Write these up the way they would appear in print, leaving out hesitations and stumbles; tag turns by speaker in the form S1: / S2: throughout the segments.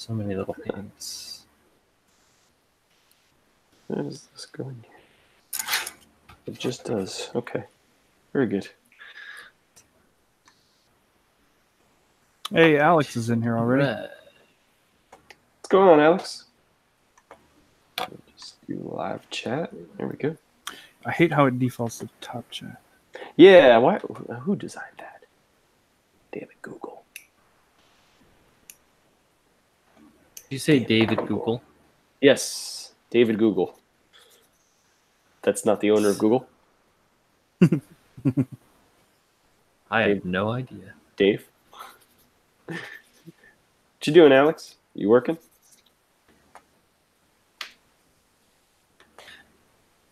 S1: So many little hints.
S2: Where does this go in here? It just does. Okay. Very good.
S3: Hey, Alex is in here already.
S1: Right.
S2: What's going on, Alex? Just do live chat. There we go.
S3: I hate how it defaults to top chat.
S2: Yeah, why? Who designed that? Damn it, Google.
S1: Did you say David Google?
S2: Yes, David Google. That's not the owner of Google?
S1: I
S2: Dave.
S1: have no idea.
S2: Dave? What you doing, Alex? You working?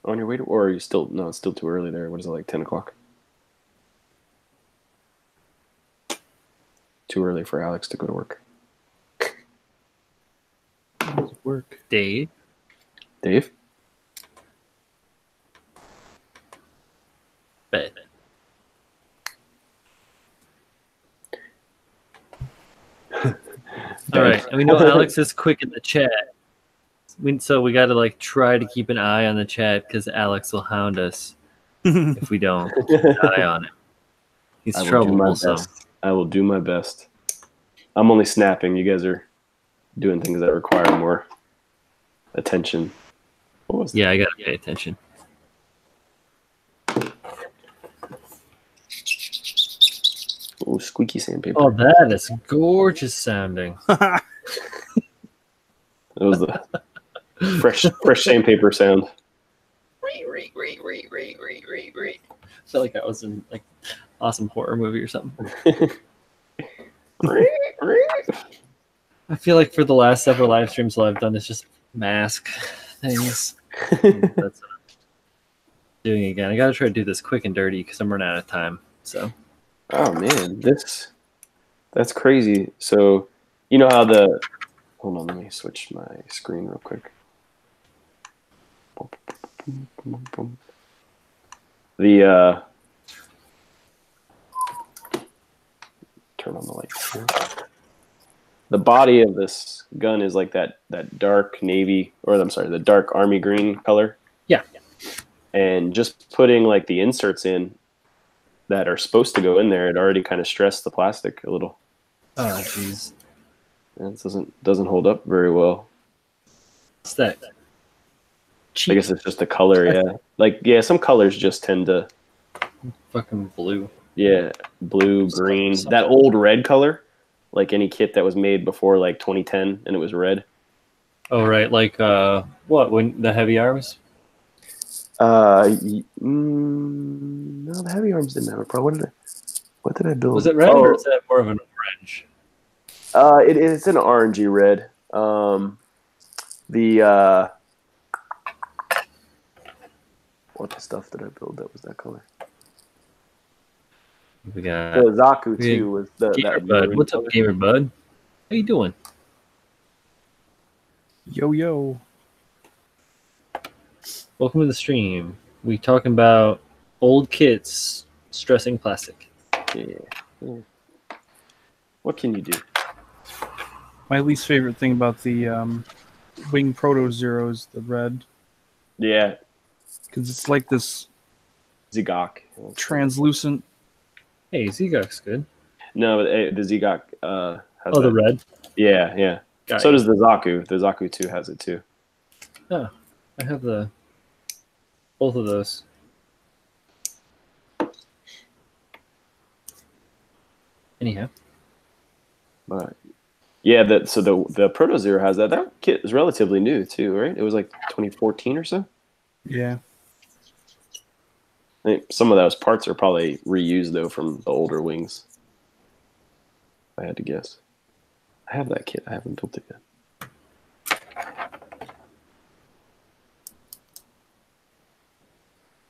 S2: On your way to, or are you still, no, it's still too early there. What is it, like 10 o'clock? Too early for Alex to go to work.
S3: Work.
S1: Dave?
S2: Dave?
S1: Bet. All right, and we know Alex is quick in the chat. So we got to like try to keep an eye on the chat because Alex will hound us if we don't keep an eye on it. He's
S2: I will do my
S1: troublesome.
S2: best. I will do my best. I'm only snapping. You guys are doing things that require more attention. What was that?
S1: Yeah, I got to pay attention.
S2: Oh, squeaky sandpaper.
S1: Oh, that is gorgeous sounding.
S2: That was the fresh sandpaper sound.
S1: Felt like that was in like awesome horror movie or something. I feel like for the last several live streams all I've done is just mask things. That's what I'm doing again. I gotta try to do this quick and dirty because I'm running out of time. So
S2: Oh man, that's crazy. So you know how hold on, let me switch my screen real quick. The turn on the lights here. The body of this gun is like that dark navy, or I'm sorry, the dark army green color.
S1: yeah.
S2: And just putting like the inserts in that are supposed to go in there, it already kind of stressed the plastic a little.
S1: Oh jeez.
S2: It doesn't hold up very well.
S1: What's that?
S2: I guess it's just the color, yeah. Like, yeah, some colors just tend to...
S1: Fucking blue.
S2: Yeah, blue, green. That old red color, like any kit that was made before, like, 2010, and it was red.
S1: Oh, right. Like, what? When the heavy arms?
S2: No, the heavy arms didn't have a problem. What did I build?
S1: Was it red or is that more of an orange?
S2: It's an orangey red. What stuff did I build that was that color?
S1: We got
S2: The Zaku too was
S1: Gamer
S2: that
S1: Bud. What's up, Gamer Bud? How you doing?
S3: Yo.
S1: Welcome to the stream. We talking about old kits stressing plastic.
S2: Yeah. What can you do?
S3: My least favorite thing about the Wing Proto Zero is the red.
S2: Yeah.
S3: Because it's like this
S2: Zigok.
S3: translucent.
S1: Hey, Zegok's good.
S2: No, but the Zigok has
S1: the red?
S2: Yeah. So does the Zaku. The Zaku 2 has it too.
S1: Oh, I have both of those. Anyhow.
S2: But yeah, the Proto Zero has that. That kit is relatively new too, right? It was like 2014 or so.
S3: Yeah.
S2: I think some of those parts are probably reused though from the older wings. If I had to guess. I have that kit. I haven't built it yet.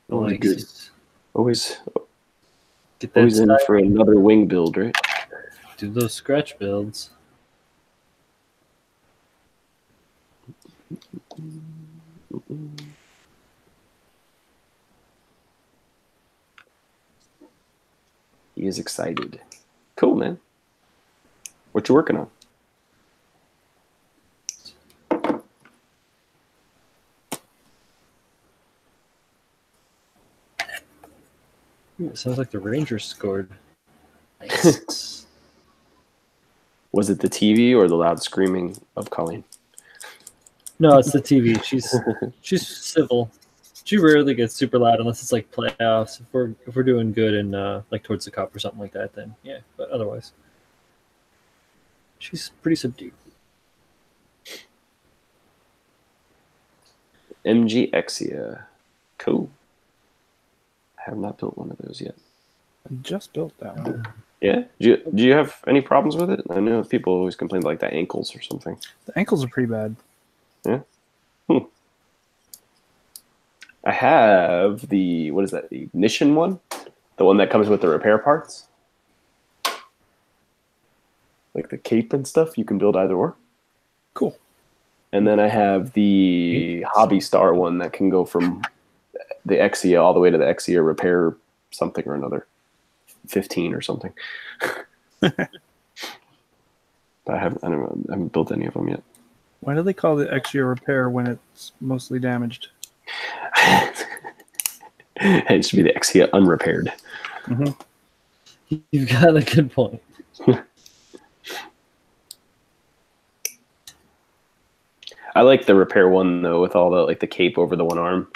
S2: Always good. Always in for another wing build, right?
S1: Do those scratch builds.
S2: He is excited. Cool, man. What you working on?
S1: Ooh, it sounds like the Rangers scored. Nice.
S2: Was it the TV or the loud screaming of Colleen?
S1: No, it's the TV. She's civil. She rarely gets super loud unless it's like playoffs. If we're doing good and like towards the cup or something like that, then yeah. But otherwise, she's pretty subdued.
S2: MG Exia. Cool. I have not built one of those yet.
S3: I just built that one.
S2: Yeah? Do you have any problems with it? I know people always complain about like the ankles or something.
S3: The ankles are pretty bad.
S2: Yeah? I have the, what is that, the ignition one? The one that comes with the repair parts? Like the cape and stuff, you can build either or.
S3: Cool.
S2: And then I have the Hobby Star one that can go from the Exia all the way to the Exia repair something or another. 15 or something. But I haven't built any of them yet.
S3: Why do they call the Exia repair when it's mostly damaged?
S2: It should be the Exia unrepaired.
S3: Mm-hmm.
S1: You've got a good point.
S2: I like the repair one though, with all the like the cape over the one arm.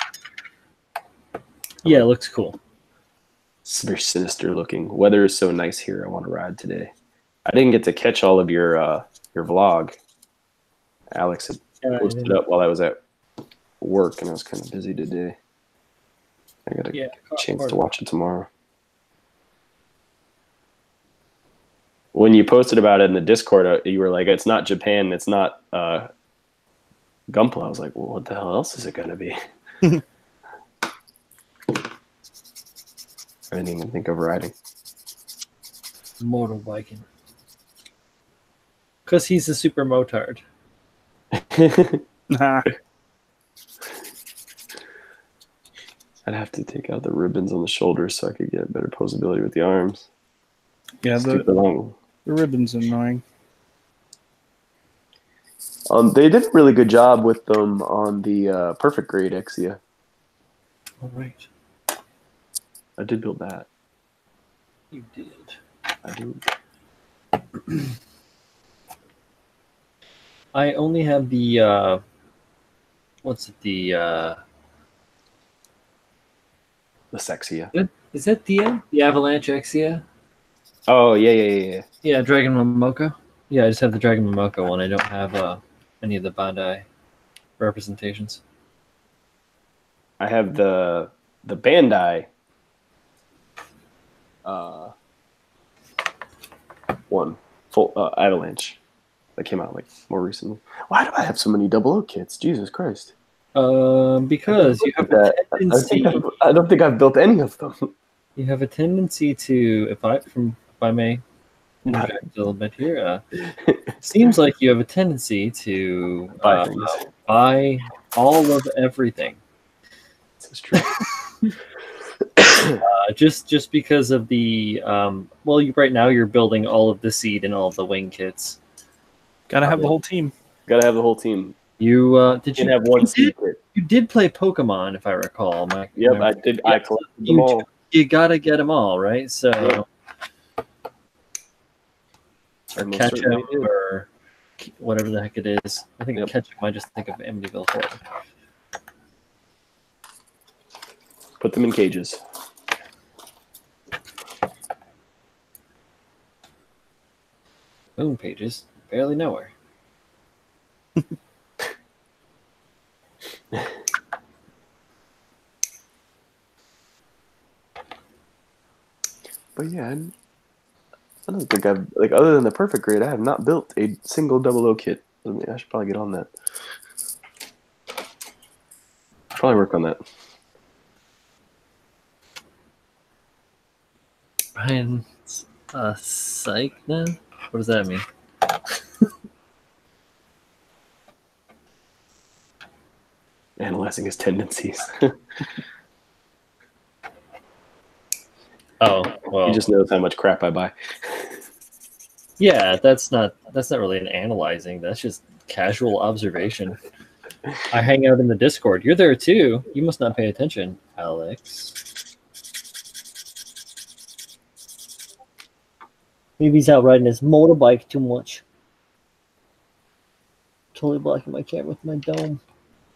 S1: Yeah, it looks cool.
S2: It's very sinister looking. Weather is so nice here. I want to ride today. I didn't get to catch all of your vlog. Alex had posted up while I was at work, and I was kind of busy today. I got a chance to watch it tomorrow. When you posted about it in the Discord, you were like, "It's not Japan. It's not Gunpla." I was like, "Well, what the hell else is it gonna be?" I didn't even think of riding.
S1: Motorbiking. Because he's a super motard.
S2: I'd have to take out the ribbons on the shoulders so I could get better posability with the arms.
S3: Yeah,
S2: the
S3: ribbon's annoying.
S2: They did a really good job with them on the Perfect Grade Exia.
S1: All right.
S2: I did build that.
S1: You did.
S2: I did.
S1: I only have the what's it, the
S2: Sexia.
S1: Is that the Avalanche Exia?
S2: Oh yeah.
S1: Yeah, Dragon Momoko. Yeah, I just have the Dragon Momoko one. I don't have any of the Bandai representations.
S2: I have the Bandai one, full Avalanche, that came out like more recently. Why do I have so many 00 kits? Jesus Christ!
S1: Because you have a tendency.
S2: I don't think I've built any of them.
S1: You have a tendency to, if I may interject a little bit here, seems like you have a tendency to buy all of everything.
S2: This is true.
S1: Just because of the right now you're building all of the seed and all of the wing kits.
S3: Gotta have the whole team.
S2: Gotta have the whole team.
S1: You
S2: did you have one seed kit?
S1: You did play Pokemon, if I recall.
S2: I did. I collected them all.
S1: You gotta get them all, right? So, or Ketchup, or whatever the heck it is. I think Ketchup. I just think of Amityville Horror.
S2: Put them in cages.
S1: Moon pages, barely nowhere.
S2: But yeah, I don't think I've, like, other than the Perfect Grade, I have not built a single 00 kit. I should probably get on that. Probably work on that.
S1: Brian's psych now? What does that mean?
S2: Analyzing his tendencies.
S1: Oh, well.
S2: He just knows how much crap I buy.
S1: Yeah, that's not really an analyzing. That's just casual observation. I hang out in the Discord. You're there too. You must not pay attention, Alex.
S4: Maybe he's out riding his motorbike too much. Totally blocking my camera with my dome.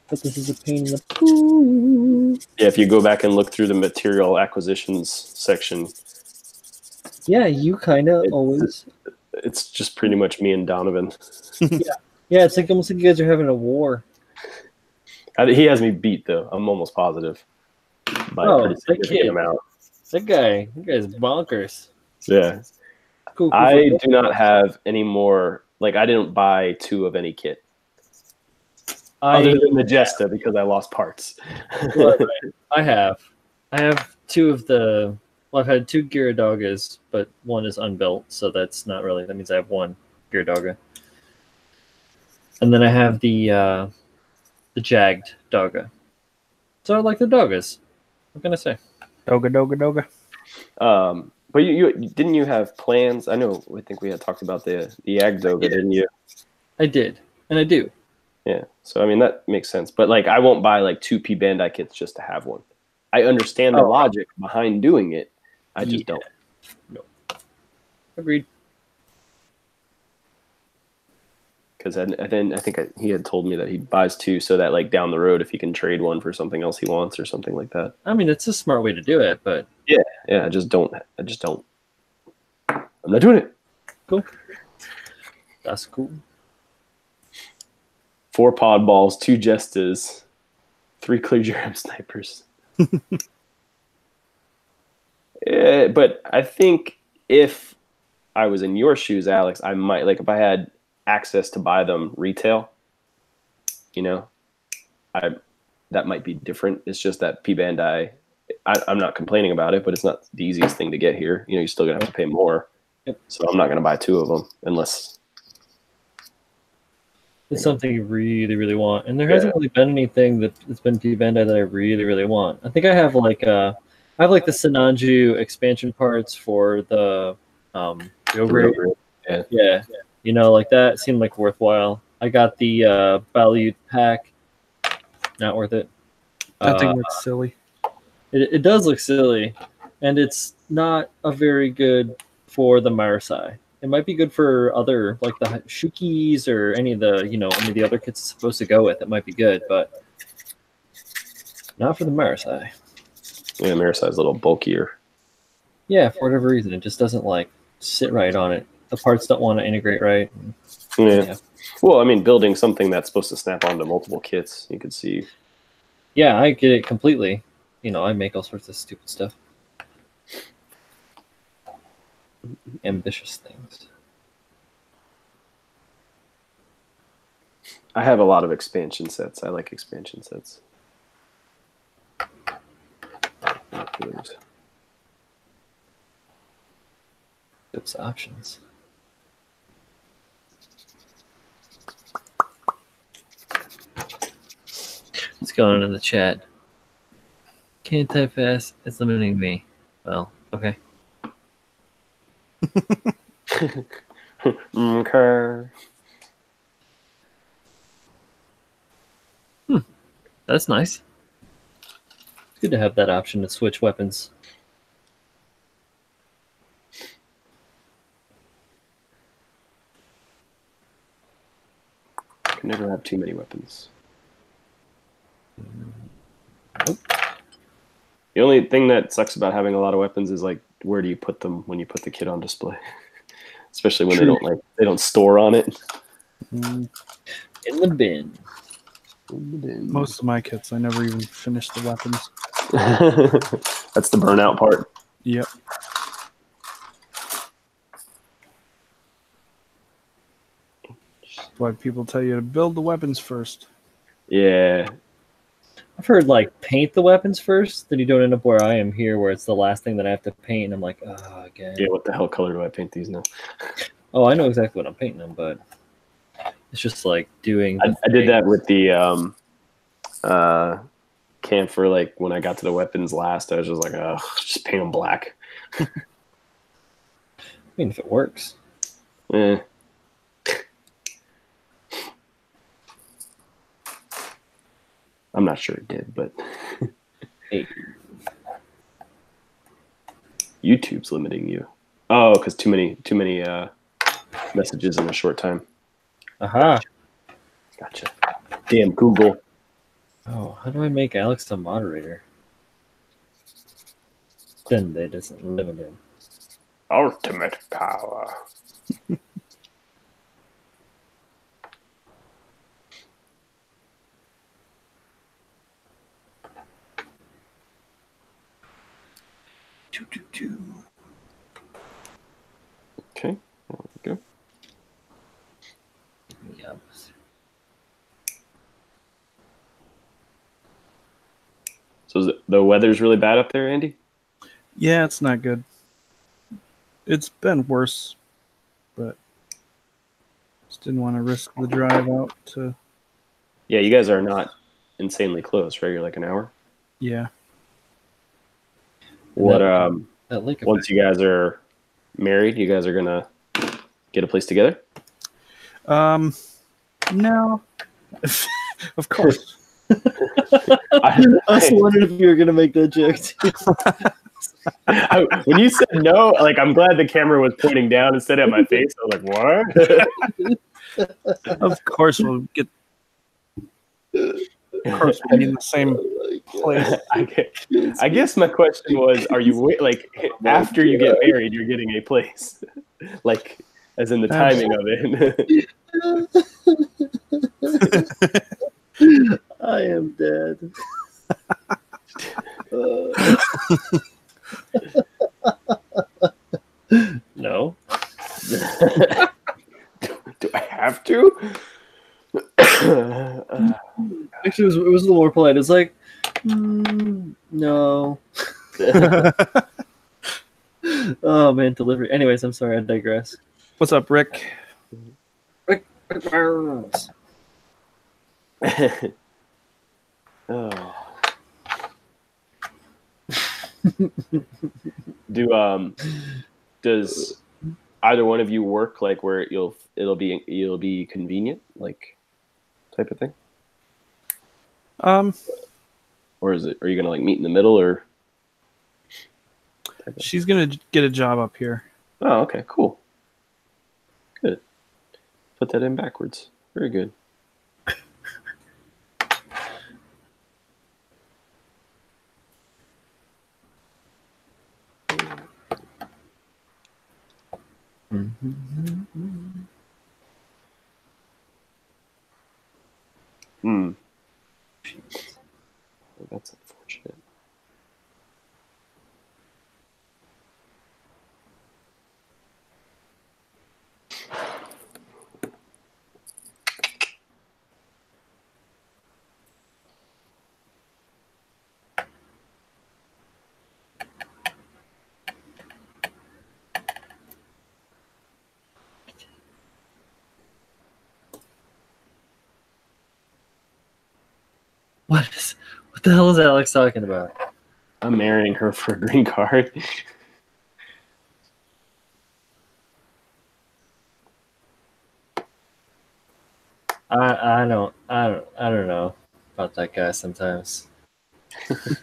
S4: But this is a pain in the poo.
S2: Yeah, if you go back and look through the material acquisitions section,
S4: yeah, you kind of always.
S2: It's just pretty much me and Donovan.
S4: Yeah, it's like almost like you guys are having a war.
S2: He has me beat, though. I'm almost positive. By a pretty significant amount.
S4: That guy's bonkers.
S2: Yeah.
S4: Cool.
S2: I do not have any more. Like, I didn't buy 2 of any kit. Other than Majesta, because I lost parts.
S4: Right. I have 2 of the. Well, I've had 2 Gyaradogas, but 1 is unbuilt, so that's not really. That means I have 1 Gyaradoga. And then I have the Jagged Doga. So I like the Dogas. What can I say?
S3: Doga.
S2: But you didn't you have plans? I think we had talked about the Agdoga, didn't you?
S4: I did, and I do.
S2: Yeah. So I mean that makes sense. But like I won't buy like 2 P Bandai kits just to have one. I understand the logic behind doing it. I just don't.
S4: No. Agreed.
S2: Because then I think he had told me that he buys 2 so that like down the road if he can trade one for something else he wants or something like that.
S4: I mean, it's a smart way to do it, but
S2: yeah, I just don't. I'm not doing it.
S4: Cool. That's cool.
S2: 4 pod balls, 2 Jestas, 3 clear jam snipers. Yeah, but I think if I was in your shoes, Alex, I might like if I had access to buy them retail, that might be different. It's just that P Bandai, I'm not complaining about it, but it's not the easiest thing to get here. You're still gonna have to pay more.
S4: Yep.
S2: So I'm not gonna buy 2 of them unless
S4: it's something you really, really want. And there hasn't really been anything that's been P Bandai that I really, really want. I think I have like the Sinanju expansion parts for the Yogurt. Yeah. Like that seemed like worthwhile. I got the Balut pack. Not worth it.
S3: That thing looks silly.
S4: It does look silly, and it's not a very good for the Marasai. It might be good for other like the Shukis or any of the other kits it's supposed to go with. It might be good, but not for the Marasai.
S2: Yeah, Marasai's a little bulkier.
S4: Yeah, for whatever reason, it just doesn't like sit right on it. The parts don't want to integrate right.
S2: Yeah. Well, I mean, building something that's supposed to snap onto multiple kits, you could see.
S4: Yeah, I get it completely. I make all sorts of stupid stuff. Ambitious things.
S2: I have a lot of expansion sets. I like expansion sets.
S4: Tips options. What's going on in the chat? Can't type fast. It's limiting me. Well, okay.
S2: Okay.
S4: That's nice. It's good to have that option to switch weapons.
S2: Can never have too many weapons.
S4: Nope.
S2: The only thing that sucks about having a lot of weapons is like where do you put them when you put the kit on display? Especially when they don't store on it.
S4: In the bin.
S3: Most of my kits, I never even finished the weapons.
S2: That's the burnout part.
S3: Yep. Why people tell you to build the weapons first.
S2: Yeah.
S4: I've heard like paint the weapons first, then you don't end up where I am here, where it's the last thing that I have to paint. And I'm like, oh, again.
S2: Yeah, what the hell color do I paint these now?
S4: Oh, I know exactly what I'm painting them, but it's just like doing.
S2: I did that with the camphor. Like when I got to the weapons last, I was just like, oh, just paint them black.
S4: I mean, if it works.
S2: Eh. I'm not sure it did, but
S4: Hey.
S2: YouTube's limiting you. Oh, because too many messages in a short time.
S1: Aha.
S2: Gotcha. Damn Google.
S1: Oh, how do I make Alex a moderator? Then they doesn't live in him.
S2: Ultimate power. Okay, there we go.
S1: Yep.
S2: So the weather's really bad up there, Andy?
S3: Yeah, it's not good. It's been worse, but just didn't want to risk the drive out to.
S2: Yeah, you guys are not insanely close, right? You're like an hour.
S3: Yeah.
S2: What
S1: That lake
S2: once you guys are married, you guys are gonna get a place together?
S3: No. Of course.
S1: I was wondering if you were gonna make that joke too.
S2: When you said no, like I'm glad the camera was pointing down instead of at my face. I was like, what?
S3: Of course we'll get. Of course we'll be in the same place.
S2: I guess my question was, are you like after you get married, you're getting a place, like as in the timing of it?
S1: I am dead. No.
S2: Do I have to?
S1: Actually, it was a little more polite. It's like, no. Oh man, delivery. Anyways, I'm sorry, I digress.
S3: What's up, Rick?
S1: Rick Burns.
S2: Oh. Does either one of you work like where it'll be convenient, like type of thing? Or are you gonna like meet in the middle or?
S3: She's gonna get a job up here.
S2: Oh, okay, cool. Good. Put that in backwards. Very good. Hmm. Well, that's unfortunate.
S1: What the hell is Alex talking about?
S2: I'm marrying her for a green card.
S1: I don't know about that guy sometimes. Oops.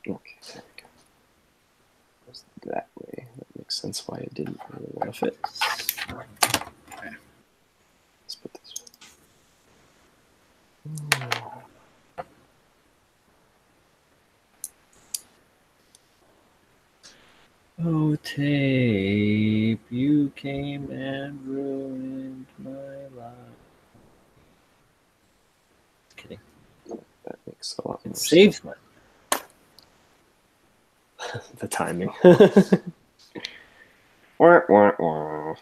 S2: Okay, there we go. Goes that way. That makes sense why it didn't really want to fit. Okay. Let's put this one.
S1: Oh, tape, you came and ruined my life. Just kidding.
S2: That makes a lot more
S1: It
S2: sense.
S1: saves my
S2: The timing. Wah, wah, wah.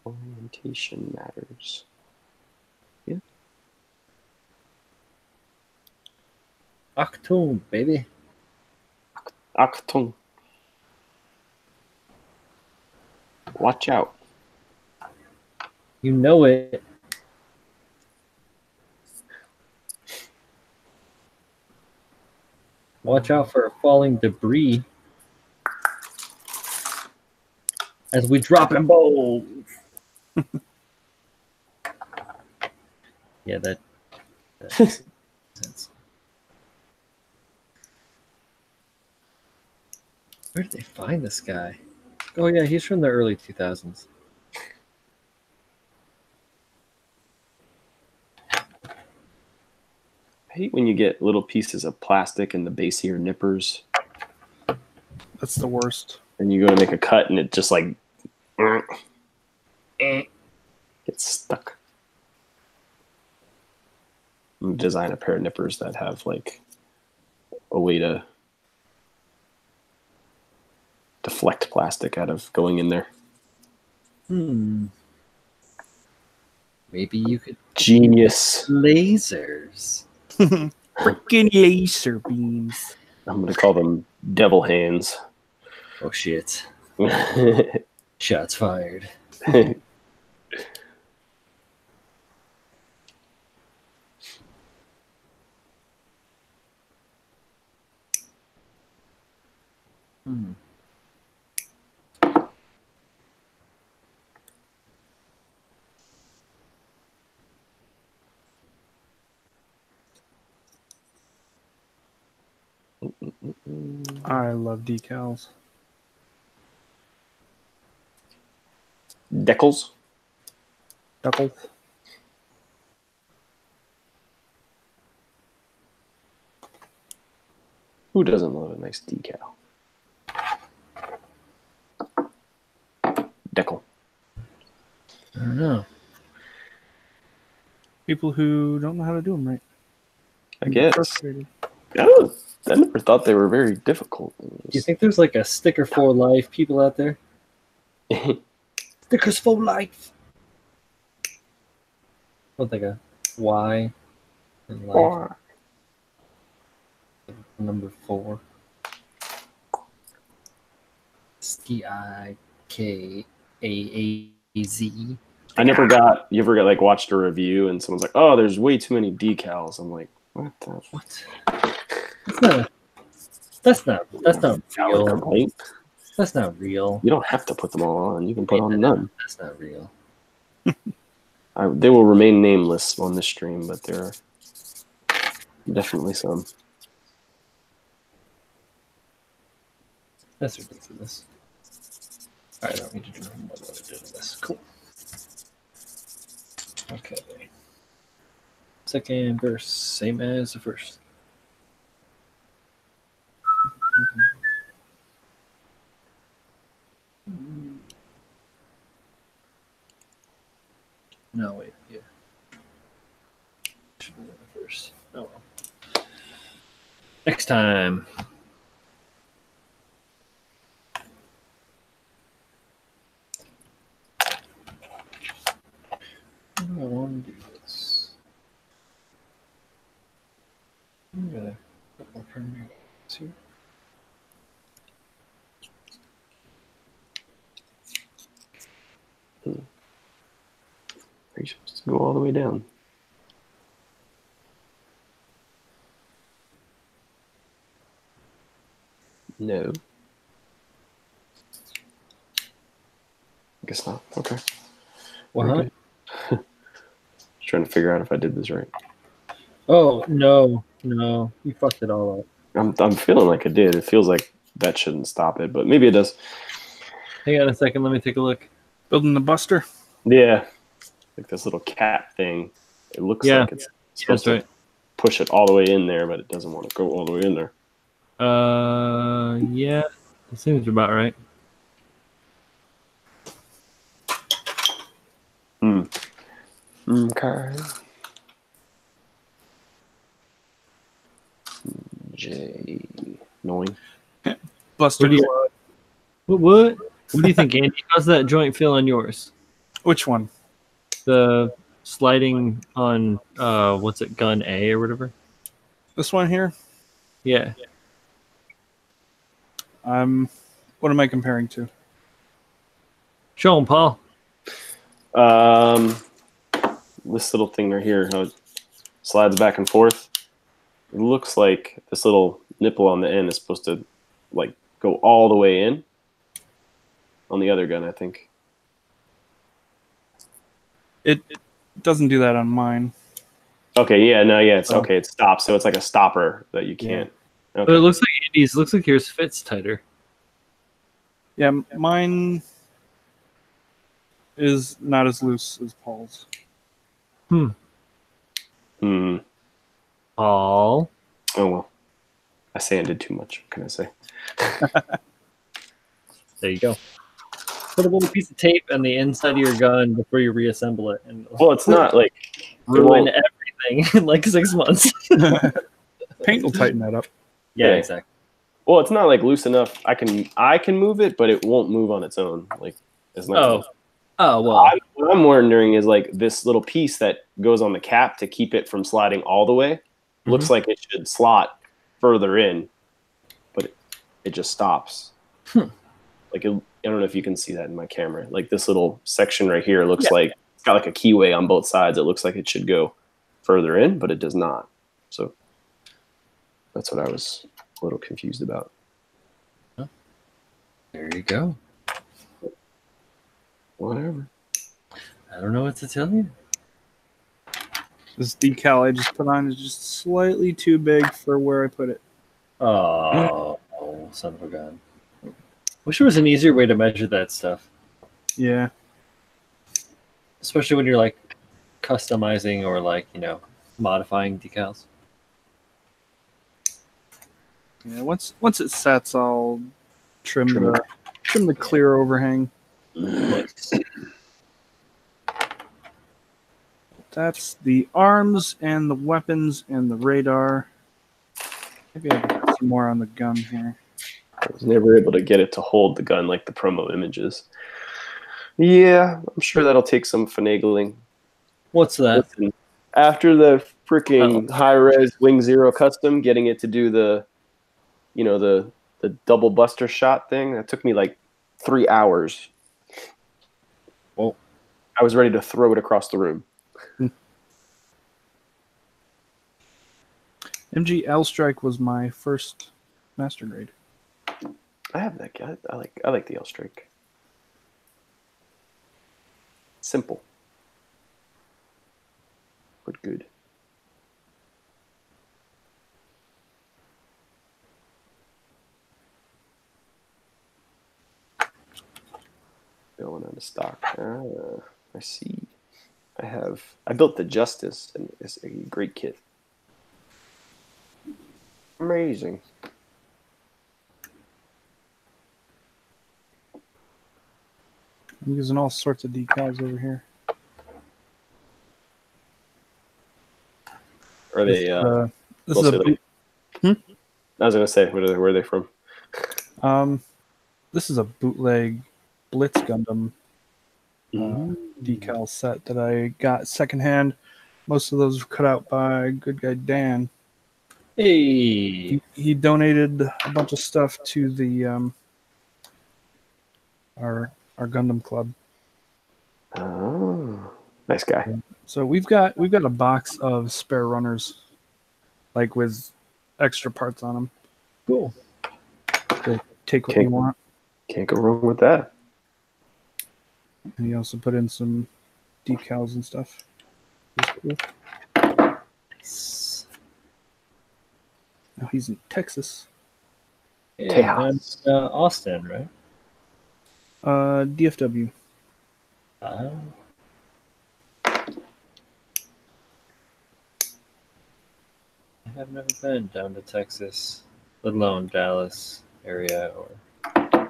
S2: Orientation matters. Yeah.
S1: Achtung, baby.
S2: Achtung. Watch out.
S1: You know it.
S4: Watch out for falling debris as we drop in bowls. Yeah, that makes sense. Where did they find this guy? Oh yeah, he's from the early 2000s.
S2: I hate when you get little pieces of plastic in the base of your nippers.
S3: That's the worst.
S2: And you go to make a cut and it just like gets stuck. Design a pair of nippers that have like a way to deflect plastic out of going in there.
S4: Maybe you could
S2: Genius.
S4: lasers.
S3: Freaking laser beams.
S2: I'm gonna call them devil hands.
S4: Oh shit. Shots fired.
S3: I love decals.
S2: Decals.
S3: Double.
S2: Who doesn't love a nice decal? Decal.
S4: I don't know.
S3: People who don't know how to do them right.
S2: I guess.
S3: Frustrated.
S2: Oh, I never thought they were very difficult.
S4: Do you think there's like a sticker for life people out there? Stickers for life. What like a Y in life? Number 4. STIKAAZ.
S2: I never got. You ever got like watched a review and someone's like, "Oh, there's way too many decals." I'm like, "What the?
S4: What? That's not
S2: Valid
S4: real.
S2: complaint?
S4: That's not real.
S2: You don't have to put them all on. You can put on none.
S4: That's not real.
S2: They will remain nameless on this stream, but there are definitely some.
S4: That's ridiculous. I don't need to do what I did in this. Cool. Okay. Second verse, same as the first. No, wait, yeah. Should be the first. Oh well. Next time. How do I want to do this? I'm gonna put more primary here.
S2: Are you supposed to go all the way down? No. I guess not. Okay.
S4: What?
S2: Okay. Just trying to figure out if I did this right.
S4: Oh no, you fucked it all up.
S2: I'm feeling like I did. It feels like that shouldn't stop it, but maybe it does.
S4: Hang on a second, let me take a look.
S3: Building the Buster.
S2: Yeah. Like this little cat thing. It looks like it's supposed to push it all the way in there, but it doesn't want to go all the way in there.
S4: Yeah, that seems about right.
S2: Okay. J. Annoying.
S3: Buster.
S4: What do you think, Andy? How's that joint feel on yours?
S3: Which one?
S4: The sliding on what's it, gun A or whatever?
S3: This one here?
S4: Yeah.
S3: What am I comparing to?
S4: Show 'em, Paul.
S2: This little thing right here, how it slides back and forth. It looks like this little nipple on the end is supposed to like go all the way in. On the other gun, I think.
S3: It doesn't do that on mine.
S2: Okay, yeah, no, yeah, it's okay. It stops, so it's like a stopper that you can't. Okay.
S1: But it looks like Andy's. Looks like yours fits tighter.
S3: Yeah, mine is not as loose as Paul's.
S2: Hmm.
S1: Paul.
S2: Oh well, I sanded too much. What can I say?
S1: There you go. Put a little piece of tape on the inside of your gun before you reassemble it, and
S2: Well, it's not like
S1: ruin everything in like 6 months.
S3: Paint will tighten that up.
S1: Yeah, exactly.
S2: Well, it's not like loose enough. I can move it, but it won't move on its own. Like it's not.
S1: Oh well.
S2: What I'm wondering is like this little piece that goes on the cap to keep it from sliding all the way. Looks like it should slot further in, but it just stops. Like I don't know if you can see that in my camera. Like this little section right here looks like it's got like a keyway on both sides. It looks like it should go further in, but it does not. So that's what I was a little confused about.
S1: There you go.
S2: Whatever.
S1: I don't know what to tell you.
S3: This decal I just put on is just slightly too big for where I put it.
S1: Oh, son of a gun. Wish there was an easier way to measure that stuff.
S3: Yeah.
S1: Especially when you're like customizing or like, modifying decals.
S3: Yeah, once it sets, I'll trim the clear overhang.
S1: Nice.
S3: That's the arms and the weapons and the radar. Maybe I can put some more on the gun here.
S2: I was never able to get it to hold the gun like the promo images. Yeah, I'm sure that'll take some finagling.
S1: What's that?
S2: Listen, after the freaking high-res Wing Zero custom, getting it to do the double buster shot thing, that took me like 3 hours.
S1: Well,
S2: I was ready to throw it across the room.
S3: MG L-Strike was my first master grade.
S2: I have that guy. I like the L-Strike. Simple, but good. Going out of stock. I see. I built the Justice, and it's a great kit. Amazing.
S3: I'm using all sorts of decals over here.
S2: Are they?
S3: This is a boot.
S2: I was gonna say, where are they from?
S3: This is a bootleg Blitz Gundam decal set that I got secondhand. Most of those were cut out by good guy Dan.
S1: Hey,
S3: he donated a bunch of stuff to the our Gundam club.
S2: Oh, nice guy.
S3: So we've got a box of spare runners, like with extra parts on them.
S1: cool.
S3: So take what you want.
S2: Can't go wrong with that.
S3: And he also put in some decals and stuff. Cool.
S1: Nice.
S3: Now he's in Texas.
S1: Yeah, and, Austin, right?
S3: DFW.
S1: I have never been down to Texas, let alone Dallas area. Or I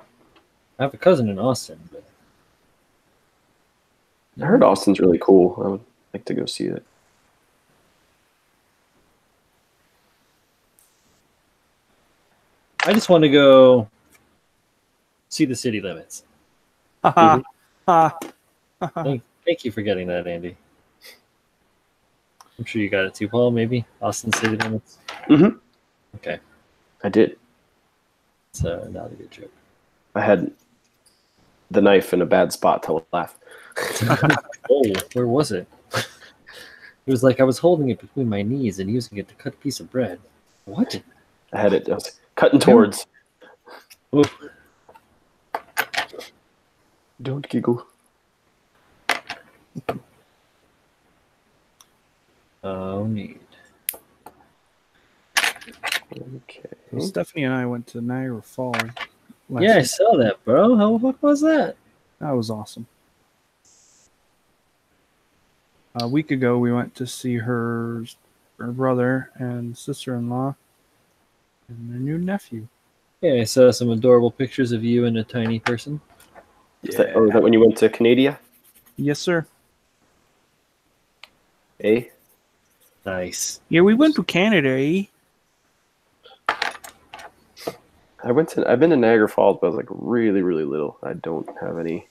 S1: have a cousin in Austin, but
S2: I heard Austin's really cool. I would like to go see it.
S1: I just want to go see the city limits.
S3: Haha.
S1: Thank you for getting that, Andy. I'm sure you got it too, Paul. Maybe Austin city limits.
S2: Mm-hmm.
S1: Okay,
S2: I did.
S1: it's not a good joke.
S2: I had the knife in a bad spot to laugh.
S1: Oh, where was it? It was like I was holding it between my knees and using it to cut a piece of bread. What?
S2: I had it. I was cutting towards.
S1: Oof.
S2: Don't giggle.
S1: Oh, neat.
S2: Okay.
S3: So Stephanie and I went to Niagara Falls.
S1: Yeah, I
S3: week.
S1: saw that, bro. What was that?
S3: That was awesome. A week ago, we went to see her brother and sister-in-law and their new nephew.
S1: Yeah, I saw some adorable pictures of you and a tiny person.
S2: Is that when you went to Canada?
S3: Yes, sir.
S2: Eh?
S1: Nice.
S3: Yeah, we went to Canada, eh?
S2: I've been to Niagara Falls, but I was like really, really little. I don't have any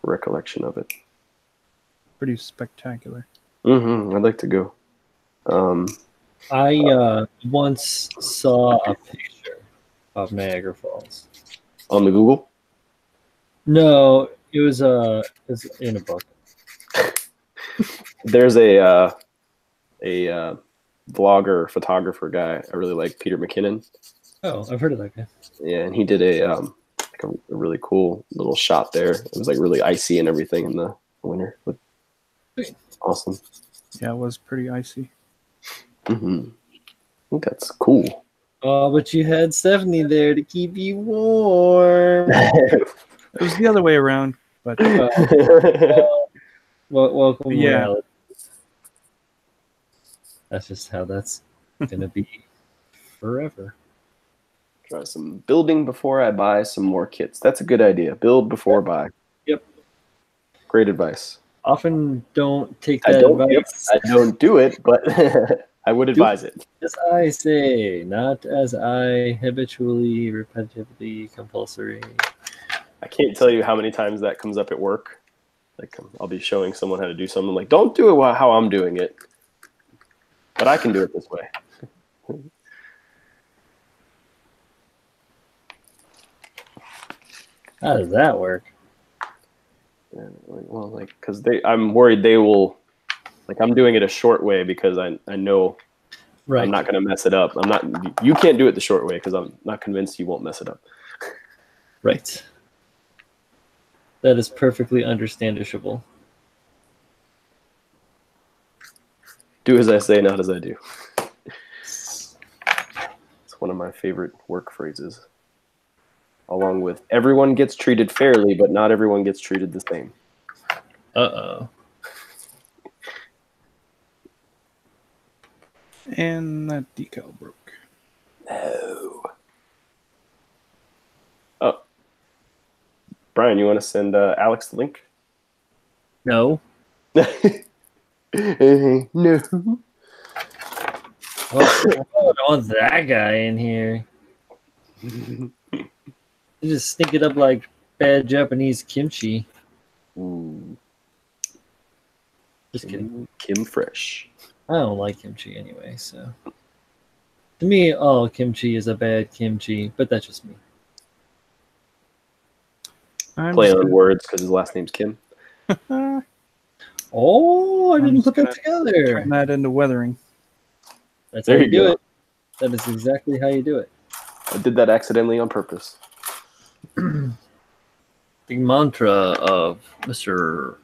S2: recollection of it.
S3: Pretty spectacular.
S2: I'd like to go.
S1: I once saw a picture of Niagara Falls.
S2: On the Google?
S1: No, it was in a book.
S2: There's a vlogger, photographer guy. I really like, Peter McKinnon.
S1: Oh, I've heard of that guy.
S2: Yeah, and he did a really cool little shot there. It was like really icy and everything in the winter.
S1: Sweet.
S2: Awesome.
S3: Yeah, it was pretty icy.
S2: I think that's cool.
S1: Oh, but you had Stephanie there to keep you warm.
S3: It was the other way around, but
S1: Welcome,
S3: Yeah.
S1: reality. That's just how that's gonna be forever.
S2: Try some building before I buy some more kits. That's a good idea. Build before buy.
S1: Yep.
S2: Great advice.
S1: Often don't take
S2: I
S1: that advice.
S2: I don't do it, but I would advise it.
S1: As I say, not as I habitually, repetitively, compulsory.
S2: I can't tell you how many times that comes up at work. Like I'll be showing someone how to do something. Like, don't do it how I'm doing it, but I can do it this way.
S1: How does that work?
S2: Yeah, well, like, because I'm worried they will. Like, I'm doing it a short way because I know
S1: Right.
S2: I'm not going to mess it up. You can't do it the short way because I'm not convinced you won't mess it up.
S1: Right. That is perfectly understandable.
S2: Do as I say, not as I do. It's one of my favorite work phrases. Along with everyone gets treated fairly, but not everyone gets treated the same.
S1: Uh-oh.
S3: and that decal broke.
S2: No. Oh. Brian, you want to send Alex the link?
S1: No.
S2: No.
S1: Oh, I don't want that guy in here. You just stink it up like bad Japanese kimchi.
S2: Ooh.
S1: Just kidding.
S2: Kim Fresh.
S1: I don't like kimchi anyway, so. To me, all kimchi is a bad kimchi, but that's just me.
S2: Play on words because his last name's Kim.
S1: Oh, I
S3: I'm
S1: didn't
S3: just
S1: put that
S3: gonna
S1: together.
S3: Turn that into weathering.
S1: That's
S2: There
S1: how
S2: you
S1: you do
S2: go.
S1: it. That is exactly how you do it.
S2: I did that accidentally on purpose.
S1: The mantra of Mr.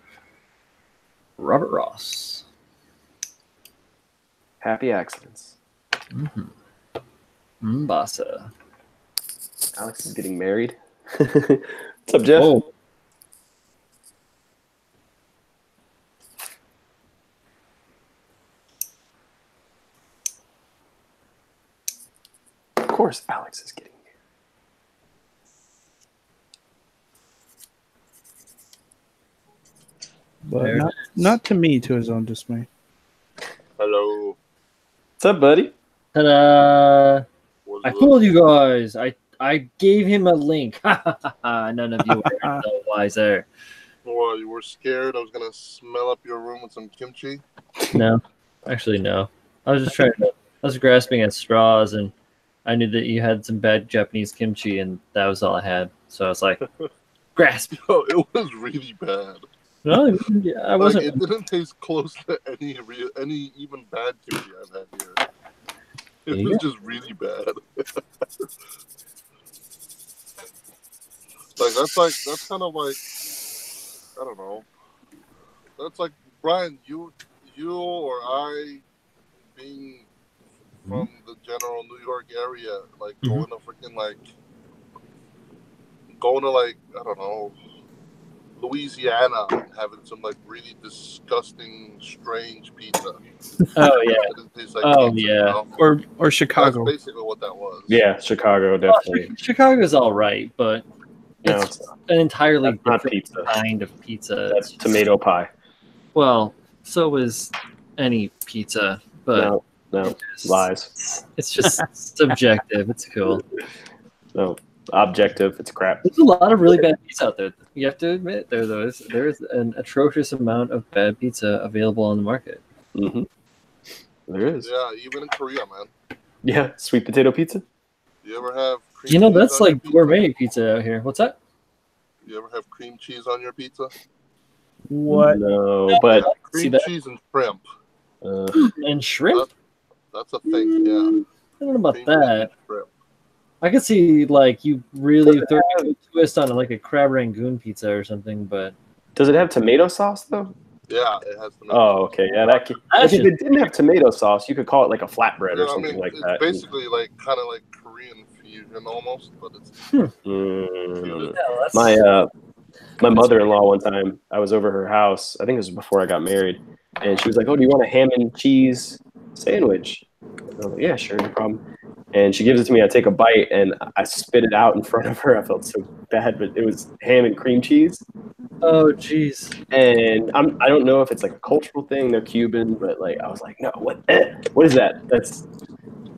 S1: Robert Ross.
S2: Happy accidents.
S1: Mbasa.
S2: Alex is getting married. What's up, Jeff?
S1: Oh,
S2: Of course, Alex is getting married.
S3: But
S1: There it
S3: not to me, to his own dismay.
S5: Hello.
S2: What's up, buddy?
S1: ta-da!
S5: What's
S1: I
S5: up?
S1: fooled you guys. I gave him a link. None of you were so wiser.
S5: What, you were scared I was gonna smell up your room with some kimchi?
S1: No, actually, no. I was just I was grasping at straws, and I knew that you had some bad Japanese kimchi, and that was all I had. So I was like, grasp.
S5: Oh, it was really bad.
S4: No, yeah, I wasn't.
S5: Like, it didn't taste close to any even bad kimchi I've had here. It was just really bad. That's kind of like, I don't know. That's like, Brian, you or I being from the general New York area, like going to I don't know, Louisiana, and having some like really disgusting, strange pizza.
S4: Oh yeah.
S5: It didn't taste like pizza, you know?
S3: Or Chicago.
S5: That's basically what that was.
S2: Yeah, Chicago definitely.
S4: Chicago's all right, but
S2: No,
S4: it's an entirely
S2: that's not
S4: different
S2: pizza.
S4: kind of pizza.
S2: That's tomato pie.
S4: Well, so is any pizza, but
S2: No, lies.
S4: it's just subjective. It's cool.
S2: No, objective. It's crap.
S4: There's a lot of really bad pizza out there. You have to admit there is an atrocious amount of bad pizza available on the market.
S2: Mm-hmm. There is.
S5: Yeah, even in Korea, man.
S2: Yeah, sweet potato pizza.
S5: You ever have cream
S4: You know,
S5: cheese
S4: that's
S5: on your
S4: like
S5: pizza?
S4: gourmet pizza out here. What's that?
S5: You ever have cream cheese on your pizza?
S3: What?
S2: No, but
S4: See
S5: Cream
S4: that?
S5: cheese and shrimp.
S4: And shrimp?
S5: That's a thing, yeah.
S4: I don't know about
S5: Cream cheese and
S4: that.
S5: shrimp.
S4: I could see like you really throw a twist on it, like a crab rangoon pizza or something, but
S2: does it have tomato sauce though?
S5: Yeah, it has tomato
S2: Oh,
S5: sauce.
S2: okay. Yeah, if it didn't have tomato sauce, you could call it like a flatbread or something like
S5: it's
S2: that.
S5: basically like kind of like Korean fusion almost, but it's
S2: My mother-in-law one time, I was over her house. I think it was before I got married, and she was like, "Oh, do you want a ham and cheese sandwich?" And I was like, "Yeah, sure, no problem." And she gives it to me. I take a bite, and I spit it out in front of her. I felt so bad, but it was ham and cream cheese.
S4: oh jeez.
S2: And I don't know if it's like a cultural thing. They're Cuban, but like I was like, no, what is that?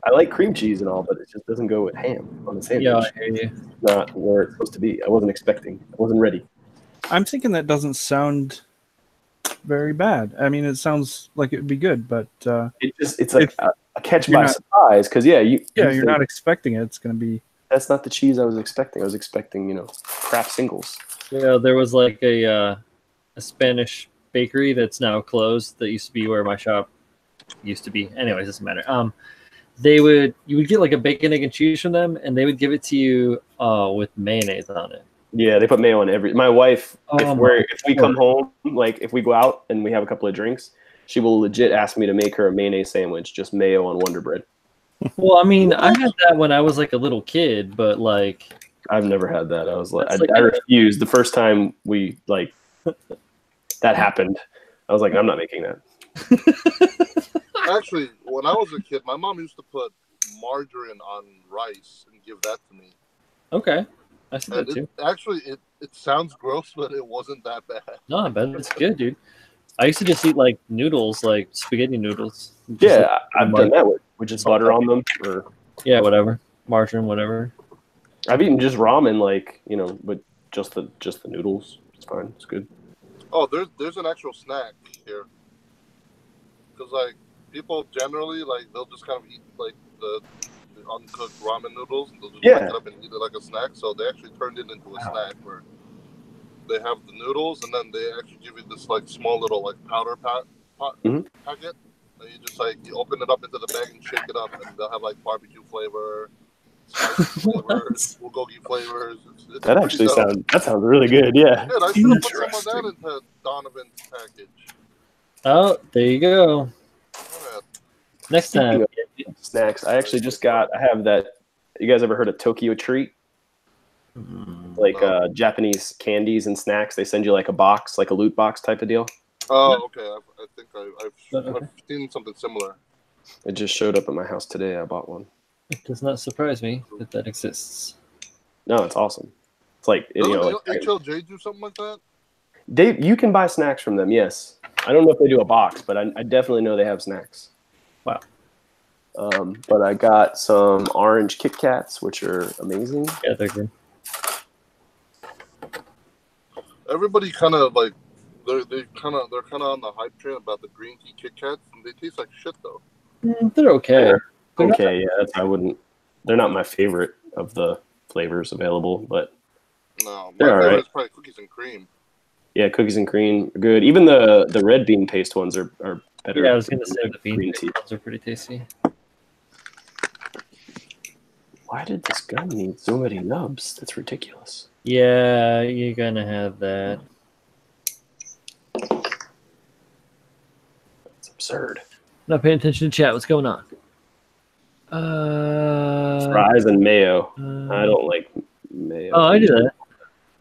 S2: I like cream cheese and all, but it just doesn't go with ham on the sandwich.
S4: Yeah, I hear you.
S2: It's not where it's supposed to be. I wasn't expecting. I wasn't ready.
S3: I'm thinking that doesn't sound very bad. I mean, it sounds like it would be good, but
S2: It's like a catch by surprise because
S3: you're not expecting it. It's going to be.
S2: That's not the cheese I was expecting. I was expecting Kraft singles.
S4: Yeah, there was like a Spanish bakery that's now closed that used to be where my shop used to be. Anyways, doesn't matter. You would get like a bacon, egg, and cheese from them, and they would give it to you with mayonnaise on it.
S2: Yeah, they put mayo on every. My wife, if we come home, like if we go out and we have a couple of drinks, she will legit ask me to make her a mayonnaise sandwich, just mayo on Wonder Bread.
S4: Well, I mean, I had that when I was like a little kid, but like
S2: I've never had that. I was like, I refused the first time that happened. I was like, I'm not making that.
S5: Actually, when I was a kid, my mom used to put margarine on rice and give that to me.
S4: Okay, I see that too.
S5: It sounds gross, but it wasn't that bad.
S4: No, I bet it's good, dude. I used to just eat like noodles, like spaghetti noodles.
S2: Yeah, I've done that with just butter on them, or
S4: whatever, margarine, whatever.
S2: I've eaten just ramen, with just the noodles. It's fine. It's good.
S5: Oh, there's an actual snack here. Because like people generally they'll just kind of eat like the uncooked ramen noodles and they'll just pick it up and eat it like a snack. So they actually turned it into a snack where they have the noodles and then they actually give you this like small little like powder packet. And you just you open it up into the bag and shake it up, and they'll have like barbecue flavor, spicy flavors, bulgogi flavors. It's
S2: that actually sounds really good. Yeah.
S5: Dude, I should have put some of that into Donovan's package.
S4: Oh, there you go.
S5: Yeah.
S4: Next time.
S2: Snacks. I actually I have that. You guys ever heard of Tokyo Treat? Like Japanese candies and snacks. They send you like a box, like a loot box type of deal.
S5: Oh, okay. I think I've seen something similar.
S2: It just showed up at my house today. I bought one.
S4: It does not surprise me that exists.
S2: No, it's awesome. It's like
S5: HLJ do something like that?
S2: You can buy snacks from them. Yes, I don't know if they do a box, but I definitely know they have snacks.
S4: Wow.
S2: But I got some orange Kit Kats, which are amazing.
S4: Yeah, they're good.
S5: Everybody kind of they're kind of on the hype train about the green tea Kit Kats, and they taste like shit though.
S4: They're okay.
S2: They're not my favorite of the flavors available, but
S5: no, my favorite is probably cookies and cream.
S2: Yeah, cookies and cream are good. Even the red bean paste ones are better.
S1: Yeah, I was gonna say the
S2: green
S1: bean
S2: tea.
S1: ones are pretty tasty.
S2: Why did this gun need so many nubs? That's ridiculous.
S1: Yeah, you're gonna have that.
S2: It's absurd.
S1: Not paying attention to chat. What's going on?
S2: Fries and mayo. I don't like mayo.
S1: Oh, I do that.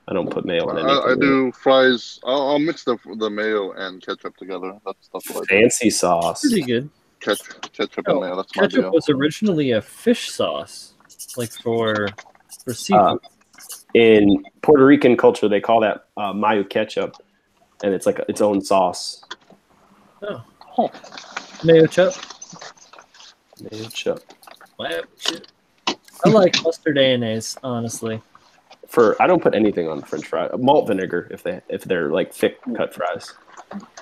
S2: I don't put mayo on anything.
S5: I do fries. I'll mix the mayo and ketchup together. That's what I do.
S2: Fancy sauce.
S1: Pretty good.
S5: Ketchup and mayo. That's my
S1: Ketchup
S5: deal.
S1: was originally a fish sauce, like for seafood.
S2: In Puerto Rican culture, they call that mayo ketchup, and it's like its own sauce.
S1: Oh, mayo chup.
S2: Mayo chup.
S1: Mayo chup. I like mustard mayonnaise, honestly.
S2: I don't put anything on French fries. Malt vinegar if they're like thick cut fries.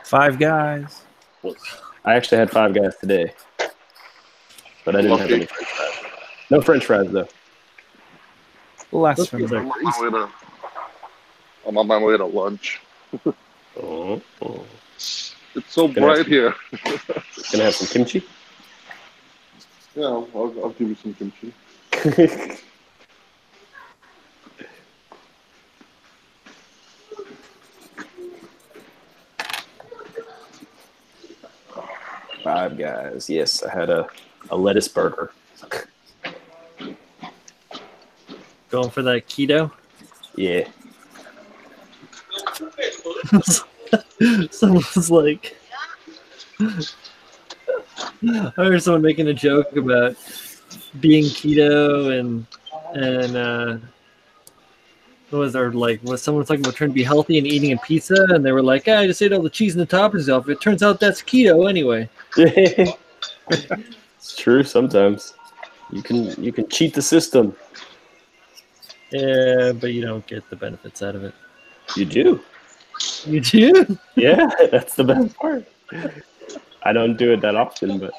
S3: Five Guys.
S2: I actually had Five Guys today, but I didn't have any French fries. No French fries though.
S3: Blasphemy.
S5: I'm on my way to lunch.
S2: Oh.
S5: It's so bright here.
S2: Gonna have some kimchi.
S5: Yeah, I'll give you some kimchi.
S2: 5 Guys. Yes, I had a lettuce burger.
S1: Going for that keto.
S2: Yeah.
S1: Someone's like, I heard someone making a joke about being keto and was someone talking about trying to be healthy and eating a pizza, and they were like, I just ate all the cheese and the toppings off. It turns out that's keto anyway.
S2: It's true. Sometimes you can cheat the system.
S1: Yeah, but you don't get the benefits out of it.
S2: You do.
S1: You do?
S2: Yeah, that's the best part. I don't do it that often, but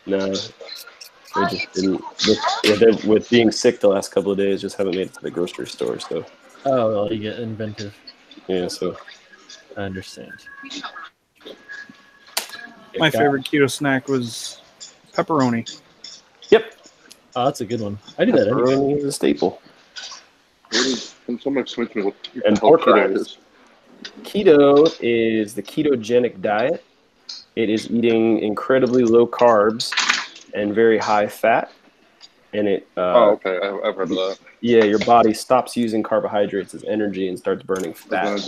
S2: no. I just didn't. With being sick the last couple of days, just haven't made it to the grocery store. So.
S1: Oh, well, you get inventive.
S2: Yeah, so.
S1: I understand.
S3: My favorite keto snack was pepperoni.
S2: Yep.
S1: Oh, that's a good one. I do that anyway.
S2: Pepperoni is a staple.
S5: Can someone explain to me what
S2: And pork rinds. Keto is the ketogenic diet. It is eating incredibly low carbs and very high fat. And it.
S5: Okay. I've heard of that.
S2: Yeah, your body stops using carbohydrates as energy and starts burning fat.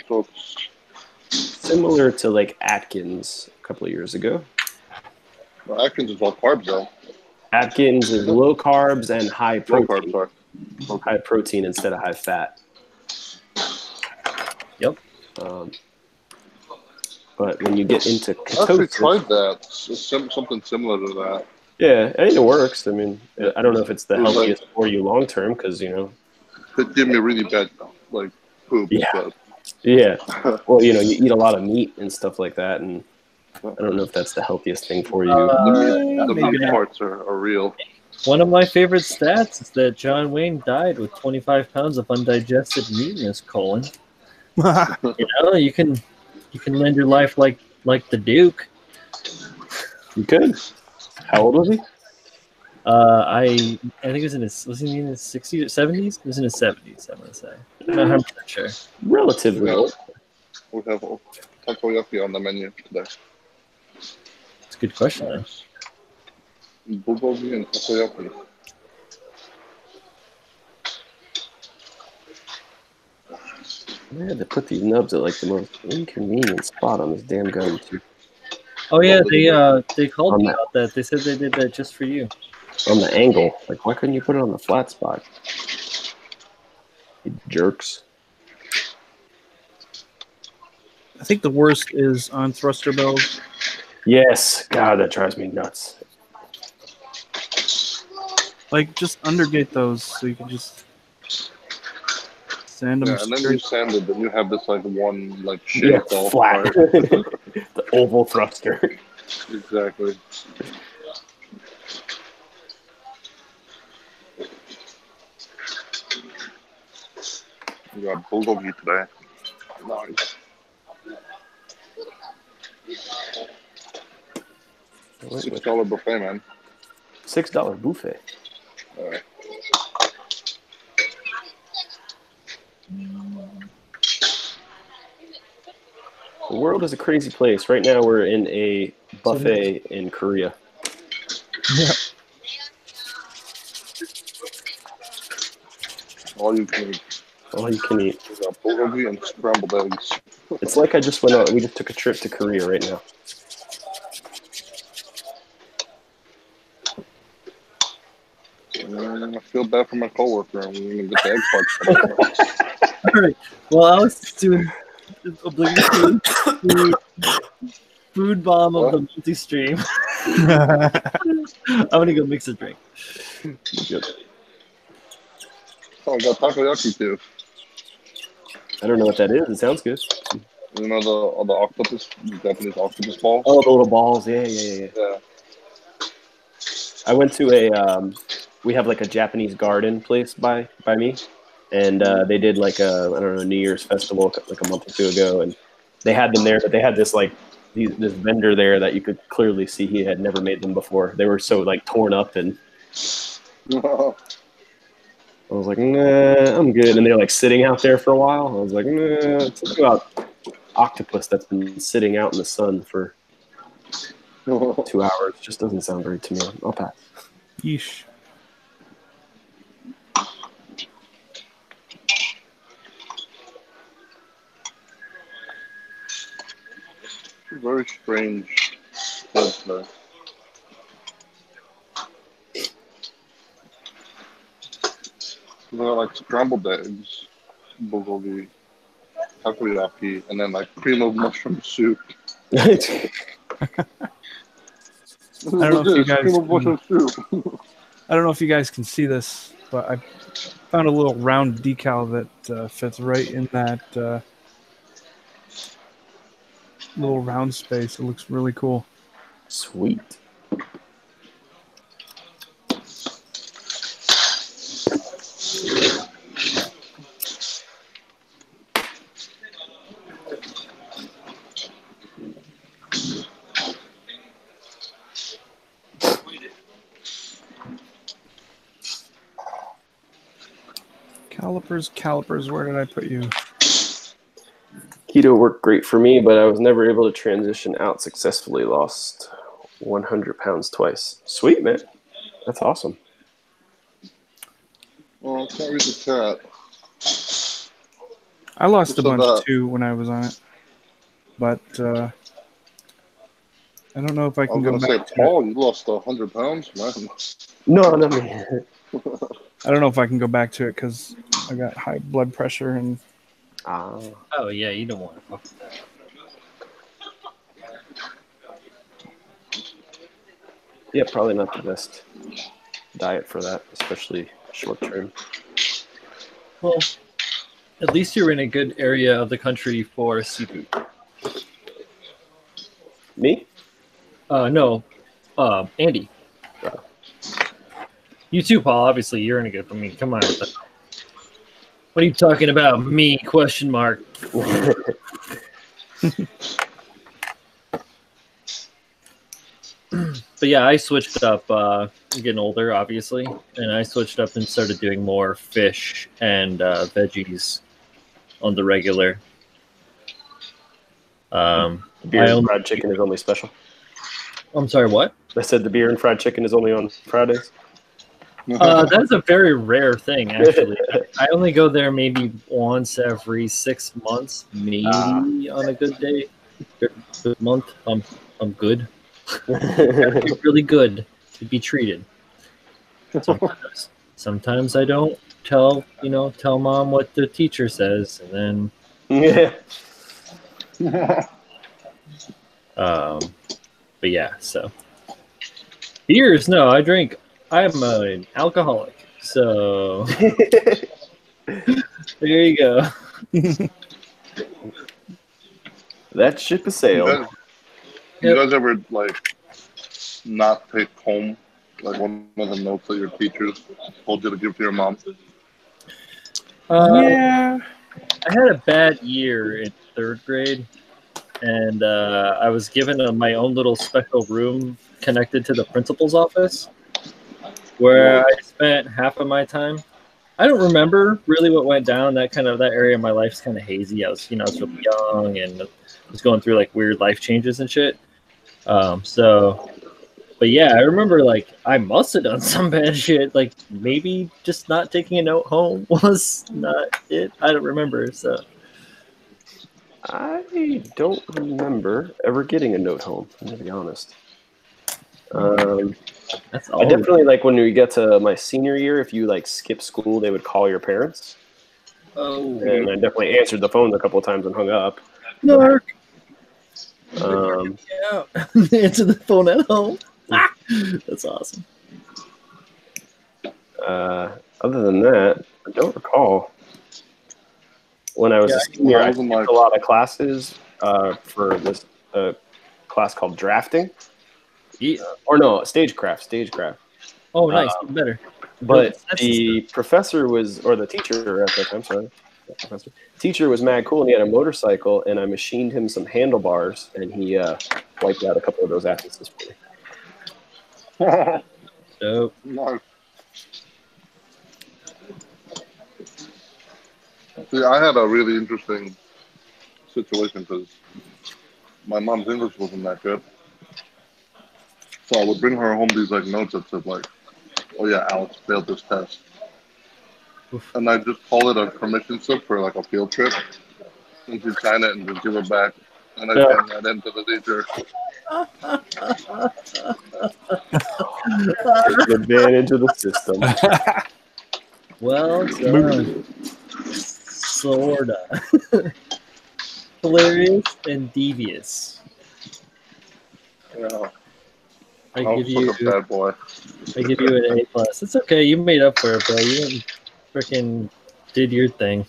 S5: So
S2: Similar to like Atkins a couple of years ago.
S5: Atkins is all carbs though.
S2: Atkins is low carbs and high protein.
S5: Low carbs,
S2: high protein instead of high fat.
S1: Yep.
S2: But when you get into ketosis,
S5: I actually tried that. It's something similar to that.
S2: Yeah, I mean it works. I mean, I don't know if it's the healthiest for you long term because
S5: it gave me really bad poop.
S2: Yeah.
S5: But.
S2: Yeah. Well, you eat a lot of meat and stuff like that, and I don't know if that's the healthiest thing for you.
S5: The meat parts are real.
S1: One of my favorite stats is that John Wayne died with 25 pounds of undigested meat in his colon. You can live your life like the Duke.
S2: You could. How old was he?
S1: I think he was in his 60s or 70s? He was in his 70s, I'm gonna say. I'm not 100% sure.
S2: Relatively old.
S5: We have takoyaki on the menu today.
S1: It's a good question, though.
S5: Bulgogi and takoyaki.
S2: They had to put these nubs at the most inconvenient spot on this damn gun too.
S1: Oh yeah, they called me about that. They said they did that just for you.
S2: On the angle. Why couldn't you put it on the flat spot? You jerks.
S3: I think the worst is on thruster bells.
S2: Yes. God, that drives me nuts.
S3: Just undergate those so you can just sand them.
S5: Yeah, and then you sand it, then you have this one shape.
S2: Yeah, flat. The oval thruster.
S5: Exactly. We got bulgogi today. Nice. $6 buffet, man.
S2: $6 buffet.
S5: All right.
S2: The world is a crazy place. Right now, we're in a buffet in Korea.
S3: Yeah.
S5: All you can eat.
S2: All you can eat.
S5: We got bulgogi and scrambled eggs.
S2: It's like I just went out. We just took a trip to Korea right now.
S5: I feel bad for my coworker. I'm gonna get the egg parts.
S1: All right. Well, I was doing obligatory food bomb of the multi-stream. I'm gonna go mix a drink.
S2: Yep.
S5: Oh, I got takoyaki too.
S2: I don't know what that is. It sounds good.
S5: You know the octopus, the Japanese octopus balls.
S2: Oh, the little balls. Yeah.
S5: Yeah.
S2: I went to a. We have like a Japanese garden place by me, and they did like a I don't know New Year's festival like a month or two ago, and they had them there, but they had this like this vendor there that you could clearly see he had never made them before. They were so like torn up, and I was like, nah, I'm good. And they're like sitting out there for a while. I was like, nah, talk about octopus that's been sitting out in the sun for 2 hours. Just doesn't sound great to me. I'll pass.
S3: Yeesh.
S5: Very strange food there. They're like scrambled eggs, bulgogi, takoyaki, and then like cream of mushroom soup.
S3: I don't know if you guys
S5: cream of mushroom soup.
S3: I don't know if you guys can see this, but I found a little round decal that fits right in that little round space. It looks really cool.
S2: Sweet.
S3: Calipers, where did I put you?
S2: Keto worked great for me, but I was never able to transition out successfully. Lost 100 pounds twice. Sweet, man. That's awesome.
S5: Well, I can't read the chat.
S3: I lost
S5: Who
S3: a
S5: said
S3: bunch
S5: that?
S3: too when I was on it, but I don't know if I
S5: I
S3: can
S5: was
S3: go
S5: gonna say,
S3: back to it.
S5: Paul, you lost 100 pounds, man.
S2: No, not me.
S3: I don't know if I can go back to it because I got high blood pressure and
S1: Oh yeah, you don't want to fuck with that.
S2: Yeah, probably not the best diet for that, especially short term.
S1: Well, at least you're in a good area of the country for seafood.
S2: Me?
S1: No, Andy. You too, Paul. Obviously, you're in a good. I mean, come on with that. What are you talking about? Me? Question mark. But yeah, I switched up. I'm getting older, obviously, and I switched up and started doing more fish and veggies on the regular.
S2: Beer and fried chicken is only special.
S1: I'm sorry, what?
S2: I said the beer and fried chicken is only on Fridays.
S1: That's a very rare thing, actually. I only go there maybe once every 6 months, maybe on a good day. Good month, I'm good. Gotta be really good to be treated. Sometimes I don't tell mom what the teacher says, and then but yeah, so beers. No, I drink. I'm an alcoholic, so there you go.
S2: That ship is sailed.
S5: You guys ever like not take home like one of the notes that your teachers told you to give to your mom?
S3: yeah,
S4: I had a bad year in 3rd grade, and I was given my own little special room connected to the principal's office, where I spent half of my time. I don't remember really what went down. That area of my life's kind of hazy. I was really young and was going through like weird life changes and shit. But yeah, I remember like I must have done some bad shit. Like maybe just not taking a note home was not it. I don't remember. So
S2: I don't remember ever getting a note home, I'm gonna be honest.
S4: that's
S2: I
S4: all.
S2: definitely like when we get to my senior year, if you like skip school, they would call your parents.
S4: Oh,
S2: And I definitely answered the phone a couple of times and hung up.
S4: Mark.
S2: Yeah.
S4: Answer the phone at home. That's awesome.
S2: Other than that, I don't recall. When I was a senior, I skipped a lot of classes for this class called drafting.
S4: Yeah.
S2: Or no, stagecraft.
S4: Oh, nice. Better.
S2: But the professor was, or the teacher at that time, sorry. Professor. Teacher was mad cool, and he had a motorcycle, and I machined him some handlebars, and he wiped out a couple of those absences for me.
S4: Dope.
S5: No. See, I had a really interesting situation because my mom's English wasn't that good. So I would bring her home these like notes that said like, "Oh yeah, Alex failed this test," and I just call it a permission slip for like a field trip, and she'd sign it and just give it back, and I hand that in to the teacher.
S2: Taking advantage of the system.
S4: Well done. Sorta. Hilarious and devious.
S5: Yeah.
S4: I
S5: was
S4: give you
S5: such a bad boy.
S4: I give you an A+. It's okay. You made up for it, bro. You freaking did your thing.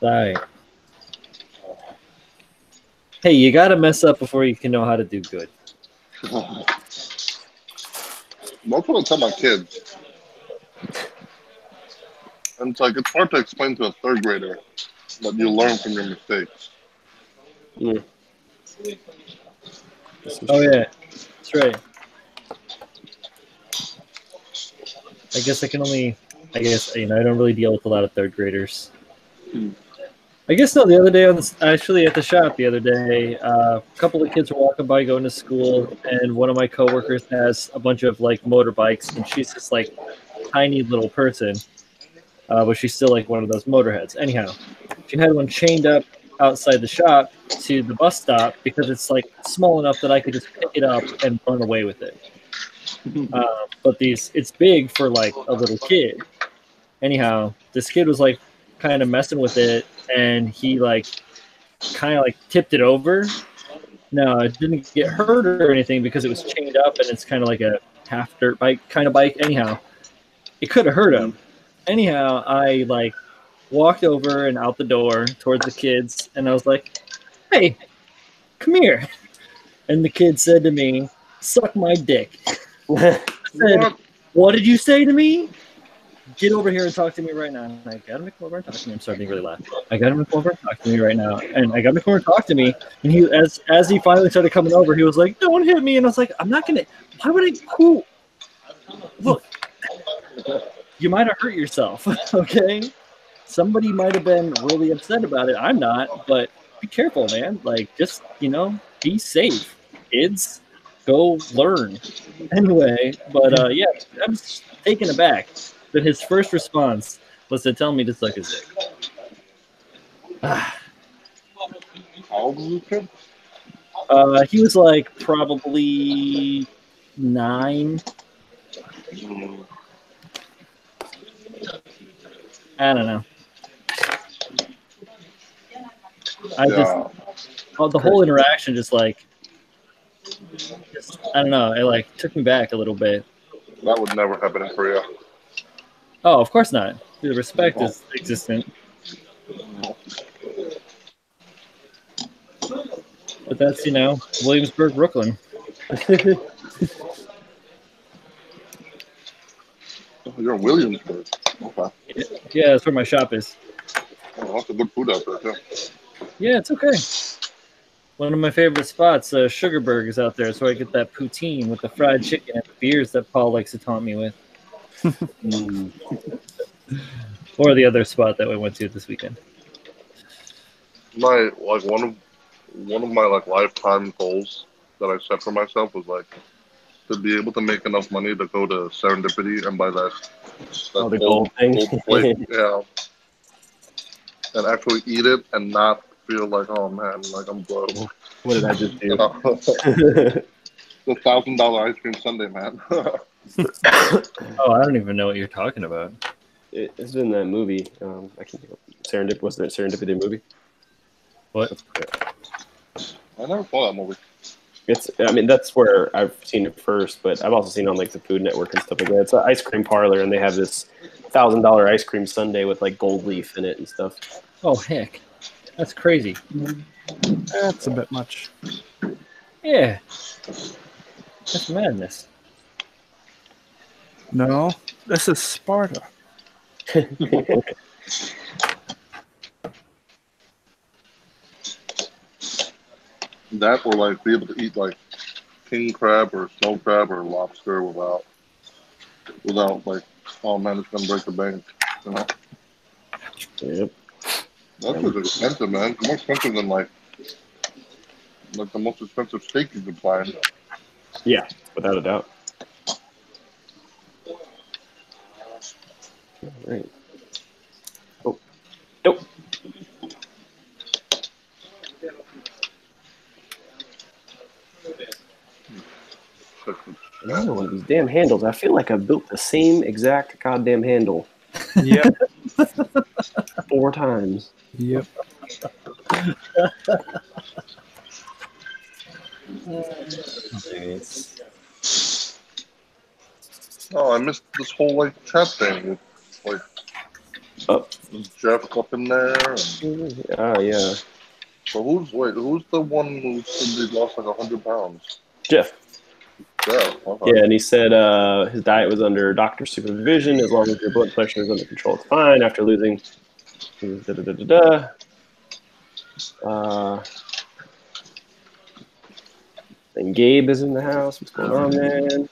S4: All right. Hey, you gotta mess up before you can know how to do good.
S5: That's what I tell my kids. And it's like, it's hard to explain to a 3rd grader, but you learn from your mistakes.
S2: Yeah.
S4: Oh, yeah. That's right. I guess I don't really deal with a lot of 3rd graders. I guess no. The other day, actually at the shop the other day, a couple of kids were walking by going to school, and one of my coworkers has a bunch of like motorbikes, and she's this like tiny little person, but she's still like one of those motorheads. Anyhow, she had one chained up outside the shop to the bus stop because it's like small enough that I could just pick it up and run away with it. But it's big for like a little kid. Anyhow, this kid was like kind of messing with it, and he like kind of like tipped it over. No, it didn't get hurt or anything because it was chained up, and it's kind of like a half dirt bike kind of bike. Anyhow, it could have hurt him. Anyhow, I like walked over and out the door towards the kids, and I was like, "Hey, come here." And the kid said to me, "Suck my dick." I said, "What did you say to me? Get over here and talk to me right now." And I got him to come over and talk to me. I'm starting to really laugh. I got him to come over and talk to me right now. And I got him to come over and talk to me. And he, as he finally started coming over, he was like, "Don't hit me." And I was like, "I'm not going to. Why would I? Cool. Look, you might have hurt yourself, okay? Somebody might have been really upset about it. I'm not, but be careful, man. Like, just, be safe. Kids, go learn." Anyway, but yeah, I'm just taken aback that his first response was to tell me to suck his dick.
S5: How old was this kid?
S4: He was like probably 9. I don't know. The whole interaction I don't know. It like took me back a little bit.
S5: That would never happen in Korea.
S4: Oh, of course not. The respect is existent. But that's, Williamsburg, Brooklyn.
S5: You're in Williamsburg. Okay.
S4: Yeah, that's where my shop is.
S5: Oh, lots of good food out there too.
S4: Yeah, it's okay. One of my favorite spots, Sugarburg, is out there, so I get that poutine with the fried chicken and the beers that Paul likes to taunt me with. Or the other spot that we went to this weekend.
S5: One of my like lifetime goals that I set for myself was like to be able to make enough money to go to Serendipity and buy that
S2: the gold thing.
S5: gold plate, yeah, and actually eat it and not feel like, oh man, like I'm broke.
S2: What did I just do?
S5: You know? The $1,000 ice cream sundae, man.
S4: Oh, I don't even know what you're talking about.
S2: It's in that movie. I can was that Serendipity movie?
S4: What?
S5: I never saw that movie.
S2: I mean, that's where I've seen it first, but I've also seen it on like the Food Network and stuff like that. It's an ice cream parlor, and they have this $1,000 ice cream sundae with like gold leaf in it and stuff.
S4: Oh heck, that's crazy.
S3: That's a bit much.
S4: Yeah, that's madness.
S3: No, this is Sparta.
S5: That or like be able to eat like king crab or snow crab or lobster without like, oh man, it's gonna break the bank. You know?
S2: Yep.
S5: That was expensive, man. It's more expensive than like the most expensive steak you could find.
S2: Yeah, without a doubt. All right. Oh, nope. Another one of these damn handles. I feel like I built the same exact goddamn handle.
S3: Yep.
S2: 4 times.
S3: Yep.
S5: Oh, I missed this whole like chat thing with like Jeff up in there. And...
S2: yeah.
S5: So who's the one who said he lost like 100 pounds?
S2: Jeff.
S5: Yeah. Okay.
S2: Yeah, and he said his diet was under doctor supervision. As long as your blood pressure is under control, it's fine. After losing, and Gabe is in the house. What's going on, man?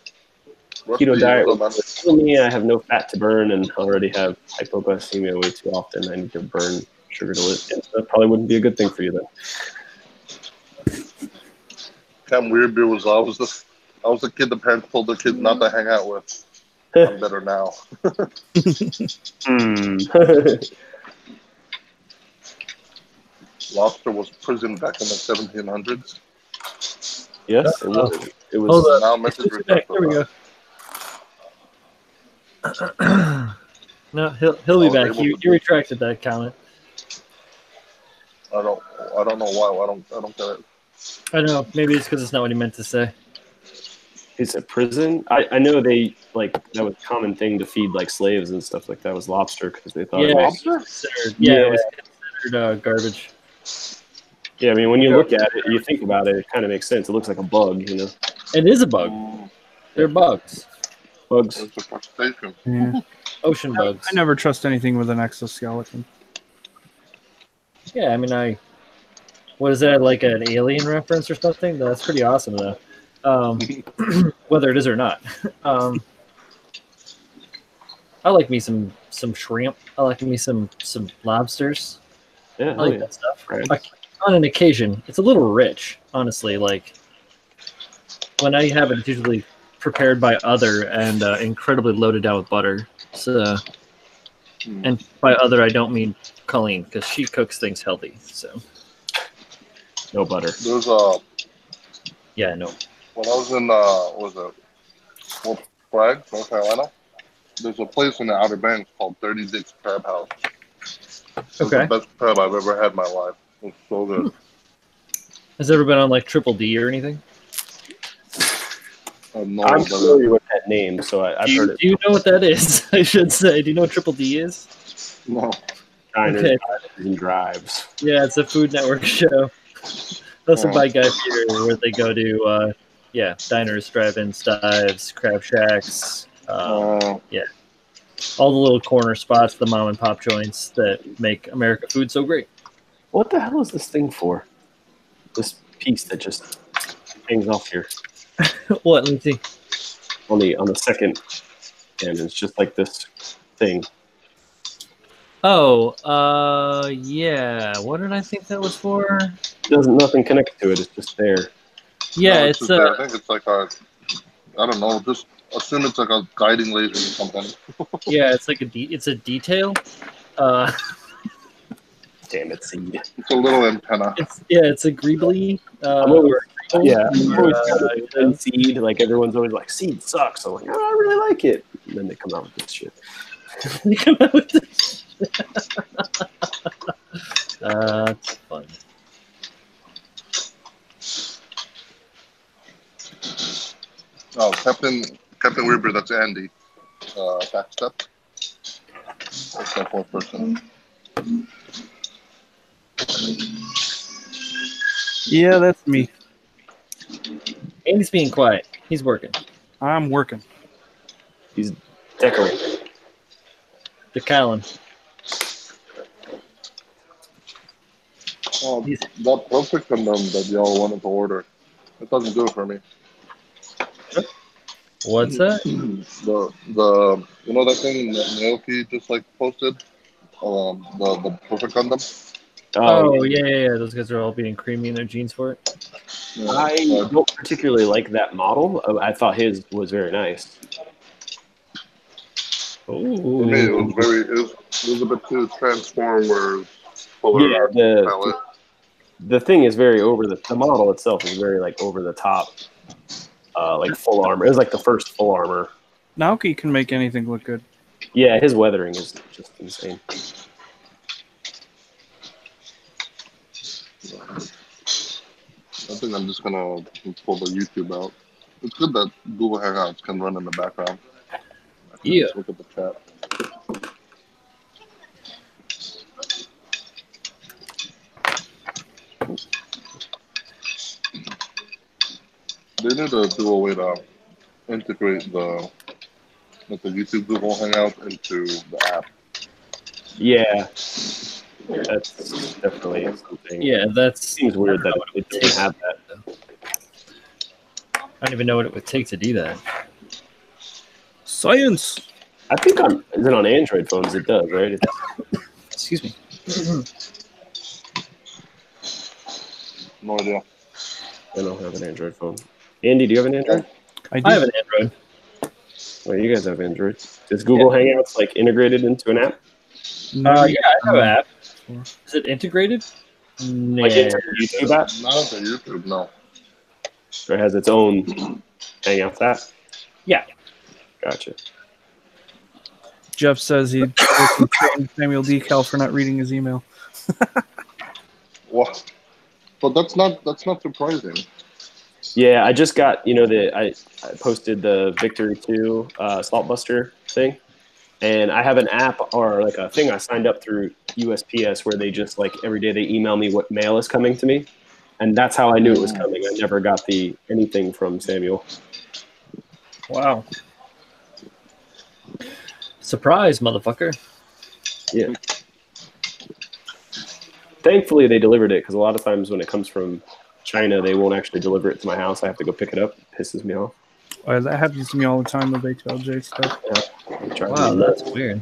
S2: Keto diet will kill me. I have no fat to burn and already have hypoglycemia way too often. I need to burn sugar to live. And that probably wouldn't be a good thing for you then.
S5: Kind of weird beer was I was the kid the parents told their kids not to hang out with. I'm better now. Lobster was prison back in the 1700s.
S2: Yes, it was.
S5: Now message
S4: Here we go. No, he'll be back. You retracted that comment.
S5: I don't know why. I don't get it.
S4: I know. Maybe it's because it's not what he meant to say.
S2: It's a prison. I know they like that was a common thing to feed like slaves and stuff like that was lobster because they thought
S4: it was considered garbage.
S2: Yeah, I mean when you look at it, you think about it, it kind of makes sense. It looks like a bug, you know.
S4: It is a bug. They're bugs.
S2: Bugs.
S5: It's a crustacean.
S3: Yeah.
S4: Ocean bugs.
S3: I never trust anything with an exoskeleton.
S4: Yeah, I mean, what is that, like an alien reference or something? That's pretty awesome, though. Whether it is or not. I like me some shrimp. I like me some lobsters.
S2: Yeah,
S4: I like that stuff.
S2: Right.
S4: Like, on an occasion, it's a little rich, honestly. Like, when I have it, it's usually prepared by other and incredibly loaded down with butter. So, and by other, I don't mean Colleen, because she cooks things healthy. So,
S2: no butter.
S5: There's
S4: yeah, no.
S5: when I was in what was it, Fort Bragg, North Carolina, there's a place in the Outer Banks called 30 Dick's Crab House. It's the best crab I've ever had in my life. It's so good.
S4: Has it ever been on like Triple D or anything?
S2: I'm familiar with that name, so I've heard it.
S4: Do you know what that is? I should say. Do you know what Triple D is?
S5: No.
S2: Diners,
S4: Okay.
S2: and drives.
S4: Yeah, it's a Food Network show. Hosted by Guy Fieri, where they go to, diners, drive-ins, dives, crab shacks. Yeah. All the little corner spots, the mom and pop joints that make America food so great.
S2: What the hell is this thing for? This piece that just hangs off here.
S4: What? Let me see.
S2: On the second end, it's just like this thing.
S4: Oh, yeah. What did I think that was for?
S2: Nothing connected to it. It's just there.
S4: Yeah,
S5: No,
S4: it's
S5: just there. I think it's like a, I don't know, just assume it's like a guiding laser or something.
S4: yeah, it's like it's a detail.
S2: Damn it, seed.
S5: It's a little antenna.
S4: It's a greebly.
S2: I'm always
S4: or,
S2: seed. Like everyone's always like, seed sucks. I'm like, oh, I really like it. And then they come out with this shit.
S4: They come out with this. That's fun.
S5: Oh, Captain Weber, that's Andy. Backstept. That's the fourth person.
S3: Yeah, that's me.
S4: Andy's being quiet. He's working.
S3: I'm working.
S2: He's decorating.
S4: The Callan.
S5: Oh, that perfect condom that y'all wanted to order. It doesn't do it for me.
S4: What's that?
S5: The you know that thing that Naoki just like posted? The perfect condom?
S4: Oh, yeah. Those guys are all being creamy in their jeans for it.
S5: Yeah,
S2: I don't particularly like that model. I thought his was very nice.
S5: for me, it was a bit too Transformers
S2: Yeah,
S5: palette.
S2: the thing is very the model itself is very like over the top, like full armor. It was like the first full armor.
S3: Naoki can make anything look good.
S2: Yeah, his weathering is just insane.
S5: I think I'm just gonna pull the YouTube out. It's good that Google Hangouts can run in the background. I can
S4: Yeah.
S5: just look at the chat. They need to do a way to integrate the YouTube Google Hangout into the app.
S2: Yeah, that's definitely something.
S4: Yeah, that
S2: seems weird that it doesn't have that.
S4: I don't even know what it would take to do that.
S3: Science.
S2: I think is it on Android phones? It does, right?
S4: Excuse me.
S5: No idea.
S2: I don't have an Android phone. Andy, do you have an Android?
S3: I
S4: I have an Android.
S2: Well, you guys have Android. Is Google Hangouts like integrated into an app?
S3: Never
S4: Yeah, I have an app. Is it integrated? No.
S2: Like into the YouTube app?
S5: Not on the YouTube, no.
S2: Or it has its own Hangouts app?
S4: Yeah.
S2: Gotcha.
S3: Jeff says he trained Samuel Decal for not reading his email.
S5: What? But that's not surprising.
S2: Yeah, I just got, I posted the Victory 2 Saltbuster thing. And I have an app or like a thing I signed up through USPS where they just like every day they email me what mail is coming to me. And that's how I knew it was coming. I never got anything from Samuel.
S4: Wow. Surprise, motherfucker.
S2: Yeah. Thankfully, they delivered it because a lot of times when it comes from China, they won't actually deliver it to my house. I have to go pick it up. It pisses me off.
S3: That happens to me all the time with HLJ stuff.
S2: Yeah.
S4: Wow, that's weird.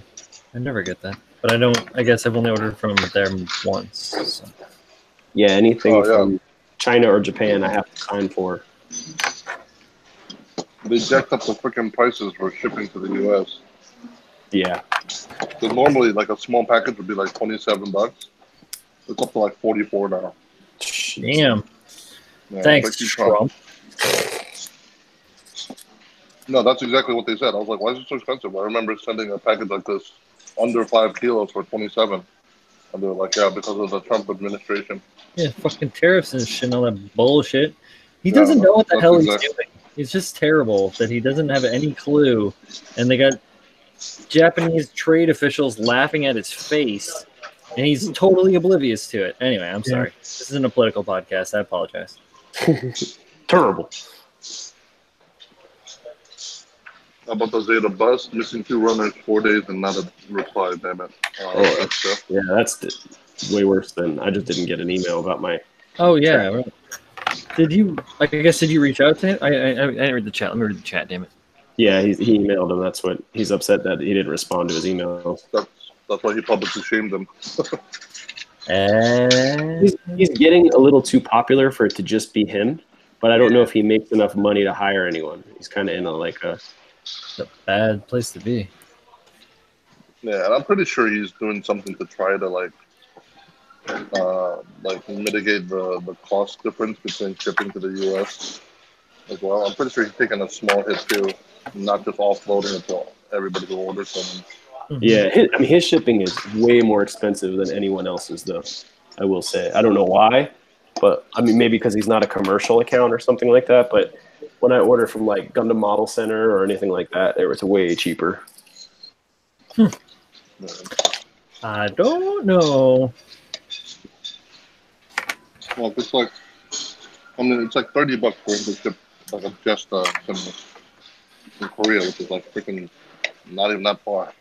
S4: I never get that. But I guess I've only ordered from them once. So.
S2: Yeah, anything from China or Japan I have to sign for.
S5: They jacked up the freaking prices for shipping to the US.
S2: Yeah.
S5: Because normally, like a small package would be like $27. It's up to like 44 now.
S4: Damn.
S5: Yeah,
S4: Thanks, Trump.
S5: No, that's exactly what they said. I was like, why is it so expensive? I remember sending a package like this under 5 kilos for 27. And they were like, yeah, because of the Trump administration.
S4: Yeah, fucking tariffs and shit and all that bullshit. He doesn't know what the hell he's doing. It's just terrible that he doesn't have any clue. And they got Japanese trade officials laughing at his face. And he's totally oblivious to it. Anyway, I'm sorry. This isn't a political podcast. I apologize.
S2: Terrible.
S5: about the Zeta bus? Missing 2 runners, 4 days, and not a reply. Damn it.
S2: Yeah, that's way worse than I just didn't get an email about my.
S4: Oh yeah. Right. Did you? I guess did you reach out to him? I didn't read the chat. Let me read the chat. Damn it.
S2: Yeah, he emailed him. That's what he's upset that he didn't respond to his emails.
S5: That's why he publicly shamed them.
S2: He's getting a little too popular for it to just be him, but I don't know if he makes enough money to hire anyone. He's kind of in
S4: It's a bad place to be.
S5: Yeah, and I'm pretty sure he's doing something to try to like mitigate the cost difference between shipping to the U.S. as well. I'm pretty sure he's taking a small hit too, not just offloading it to everybody who orders from him.
S2: Yeah, his shipping is way more expensive than anyone else's, though. I will say. I don't know why, but I mean maybe because he's not a commercial account or something like that. But when I order from like Gundam Model Center or anything like that, it was way cheaper.
S4: I don't know.
S5: Well, it's like, I mean, it's like $30 for him to ship like a just in Korea, which is like freaking not even that far.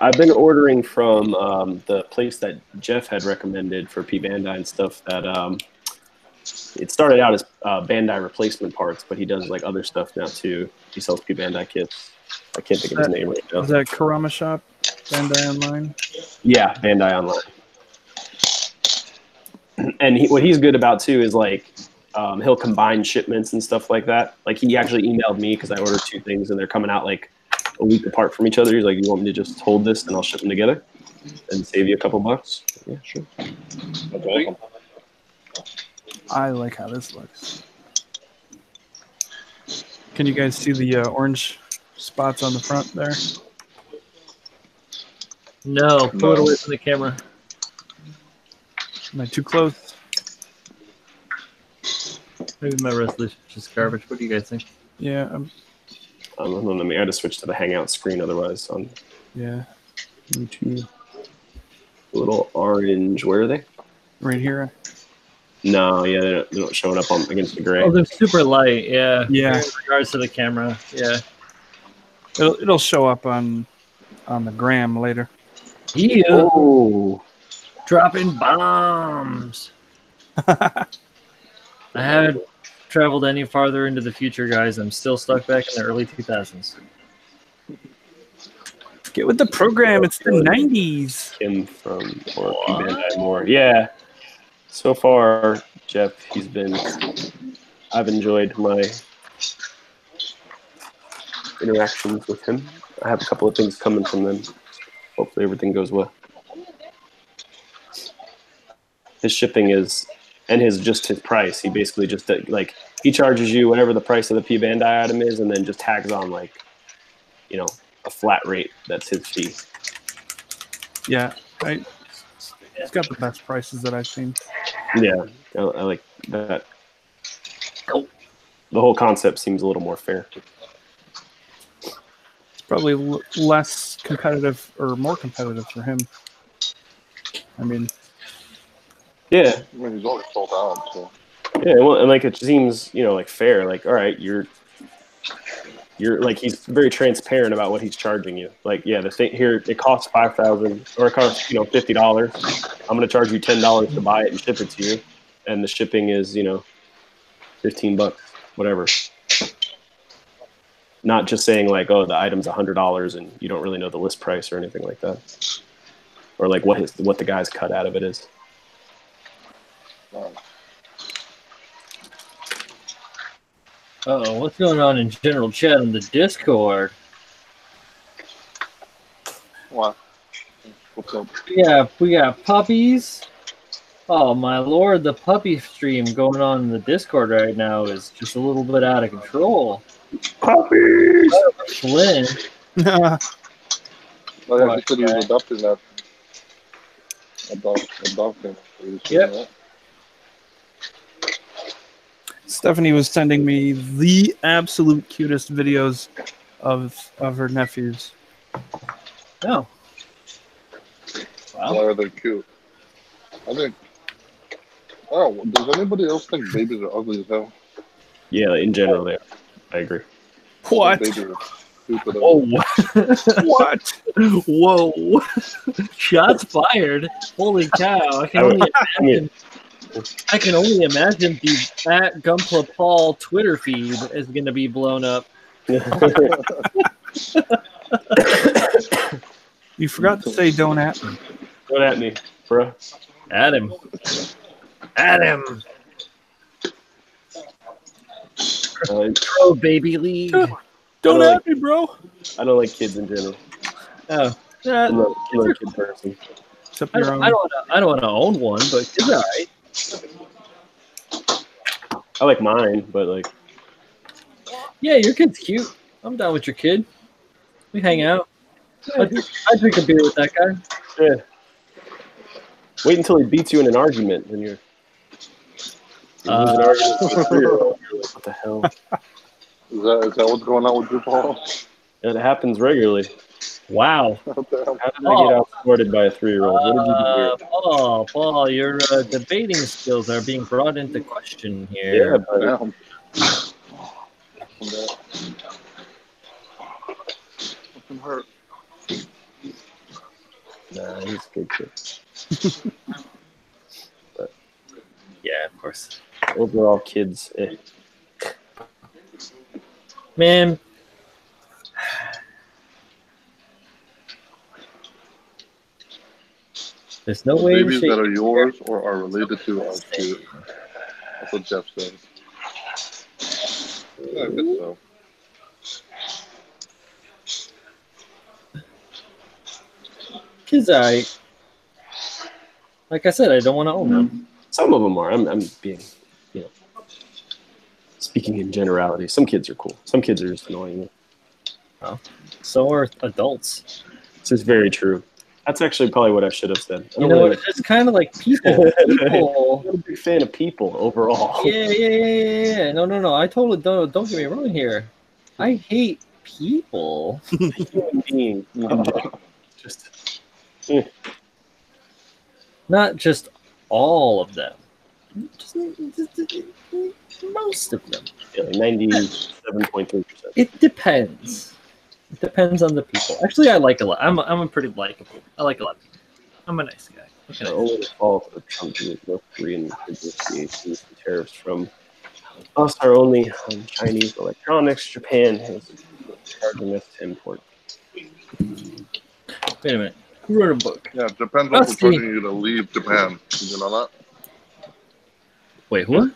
S2: I've been ordering from the place that Jeff had recommended for P Bandai and stuff. That it started out as Bandai replacement parts, but he does like other stuff now too. He sells P Bandai kits. I can't think of his name right now.
S3: Is that Karama Shop? Bandai Online?
S2: Yeah, Bandai Online. And what he's good about too is like he'll combine shipments and stuff like that. Like he actually emailed me because I ordered 2 things and they're coming out like a week apart from each other. He's like, "You want me to just hold this and I'll ship them together and save you a couple bucks?" Yeah, sure.
S5: That's awesome.
S3: I like how this looks. Can you guys see the orange spots on the front there?
S4: No, pull it away from the camera.
S3: Am I too close?
S4: Maybe my resolution is just garbage. What do you guys think?
S3: Yeah,
S2: I had to switch to the Hangout screen otherwise on
S3: yeah.
S2: YouTube. Little orange. Where are they?
S3: Right here.
S2: No, yeah, they're not showing up against the gray.
S4: Oh, they're super light. Yeah.
S3: Yeah.
S4: In regards to the camera. Yeah.
S3: It'll show up on the gram later.
S4: Yeah.
S2: Oh,
S4: Dropping bombs. I haven't traveled any farther into the future, guys. I'm still stuck back in the early 2000s.
S3: Get with the program. It's the 90s.
S2: Kim from or P Bandai more. Yeah. So far, Jeff, I've enjoyed my interactions with him. I have a couple of things coming from them. Hopefully everything goes well. His shipping is, and his price. He basically just like he charges you whatever the price of the P Bandai item is, and then just tags on like, a flat rate. That's his fee.
S3: Yeah, he's got the best prices that I've seen.
S2: Yeah, I like that. The whole concept seems a little more fair.
S3: It's probably less competitive or more competitive for him. I mean,
S2: yeah.
S5: I mean, he's always sold out, so.
S2: Yeah, well, and like it seems, like fair. Like, all right, you're like he's very transparent about what he's charging you. Like, yeah, the thing here it costs $5,000 or it costs $50. I'm gonna charge you $10 to buy it and ship it to you, and the shipping is $15, whatever. Not just saying like, oh, the item's $100 and you don't really know the list price or anything like that, or like what the guy's cut out of it is.
S4: Uh-oh, what's going on in general chat on the Discord?
S5: What? What's up?
S4: Yeah, we got puppies. Oh my lord, the puppy stream going on in the Discord right now is just a little bit out of control.
S2: Puppies!
S4: Flynn.
S5: Oh, yeah, he said he was adopting that. Adopting.
S4: Yep.
S3: Stephanie was sending me the absolute cutest videos of her nephews.
S4: Oh.
S5: Why are they cute? I think. Oh, does anybody else think babies are ugly as hell?
S2: Yeah, in general, I agree.
S3: What?
S5: Babies stupid.
S1: Whoa!
S3: What?
S1: Whoa! Shots fired! Holy cow! I can only imagine. I can only imagine the at Gunpla Paul Twitter feed is going to be blown up.
S3: You forgot to say don't at me.
S2: Don't at me, bro.
S1: At him! At him! Pro baby league.
S3: Don't
S2: I
S3: at me, bro.
S2: I don't like kids in general.
S1: Oh,
S2: I'm not a kid person.
S3: Except
S1: I
S3: your
S1: don't,
S3: own.
S1: I don't. I don't want to own one, but it's all right.
S2: I like mine, but like,
S1: Yeah, your kid's cute. I'm down with your kid. We hang out. I drink a beer with that guy.
S2: yeah. Wait until he beats you in an argument, and you lose an argument with a 3-year-old. You're like, what the hell?
S5: Is that what's going on with you, Paul?
S2: It happens regularly.
S1: Wow.
S2: How did I get outscored by a 3-year-old? What did you do here?
S1: Paul, your debating skills are being brought into question
S2: Yeah,
S1: here.
S2: buddy.
S5: Damn. Fucking hurt.
S2: Nah, he's a good kid.
S1: Yeah, of course.
S2: Overall, kids.
S1: Man. There's no way to
S5: Babies
S1: shake
S5: that are yours or are related to are cute. That's what Jeff says. Yeah, I guess so.
S1: kids. Like I said, I don't want to own them.
S2: Some of them are. I'm being, speaking in generality. Some kids are cool. Some kids are just annoying.
S1: So are adults.
S2: This is very true. That's actually probably what I should have said.
S1: It's kind of like people. People.
S2: I'm not a big fan of people overall.
S1: Yeah. No. I totally don't get me wrong here. I hate people.
S2: Human being. Just
S1: Not just all of them. Just most of them.
S2: 97.3%.
S1: It depends. It depends on the people. Actually, I like a lot. I'm a pretty likable. I like a lot of people. I'm a nice guy.
S2: The only fault of Trump is North Korean negotiations and tariffs from us are only on Chinese electronics. Japan is charging us to import.
S1: Wait a minute. Who wrote a book?
S5: Yeah, Japan's also charging you to leave Japan. Did you know that?
S1: Wait, what?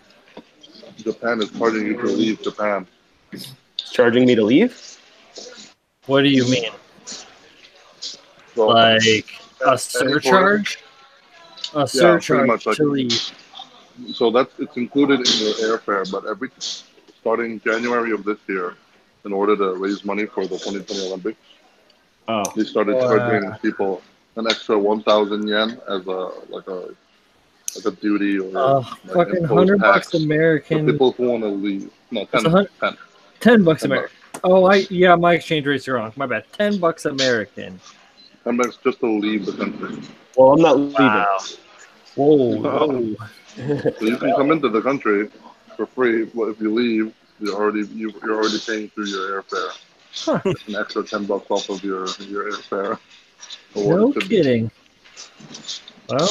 S5: Japan is charging you to leave Japan.
S2: It's charging me to leave?
S1: What do you mean?
S5: So,
S1: Like a surcharge? A surcharge
S5: much like-
S1: to leave.
S5: So it's included in your airfare, but starting January of this year, in order to raise money for the 2020 Olympics, they started charging people an extra 1,000 yen as a duty or
S1: fucking
S5: imposed
S1: $100
S5: tax
S1: American.
S5: for people who want to leave. No,
S1: It's
S5: 10.
S1: $10 American. Oh, my exchange rates are wrong. My bad. $10 American.
S5: $10 just to leave the country.
S2: Well, I'm not leaving.
S1: Wow. Whoa.
S5: So you can come into the country for free. But if you leave, you're already paying through your airfare.
S1: Huh.
S5: An extra $10 off of your airfare.
S1: No kidding. Well,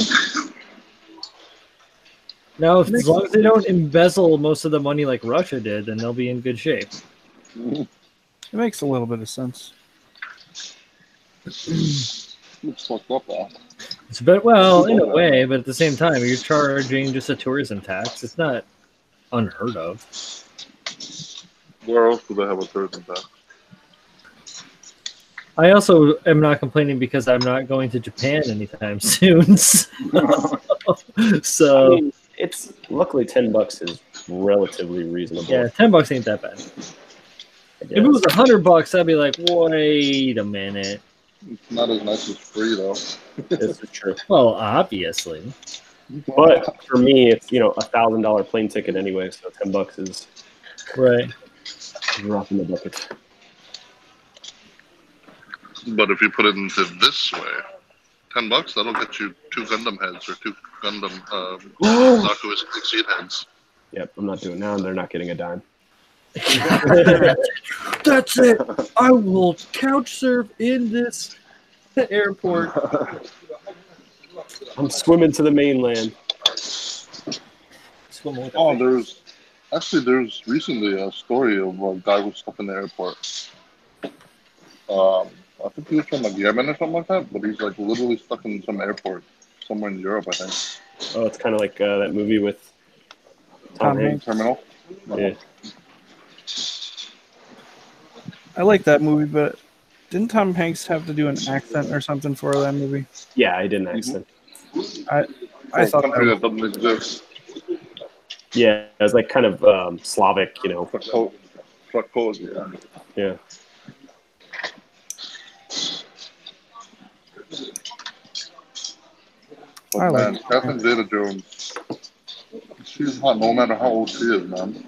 S1: now as long as they don't embezzle most of the money like Russia did, then they'll be in good shape.
S3: It makes a little bit of sense.
S5: It's fucked up, though.
S1: It's well, in a way, but at the same time, you're charging just a tourism tax. It's not unheard of.
S5: Where else do they have a tourism tax?
S1: I also am not complaining because I'm not going to Japan anytime soon. So
S2: I mean, it's luckily $10 is relatively reasonable.
S1: yeah, $10 ain't that bad. If it was $100, I'd be like, wait a minute.
S5: It's not as nice as free, though.
S2: This is true.
S1: Well, obviously.
S2: But for me, it's $1,000 plane ticket anyway, so $10 is
S1: Right.
S2: a drop in the bucket.
S5: But if you put it into this way, $10, that'll get you 2 Gundam heads or 2 Gundam Zaku Exceed heads.
S2: Yep, I'm not doing that. They're not getting a dime.
S1: That's it. I will couch surf in this airport.
S2: I'm swimming to the mainland.
S5: Oh, there's recently a story of a guy who was stuck in the airport. I think he was from like Yemen or something like that, but he's like literally stuck in some airport somewhere in Europe, I think.
S2: Oh, it's kind of like that movie with Tom Hanks.
S5: Terminal.
S2: Yeah.
S3: I like that movie, but didn't Tom Hanks have to do an accent or something for that movie?
S2: Yeah, I did an accent.
S3: I thought that
S5: country
S3: was,
S5: that doesn't exist.
S2: Yeah, it was like kind of Slavic, you know.
S5: Fuck, yeah.
S2: Yeah.
S5: But
S3: I like
S5: man, Catherine Zeta-Jones, she's hot no matter how old she is, man.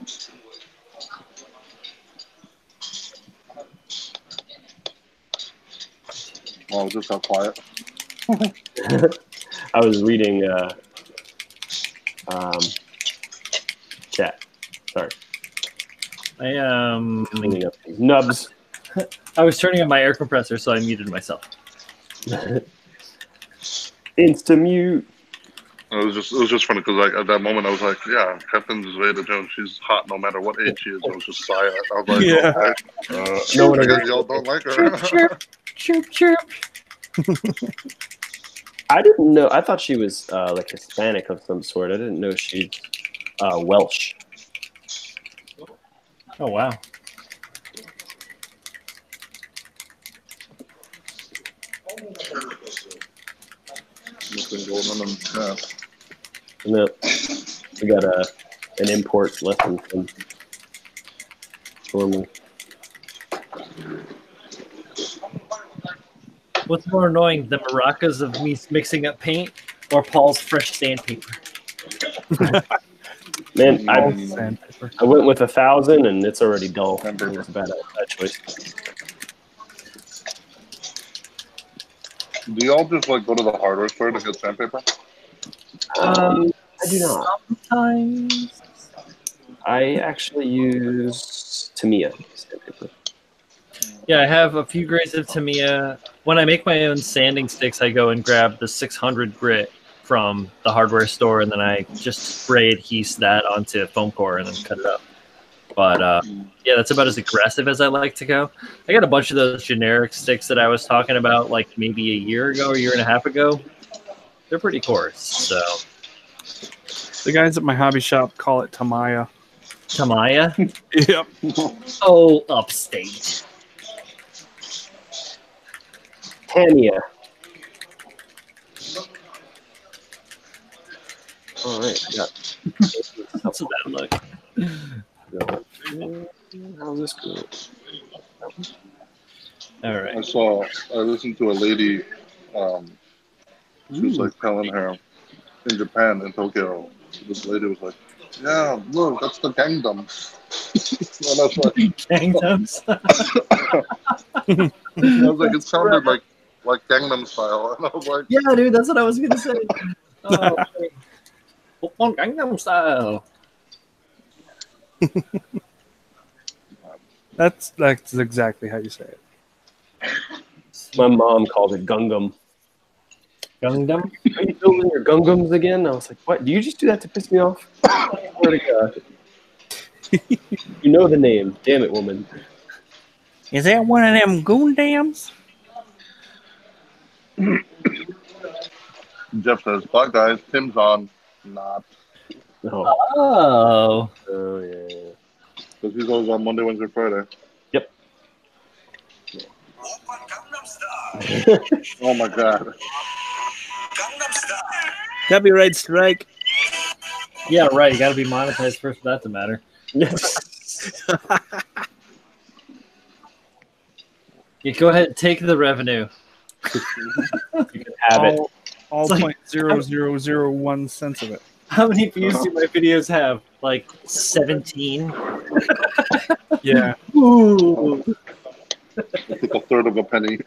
S5: Oh, just got quiet.
S2: I was reading chat. Sorry. Cleaning up these nubs.
S1: I was turning on my air compressor, so I muted myself.
S2: Insta mute.
S5: It was just funny because like at that moment I was like, yeah, Catherine Zeta-Jones, she's hot no matter what age she is. I was just silent. I was like,
S3: Yeah.
S5: okay.
S2: No one
S5: I guess
S2: agrees.
S5: y'all don't like her.
S1: Chirp, chirp.
S2: I didn't know. I thought she was like Hispanic of some sort. I didn't know she's Welsh.
S1: Oh, wow.
S5: Nothing going on in the chat.
S2: No, we got an import lesson from Stormy.
S1: What's more annoying, the maracas of me mixing up paint or Paul's fresh sandpaper?
S2: Man, I
S3: sandpaper.
S2: went with 1,000 and it's already dull. It was a bad choice.
S5: Do y'all just like go to the hardware store to get sandpaper?
S2: I do not.
S1: Sometimes.
S2: I actually use Tamiya sandpaper.
S1: Yeah, I have a few grades of Tamiya. When I make my own sanding sticks, I go and grab the 600 grit from the hardware store, and then I just spray adhese that onto foam core and then cut it up. But yeah, that's about as aggressive as I like to go. I got a bunch of those generic sticks that I was talking about like maybe a year ago, a year and a half ago. They're pretty coarse. So
S3: The guys at my hobby shop call it Tamaya.
S1: Tamiya?
S3: Yep.
S1: Oh, upstate.
S2: Tamiya. All right. Got
S1: That's a bad look.
S2: How's this go?
S1: All right.
S5: I listened to a lady, she was like telling her in Japan, in Tokyo, this lady was like, yeah, look, that's the Gangnam. And I was like,
S1: Gangnams.
S5: I was like, it sounded like Gangnam style. And I was like,
S1: Yeah, dude, that's what I was gonna say. Oh, on Gangnam style.
S3: That's exactly how you say it.
S2: My mom called it Gungam.
S1: Gangnam?
S2: Are you building your Gungams again? I was like, what? Do you just do that to piss me off? Swear to God. You know the name. Damn it, woman.
S3: Is that one of them goon dams?
S5: Jeff says, bye guys, Tim's on. Not.
S2: No.
S1: Oh.
S2: Oh, yeah.
S5: Because he's always on Monday, Wednesday, Friday.
S2: Yep.
S5: Oh my God.
S3: Copyright strike.
S1: Yeah, right. You gotta be monetized first for that to matter. Yeah, go ahead, take the revenue.
S2: You can have it.
S3: All
S1: It's like-
S3: 0.0001 cents of it.
S1: How many views do my videos have? Like 17?
S3: Yeah.
S1: Ooh.
S5: It's like a third of a penny.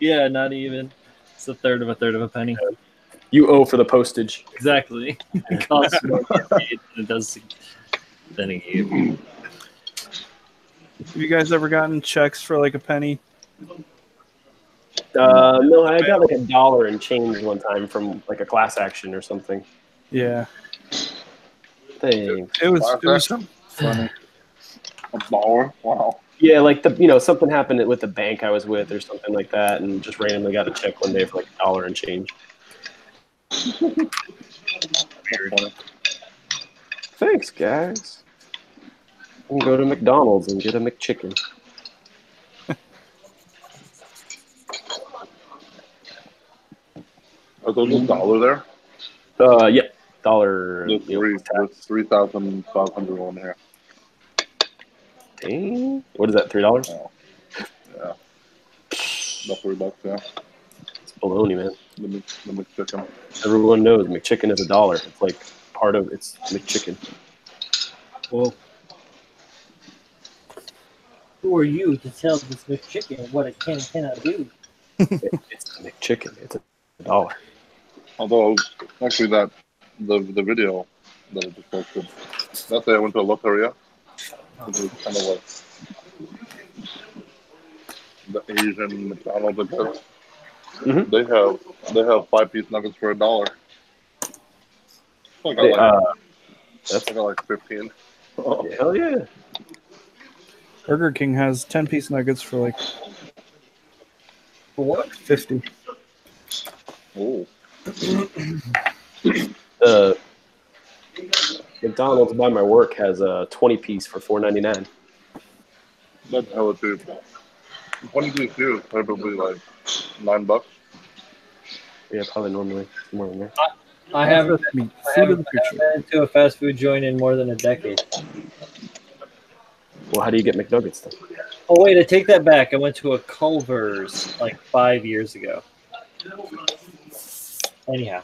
S1: Yeah, not even. It's a third of a penny.
S2: You owe for the postage.
S1: Exactly. It costs more to get paid than it does than a game.
S3: Have you guys ever gotten checks for like a penny?
S2: No, I got like $1 and change one time from like a class action or something.
S3: Yeah,
S2: Thanks.
S3: it was funny.
S5: $1? Wow.
S2: Yeah, like something happened with the bank I was with or something like that, and just randomly got a check one day for like $1 and change.
S5: Weird.
S2: Thanks, guys. We can go to McDonald's and get a McChicken.
S5: Are those $1 there?
S2: Yeah, $1.
S5: There's 3,500 on here.
S2: Dang. What is that? $3?
S5: Oh. Yeah. About $3, yeah.
S2: It's baloney, man.
S5: The McChicken.
S2: Everyone knows McChicken is $1. It's like part of it's McChicken.
S4: Well, who are you to tell this McChicken what it can and cannot do?
S2: It's a McChicken. It's $1.
S5: Although, actually, the video that I just posted, that day I went to a loteria. It was kind of like the Asian McDonald's, I guess.
S2: Mm-hmm.
S5: They have 5-piece nuggets for $1. I got like 15. Oh.
S2: Hell yeah.
S3: Burger King has 10-piece nuggets for like
S4: What?
S3: 50.
S5: Oh.
S2: McDonald's by my work has a 20-piece for $4.99.
S5: That's hella cheap. 20-piece here is probably like $9.
S2: Yeah, probably normally more than there.
S4: I haven't been to a fast food joint in more than a decade.
S2: Well, how do you get McNuggets then?
S4: Oh wait, I take that back. I went to a Culver's like 5 years ago. Anyhow.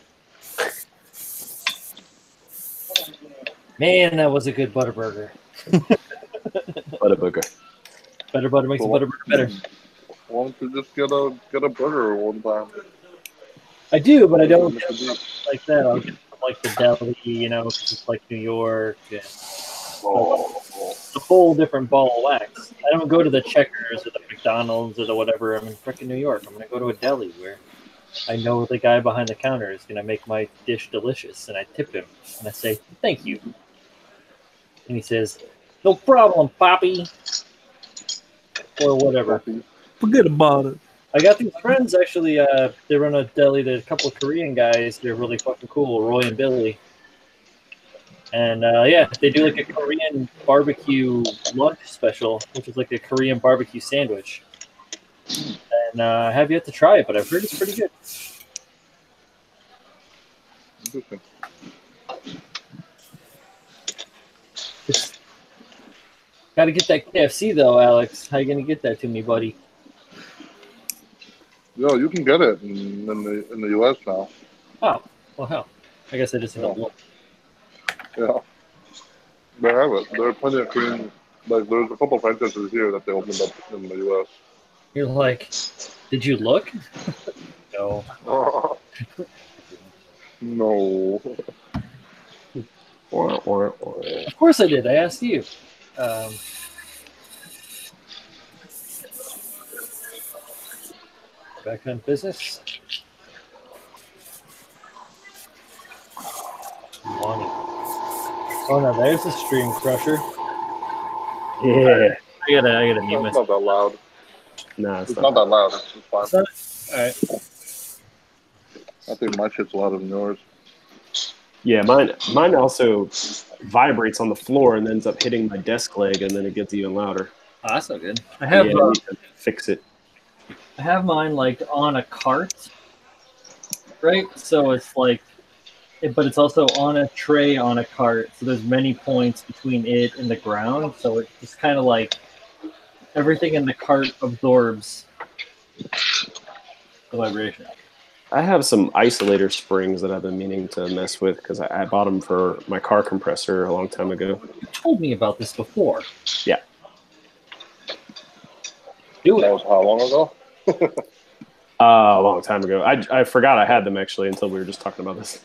S4: Man, that was a good Butterburger.
S2: Butterburger.
S4: Better butter makes the Butterburger better.
S5: Why don't you just get a burger one time?
S4: I do, but I don't get like that. I'll get like the deli, because it's like New York. And it's a whole different ball of wax. I don't go to the Checkers or the McDonald's or the whatever. I'm in freaking New York. I'm going to go to a deli where I know the guy behind the counter is going to make my dish delicious, and I tip him, and I say, thank you. And he says, no problem, Poppy. Or whatever.
S3: Forget about it.
S4: I got these friends, actually, they run a deli. They're a couple of Korean guys. They're really fucking cool, Roy and Billy. And, yeah, they do like a Korean barbecue lunch special, which is like a Korean barbecue sandwich. And I have yet to try it, but I've heard it's pretty good.
S5: Interesting.
S4: Got to get that KFC, though, Alex. How you going to get that to me, buddy?
S5: Yo, you can get it in the U.S. now.
S4: Oh, well, hell. I guess I just haven't looked.
S5: Yeah. They have it. There are plenty of Korean. Like, there's a couple of franchises here that they opened up in the U.S.
S4: You're like, did you look? No.
S5: No.
S4: Of course I did. I asked you. Back on business. Money. Oh no, there's the stream crusher.
S2: Yeah.
S4: I gotta mute
S5: It's
S4: myself.
S5: not that loud.
S2: Nah,
S5: It's not that loud. It's fine.
S4: Alright.
S5: I think my shit's louder than yours.
S2: Yeah, mine also vibrates on the floor and ends up hitting my desk leg, and then it gets even louder.
S4: Oh, that's not good. I have
S2: I need to fix it.
S4: I have mine like on a cart, right? So it's like, but it's also on a tray on a cart. So there's many points between it and the ground. So it's just kind of like everything in the cart absorbs the vibration.
S2: I have some isolator springs that I've been meaning to mess with because I bought them for my car compressor a long time ago.
S4: You told me about this before.
S2: Yeah.
S4: Do
S5: That
S4: it.
S5: was how long ago?
S2: A long time ago. I forgot I had them actually until we were just talking about this.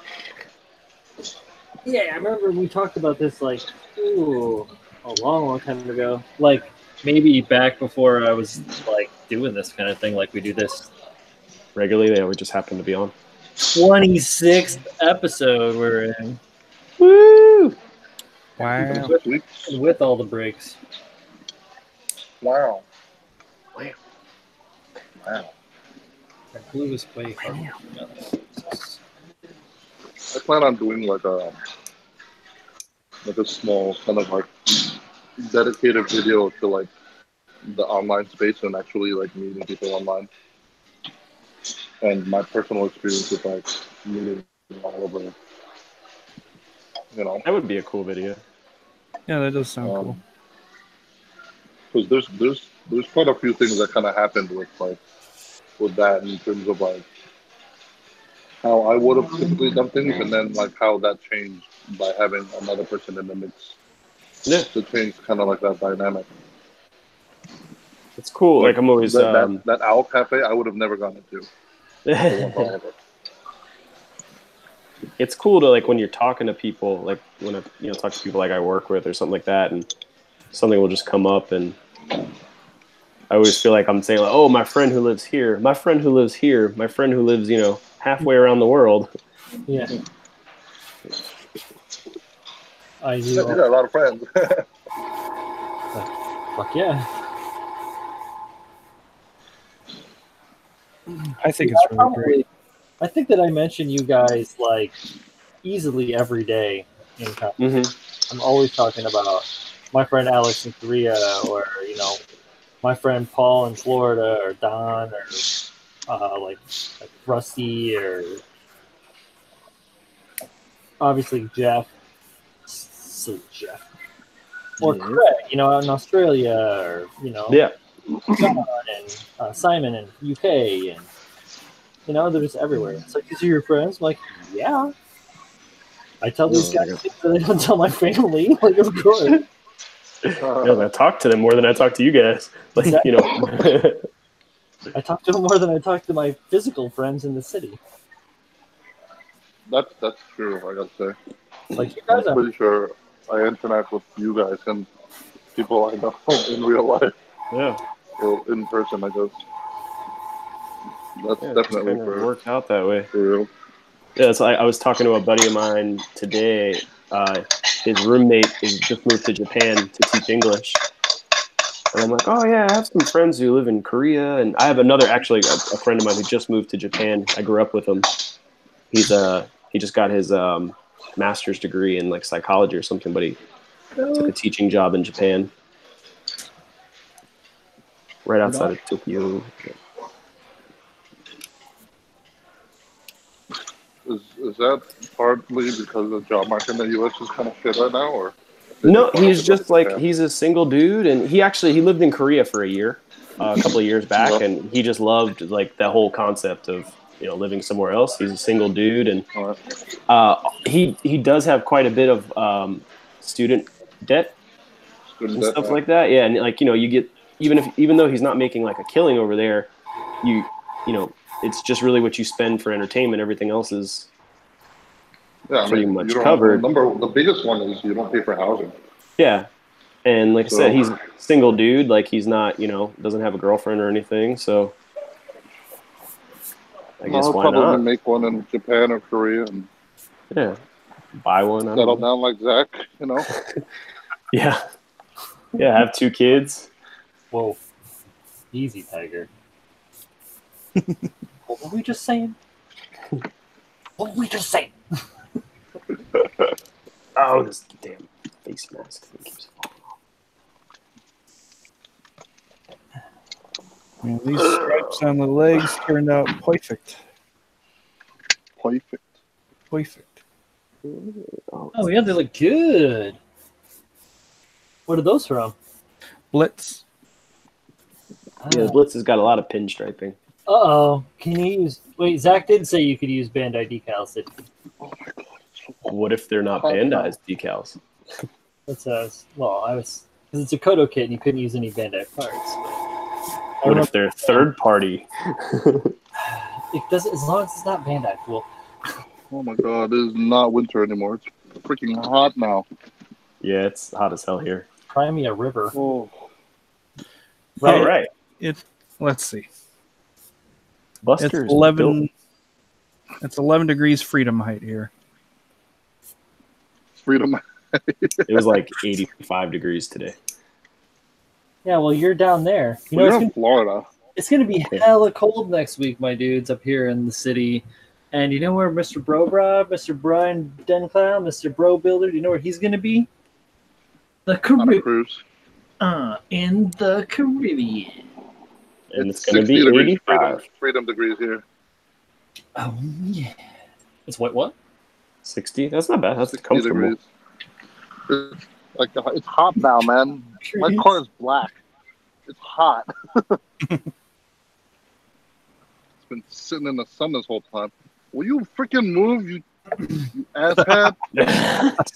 S4: Yeah, I remember we talked about this like a long time ago. Like maybe back before I was like doing this kind of thing, like we do this
S2: regularly. They would just happen to be on.
S4: 26th episode we're in.
S2: Woo!
S3: Wow.
S4: With all the breaks.
S5: Wow.
S2: Wow.
S5: Wow.
S4: I blew this way hard.
S5: I plan on doing like a small kind of like dedicated video to like the online space and actually like meeting people online. And my personal experience with like meeting all over, you know.
S2: That would be a cool video.
S3: Yeah, that does sound cool.
S5: Because there's quite a few things that kind of happened with that in terms of like how I would have typically done things, and then like how that changed by having another person in the mix.
S2: Yeah,
S5: to change kind of like that dynamic.
S2: It's cool. Like I'm always
S5: that Owl Cafe, I would have never gone into.
S2: It's cool to like when you're talking to people, like when I talk to people like I work with or something like that, and something will just come up, and I always feel like I'm saying, like, "Oh, my friend who lives here, my friend who lives here, my friend who lives, halfway around the world."
S4: Yeah. I do.
S5: You got a lot of friends.
S4: Fuck yeah.
S3: I think it's really great.
S4: I think that I mention you guys like easily every day in conversation. I'm always talking about my friend Alex in Korea, or my friend Paul in Florida, or Don, or like Rusty, or obviously Jeff. So Jeff. Or Craig, in Australia, or
S2: Yeah.
S4: John and Simon in UK, and they're just everywhere. It's like, these are your friends? I'm like, yeah. I tell these guys things that I don't tell my family. Like, of course.
S2: I talk to them more than I talk to you guys. Like,
S4: Exactly. I talk to them more than I talk to my physical friends in the city.
S5: That's true, I gotta say.
S4: Like, you guys
S5: I'm pretty sure I interact with you guys and people I know in real life.
S2: Yeah.
S5: Or in person, I guess. That's definitely
S2: it worked out that way.
S5: For real.
S2: Yeah, so I was talking to a buddy of mine today. His roommate just moved to Japan to teach English. And I'm like, oh, yeah, I have some friends who live in Korea. And I have actually a friend of mine who just moved to Japan. I grew up with him. He just got his master's degree in like psychology or something, but he took a teaching job in Japan. Right outside of Tokyo.
S5: Is that partly because the job market in the U.S. is kind of shit right now, or?
S2: No, he's just like, he's a single dude, and he lived in Korea for a year, a couple of years back, and he just loved like the whole concept of living somewhere else. He's a single dude, and he does have quite a bit of student debt and stuff like that. Yeah, and like you get even though he's not making like a killing over there, you know it's just really what you spend for entertainment. Everything else is pretty much covered.
S5: The biggest one is you don't pay for housing.
S2: Yeah, and like I said, he's a single dude. Like he's not, doesn't have a girlfriend or anything. So I guess why
S5: probably
S2: not
S5: make one in Japan or Korea and
S2: buy one.
S5: Settle down like Zach,
S2: Yeah, have 2 kids.
S4: Whoa, easy, Tiger. What were we just saying?
S2: Oh, this damn face mask thing keeps falling off.
S3: Man, these stripes on the legs turned out perfect.
S4: Oh yeah, they look good. What are those from?
S3: Blitz.
S2: Yeah, Blitz has got a lot of pinstriping.
S4: Uh-oh. Can you use... Wait, Zach did say you could use Bandai decals.
S5: Oh my god.
S2: What if they're not Bandai's decals?
S4: Because it's a Koto kit and you couldn't use any Bandai parts.
S2: What if they're third party?
S4: It doesn't, as long as it's not Bandai, fool.
S5: Oh my god, it is not winter anymore. It's freaking hot now.
S2: Yeah, it's hot as hell here.
S4: Cry me a river.
S5: Oh.
S2: All right.
S3: Let's see.
S2: Buster
S3: It's
S2: is
S3: 11.
S2: built.
S3: It's 11 degrees freedom height here.
S5: Freedom.
S2: It was like 85 degrees today.
S4: Yeah, well, you're down there. You know,
S5: You're in Florida.
S4: it's gonna be hella cold next week, my dudes, up here in the city. And you know where Mr. Mr. Brian Denclow, Mr. Bro Builder, do you know where he's gonna be? The
S5: On a
S4: Caribbean.
S5: cruise.
S4: In the Caribbean.
S2: And it's going to
S5: 60
S2: be
S5: degrees
S2: 85.
S5: freedom degrees here.
S4: Oh yeah. It's what?
S2: 60? That's not bad. That's
S5: 60
S2: comfortable.
S5: degrees. It's like it's hot now, man. My car is black. It's hot. It's been sitting in the sun this whole time. Will you freaking move, you asshat?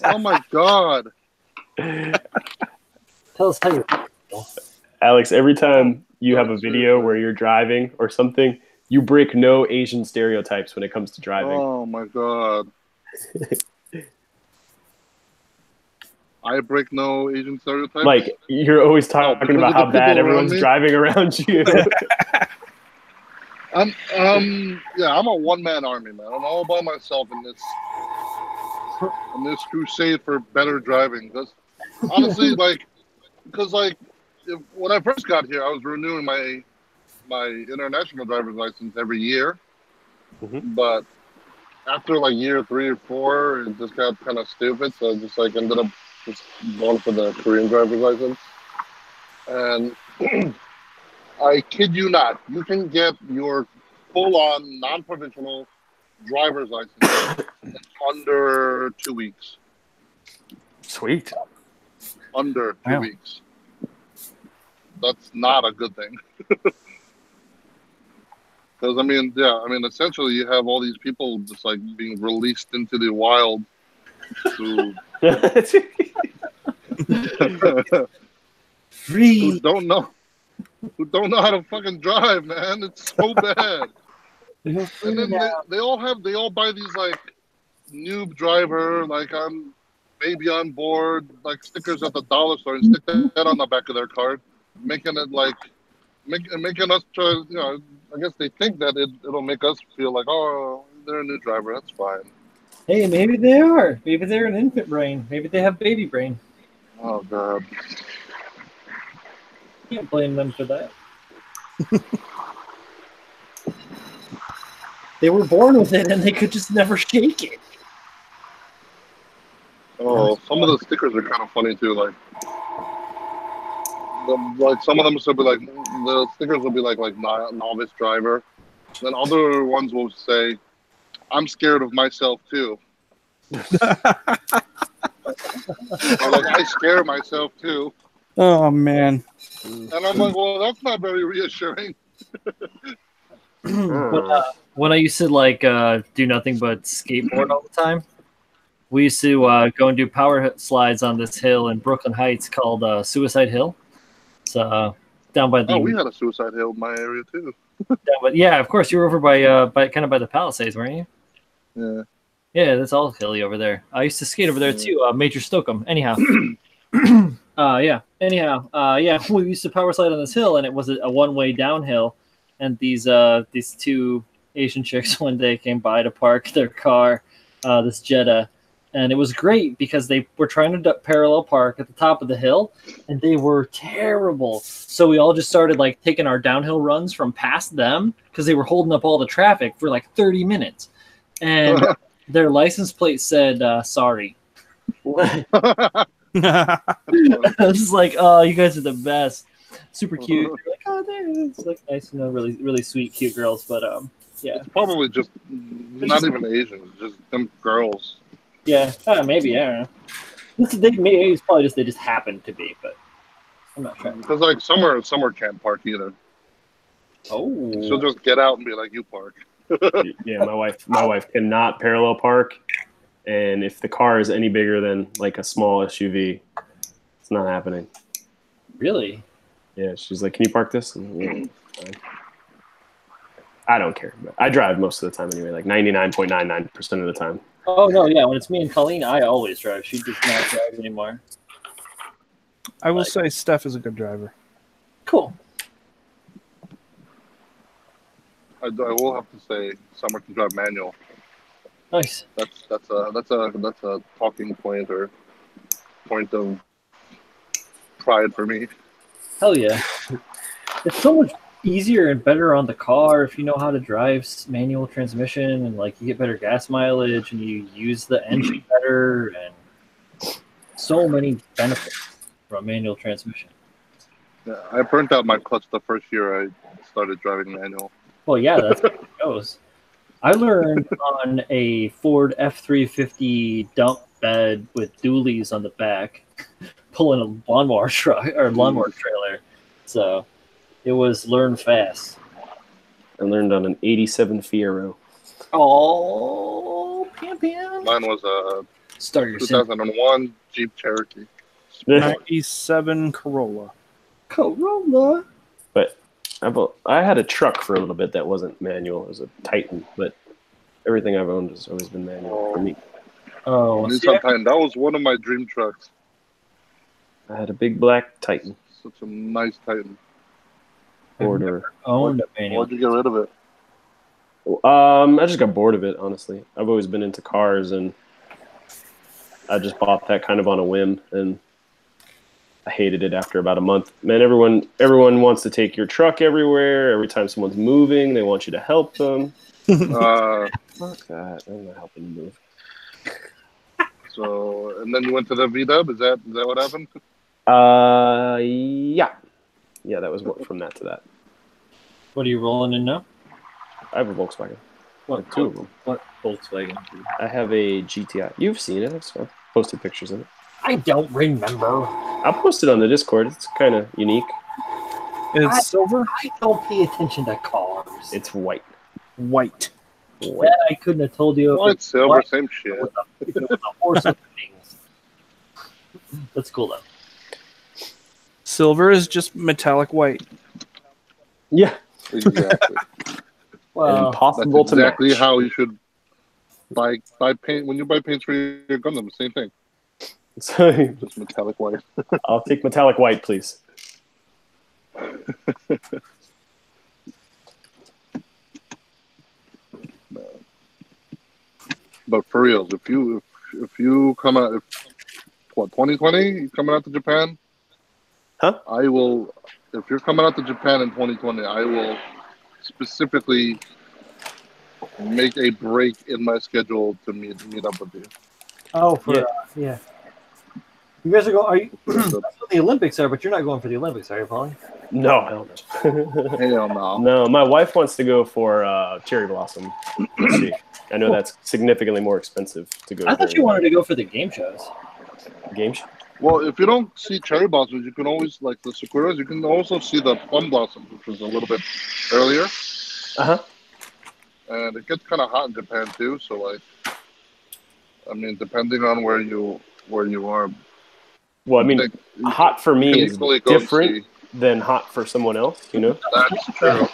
S5: Oh my god.
S4: Tell us how you feel.
S2: Alex, every time you have a video where you're driving or something, you break no Asian stereotypes when it comes to driving.
S5: Oh my god. I break no Asian stereotypes.
S2: Like, you're always talking about how bad everyone's driving around you.
S5: I'm a one-man army, man. I'm all by myself in this crusade for better driving. Because honestly, when I first got here, I was renewing my international driver's license every year.
S2: Mm-hmm.
S5: But after like year 3 or 4, it just got kind of stupid. So I just ended up just going for the Korean driver's license. And I kid you not, you can get your full-on non-provincial driver's license in under 2 weeks.
S2: Sweet.
S5: Under 2 weeks. That's not a good thing. Because essentially you have all these people just like being released into the wild who
S4: Free.
S5: who don't know how to fucking drive, man. It's so bad. And then they all buy these like noob driver, like I'm baby on board, like stickers at the dollar store and stick that on the back of their card, making it like making us try. I guess they think that it'll make us feel like, oh, they're a new driver. That's fine.
S4: Hey, maybe they are. Maybe they're an infant brain. Maybe they have baby brain.
S5: Oh god.
S4: Can't blame them for that. They were born with it and they could just never shake it.
S5: Oh, some of the stickers are kind of funny too. Like some of them will be like the stickers will be like novice driver. Then other ones will say, "I'm scared of myself too." Or like I scare myself too.
S3: Oh man.
S5: And I'm like, well, that's not very reassuring.
S4: When I used to do nothing but skateboard all the time, we used to go and do power slides on this hill in Brooklyn Heights called Suicide Hill. It's down by the.
S5: Oh, we had a Suicide Hill in my area too.
S4: Yeah, of course, you were over by kind of by the Palisades, weren't you?
S5: Yeah.
S4: Yeah, that's all hilly over there. I used to skate over there too, Major Stokeham. Anyhow. We used to power slide on this hill, and it was a one-way downhill. And these two Asian chicks one day came by to park their car, this Jetta, and it was great because they were trying to parallel park at the top of the hill, and they were terrible. So we all just started like taking our downhill runs from past them because they were holding up all the traffic for like 30 minutes, and their license plate said "sorry." I was like, "Oh, you guys are the best, super cute." They're like, "Oh, it's like nice, really, really sweet, cute girls." But yeah,
S5: it's probably just not even Asians, just them girls.
S4: Yeah, maybe I don't know. It's probably just they just happened to be, but I'm not sure.
S5: Because like summer can't park either.
S4: Oh,
S5: she'll just get out and be like, "You park."
S2: Yeah, my wife cannot parallel park. And if the car is any bigger than like a small SUV, it's not happening.
S4: Really?
S2: Yeah, she's like, "Can you park this?" And, yeah, I don't care. But I drive most of the time anyway, like 99.99% of the time.
S4: Oh no, yeah. When it's me and Colleen, I always drive. She does not drive anymore.
S3: I will say Steph is a good driver.
S4: Cool.
S5: I will have to say, Summer can drive manual.
S1: Nice.
S5: That's a talking point or point of pride for me.
S1: Hell yeah. It's so much easier and better on the car if you know how to drive manual transmission, and like you get better gas mileage and you use the engine better, and so many benefits from manual transmission.
S5: Yeah, I burnt out my clutch the first year I started driving manual.
S1: Well, yeah, that's how it goes. I learned on a Ford F-350 dump bed with dualies on the back, pulling a lawnmower truck or lawnmower trailer. So it was learn fast.
S2: I learned on an 87 Fiero.
S1: Oh, Pam Pam.
S5: Mine was a
S1: Start your
S5: 2001 Jeep Cherokee.
S3: 97 Corolla.
S1: Corolla.
S2: But I had a truck for a little bit that wasn't manual. It was a Titan, but everything I've owned has always been manual for me.
S1: Oh,
S5: Nissan Titan. That was one of my dream trucks.
S2: I had a big black Titan.
S5: Such a nice Titan.
S2: Order.
S1: Owned a manual.
S5: Why'd you get rid of it?
S2: I just got bored of it, honestly. I've always been into cars, and I just bought that kind of on a whim, and I hated it after about a month. Man, everyone wants to take your truck everywhere. Every time someone's moving, they want you to help them. Fuck that. I'm not helping you move.
S5: So, and then you went to the V-Dub? Is that what happened?
S2: Yeah. Yeah, that was from that to that.
S1: What are you rolling in now?
S2: I have a Volkswagen.
S1: What,
S2: two of them.
S1: What Volkswagen?
S2: I have a GTI. You've seen it. I've posted pictures of it.
S1: I don't remember.
S2: I'll post it on the Discord. It's kind of unique.
S3: It's silver?
S1: I don't pay attention to cars.
S2: It's white.
S3: White.
S1: That I couldn't have told you.
S5: White, silver, same shit.
S1: If it was a horse with wings. That's cool, though.
S3: Silver is just metallic white.
S2: Yeah.
S5: Exactly.
S1: Well,
S2: Impossible
S5: that's exactly
S2: to match.
S5: how you should buy paint. When you buy paints for your Gundam, the same thing.
S2: So,
S5: Just metallic white.
S2: I'll take metallic white, please.
S5: But for reals, if you come out, 2020, you coming out to Japan?
S2: Huh?
S5: I will. If you're coming out to Japan in 2020, I will specifically make a break in my schedule to meet up with you.
S1: oh, for
S2: Yeah.
S1: You guys are going. Are you? That's what the Olympics are, but you're not going for the Olympics, are you, Paulie?
S2: No, hell no.
S5: Hell no.
S2: No, my wife wants to go for Cherry Blossom. Let's see. I know that's significantly more expensive to go.
S1: I thought you wanted to go for the game shows.
S2: Game show.
S5: Well, if you don't see cherry blossoms, you can always, like the sakuras, you can also see the plum blossoms, which was a little bit earlier.
S2: Uh-huh.
S5: And it gets kind of hot in Japan too. So, like, I mean, depending on where you are.
S2: Well, I mean, hot for me is different than hot for someone else, you know?
S5: That's true.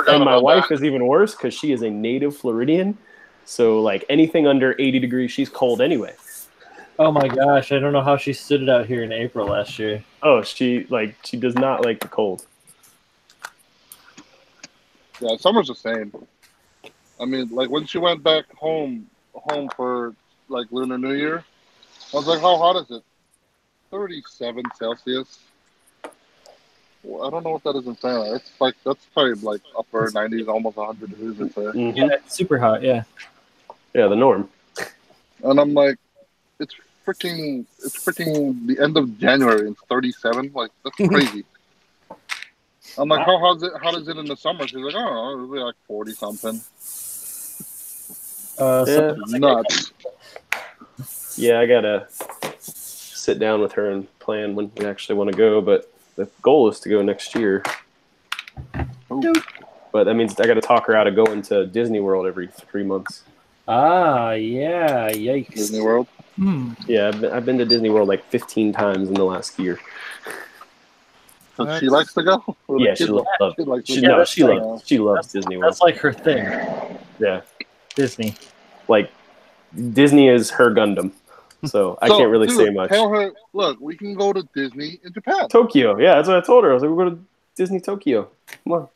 S2: And my wife is even worse because she is a native Floridian. So, like, anything under 80 degrees, she's cold anyway.
S1: Oh my gosh, I don't know how she stood it out here in April last year.
S2: Oh, she does not like the cold.
S5: Yeah, summer's the same. I mean, like when she went back home for like Lunar New Year, I was like, how hot is it? 37 Celsius. Well, I don't know what that is in Fahrenheit. It's like, that's probably like upper 90s, almost 100 degrees, I'd say.
S2: Mm-hmm.
S1: Yeah, it's super hot, yeah.
S2: Yeah, the norm.
S5: And I'm like, it's freaking the end of January and it's 37. Like, that's crazy. I'm like, how is it in the summer? She's like, oh, it'll be like 40 something. Nuts.
S2: Yeah, I gotta sit down with her and plan when we actually want to go, but the goal is to go next year.
S5: Ooh.
S2: But that means I gotta talk her out of going to Disney World every 3 months.
S1: Ah, yeah, yikes.
S5: Disney World.
S2: Yeah, I've been to Disney World like 15 times in the last year.
S5: So she likes to go?
S2: Yeah, she loves Disney World.
S1: That's like her thing.
S2: Yeah.
S1: Disney.
S2: Like, Disney is her Gundam. So I can't really say much.
S5: Tell her, look, we can go to Disney in Japan.
S2: Tokyo. Yeah, that's what I told her. I was like, we'll go to Disney Tokyo. Come on.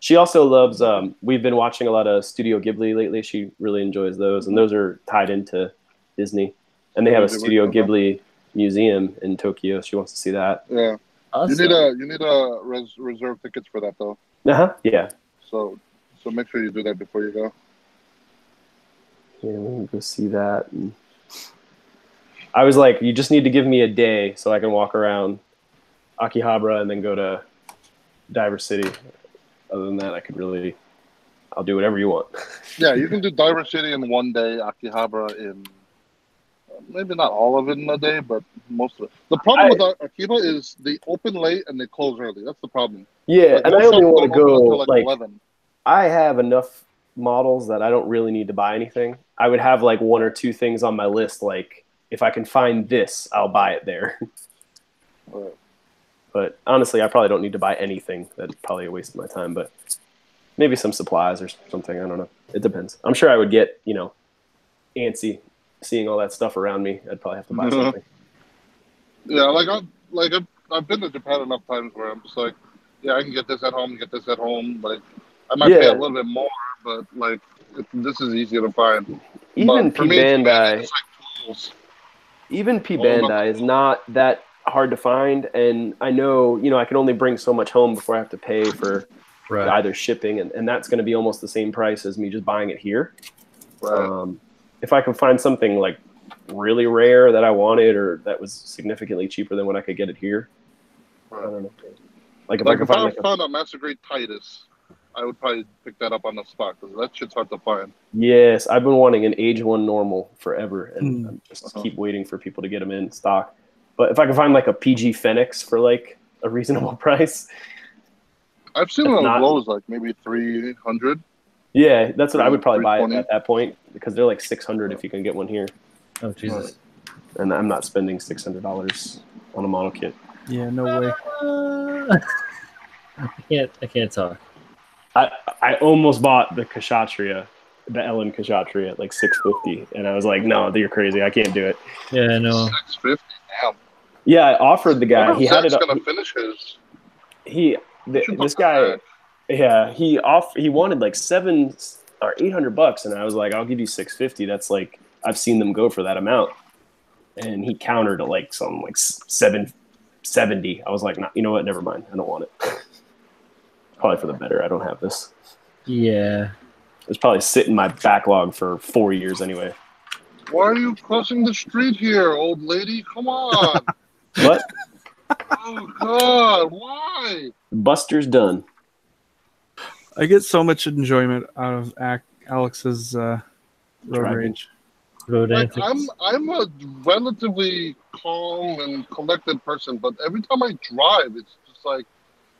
S2: She also loves. We've been watching a lot of Studio Ghibli lately. She really enjoys those, and those are tied into Disney. And they have a Studio Ghibli museum in Tokyo. She wants to see that.
S5: Yeah.
S1: Awesome.
S5: You need a reserve tickets for that though.
S2: Yeah.
S5: So make sure you do that before you go.
S2: Yeah, we can go see that. And I was like, you just need to give me a day so I can walk around Akihabara and then go to Diver City. Other than that, I'll do whatever you want.
S5: Yeah, you can do Diver City in one day, Akihabara in maybe not all of it in a day, but most of it. The problem with Akiba is they open late and they close early. That's the problem.
S2: Yeah,
S5: like,
S2: and I only want to go
S5: until like 11.
S2: I have enough models that I don't really need to buy anything. I would have like one or two things on my list, like if I can find this, I'll buy it there.
S5: Right.
S2: But honestly, I probably don't need to buy anything. That's probably a waste of my time, but maybe some supplies or something. I don't know. It depends. I'm sure I would get, antsy seeing all that stuff around me. I'd probably have to buy something.
S5: Yeah, I've been to Japan enough times where I'm just like, yeah, I can get this at home, get this at home. Like, I might pay a little bit more, but like, this is easier to find.
S2: Even
S5: P
S2: Bandai,
S5: it's like tools.
S2: Even P Bandai is not that hard to find, and I know, I can only bring so much home before I have to pay for either shipping, and that's going to be almost the same price as me just buying it here.
S5: Right.
S2: If I can find something like really rare that I wanted, or that was significantly cheaper than what I could get it here, I don't know. Like if I
S5: found a Master Grade Titus, I would probably pick that up on the spot because that shit's hard to find.
S2: Yes, I've been wanting an Age 1 normal forever, and I'm just keep waiting for people to get them in stock. But if I can find like a PG Fenix for like a reasonable price,
S5: I've seen them as low as like maybe 300.
S2: Yeah, that's what I would probably buy it at that point, because they're like 600 if you can get one here.
S1: Oh Jesus!
S2: And I'm not spending $600 on a model kit.
S3: Yeah, no way.
S1: I can't talk.
S2: I almost bought the Kshatriya, the Ellen Kshatriya at like $650, and I was like, no, you're crazy. I can't do it.
S1: Yeah, no.
S5: $650. Damn.
S2: Yeah, I offered the guy. He had it.
S5: Gonna finish his.
S2: This guy. Yeah, he wanted like $700 or $800, and I was like, I'll give you $650. That's like, I've seen them go for that amount. And he countered at like something like $770. I was like, nah, you know what? Never mind. I don't want it. Probably for the better. I don't have this.
S1: Yeah.
S2: It's probably sitting in my backlog for 4 years anyway.
S5: Why are you crossing the street here, old lady? Come on.
S2: What?
S5: Oh God! Why?
S2: Buster's done.
S3: I get so much enjoyment out of Alex's road rage.
S5: Like, I'm a relatively calm and collected person, but every time I drive, it's just like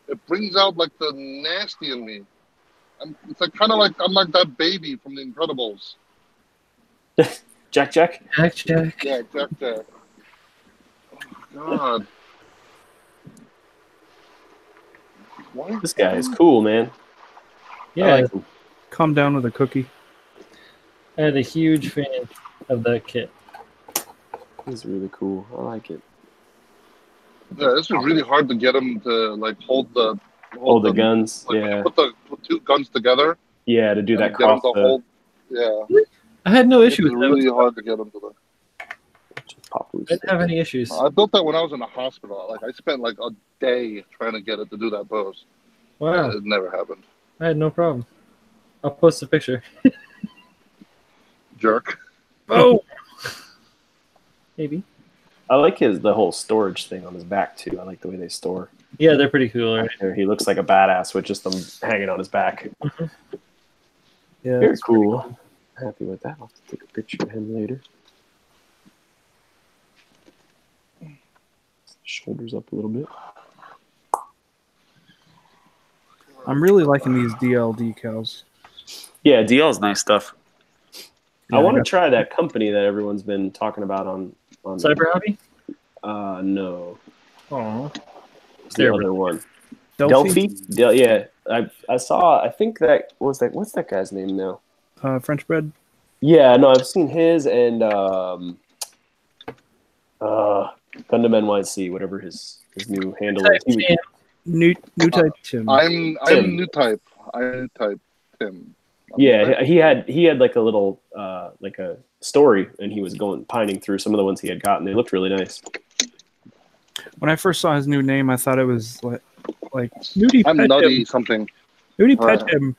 S5: it brings out like the nasty in me. It's like kind of like I'm like that baby from The Incredibles.
S2: Jack.
S1: Jack.
S5: Yeah, Jack. Oh God. Why?
S2: This guy is cool, man.
S1: Yeah.
S2: I like him.
S3: Calm down with a cookie.
S1: I had a huge fan of that kit.
S2: He's really cool. I like it.
S5: Yeah, this was really hard to get him to like hold the
S2: guns.
S5: Like,
S2: yeah.
S5: Put two guns together.
S2: Yeah, to do that
S5: get him
S2: cross.
S5: to hold. Yeah.
S1: I had no issue with that.
S5: It was really hard to get him to that.
S2: Pop loose.
S1: I didn't have any issues.
S5: I built that when I was in the hospital. Like I spent like a day trying to get it to do that pose.
S1: Wow.
S5: It never happened.
S1: I had no problem. I'll post a picture.
S5: Jerk.
S1: Oh. Maybe.
S2: I like the whole storage thing on his back too. I like the way they store.
S1: Yeah, they're pretty cool, right?
S2: He looks like a badass with just them hanging on his back.
S3: Yeah,
S2: very cool. Happy with that. I'll have to take a picture of him later. Shoulders up a little bit.
S3: I'm really liking these DL decals.
S2: Yeah, DL's nice stuff.
S3: Yeah,
S2: I want to try that company that everyone's been talking about on
S1: Cyber Hobby?
S2: No.
S1: Oh.
S2: It's the other one.
S3: Delphi?
S2: Yeah. I saw, I think that, what's that guy's name now?
S3: French bread?
S2: Yeah, no, I've seen his and Gundam NYC, whatever his new handle is.
S3: New type Tim.
S5: I'm new type. I typed him.
S2: Yeah, he had like a little like a story, and he was pining through some of the ones he had gotten. They looked really nice.
S3: When I first saw his new name, I thought it was like Nudie
S5: I'm
S3: Pet
S5: nutty
S3: him.
S5: something.
S3: Nudie
S5: Right.
S3: Pet him.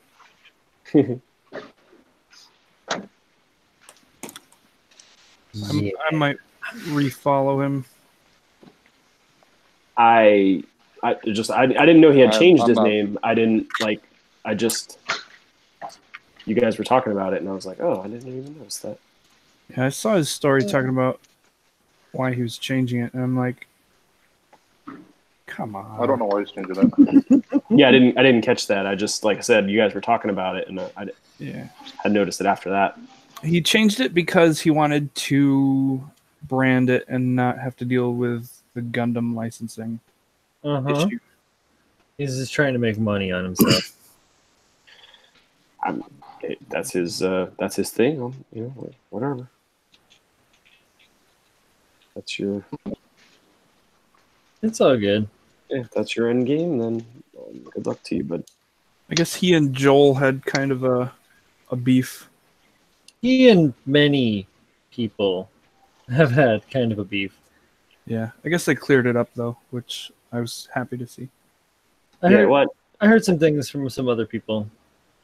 S3: I might refollow him.
S2: I didn't know he had changed his
S5: not.
S2: name. You guys were talking about it, and I was like, oh, I didn't even notice that.
S3: Yeah, I saw his story talking about why he was changing it, and I'm like, come on.
S5: I don't know why he's changing it.
S2: Yeah, I didn't catch that. I just, like I said, you guys were talking about it, and I had noticed it after that.
S3: He changed it because he wanted to brand it and not have to deal with the Gundam licensing issue.
S4: He's just trying to make money on himself.
S2: That's his thing. Whatever. That's your.
S4: It's all good.
S2: If that's your end game, then good luck to you. But
S3: I guess he and Joel had kind of a beef.
S4: He and many people have had kind of a beef.
S3: Yeah, I guess they cleared it up though, which I was happy to see.
S4: I heard some things from some other people,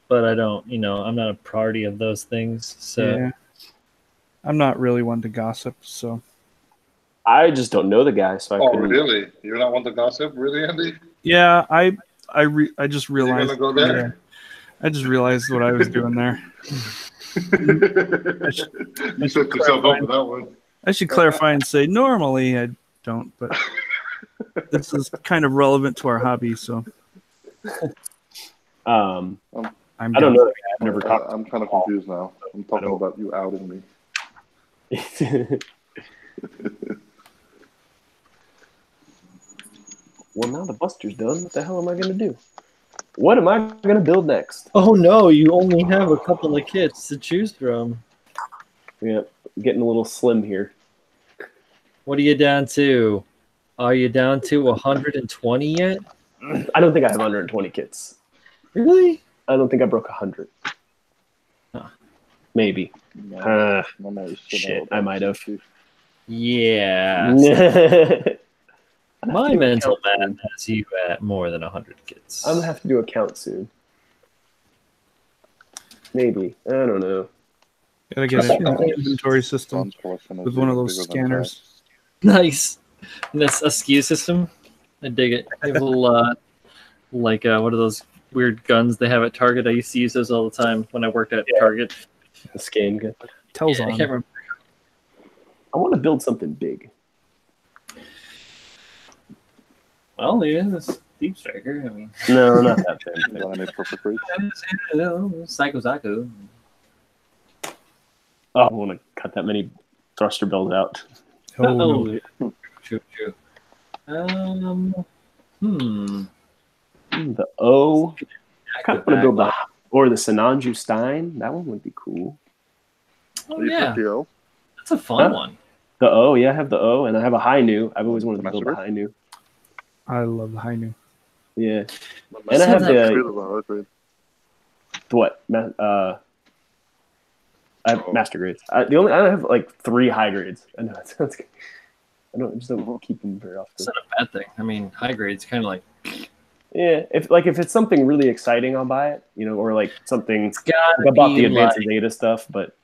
S4: but I don't. I'm not a party of those things. So
S3: yeah. I'm not really one to gossip, so.
S2: I just don't know the guy, so I couldn't.
S5: Really? You're not one to gossip, really, Andy?
S3: Yeah, I just realized.
S5: You're gonna go there?
S3: Yeah, I just realized what I was doing there.
S5: You set yourself up for that one.
S3: I should clarify and say normally I don't, but this is kind of relevant to our hobby, so.
S2: I don't know. I've never talked.
S5: I'm kind of confused now. I'm talking about you outing me.
S2: Well, now the Buster's done. What the hell am I going to do? What am I going to build next?
S4: Oh no, you only have a couple of kits to choose from.
S2: Yeah, getting a little slim here.
S4: What are you down to? Are you down to 120 yet?
S2: I don't think I have 120 kits.
S4: Really?
S2: I don't think I broke 100.
S4: Huh.
S2: Maybe. Shit, I might have.
S4: Yeah. My mental math has you at more than 100 kits.
S2: I'm going to have to do a count soon. Maybe. I don't know.
S3: Gotta get an inventory system with one of those scanners.
S4: Nice. And that's a SKU system. I dig it. They have a little, what are those weird guns they have at Target? I used to use those all the time when I worked at Target.
S2: The scan gun.
S3: Tells on.
S4: I can't remember.
S2: I want to build something big.
S4: Well, yeah, this Deep Striker. I mean,
S2: no, not that big.
S4: Psycho Zaku.
S2: Oh, I want to cut that many thruster bells out.
S4: Oh, true.
S2: The O. I kind of want to build the Sinanju Stein. That one would be cool.
S4: Oh yeah, that's a fun one.
S2: The O, yeah, I have the O, and I have a Hainu. I've always wanted to build a Hainu.
S3: I love the Hainu.
S2: Yeah, and I have the what? I have master grades. I have like 3 high grades. I know that sounds good. I don't keep them very often.
S4: It's not a bad thing. I mean, high grades kind of like.
S2: Yeah, if it's something really exciting, I'll buy it. Or like something. I bought the Advanced Zeta stuff, but.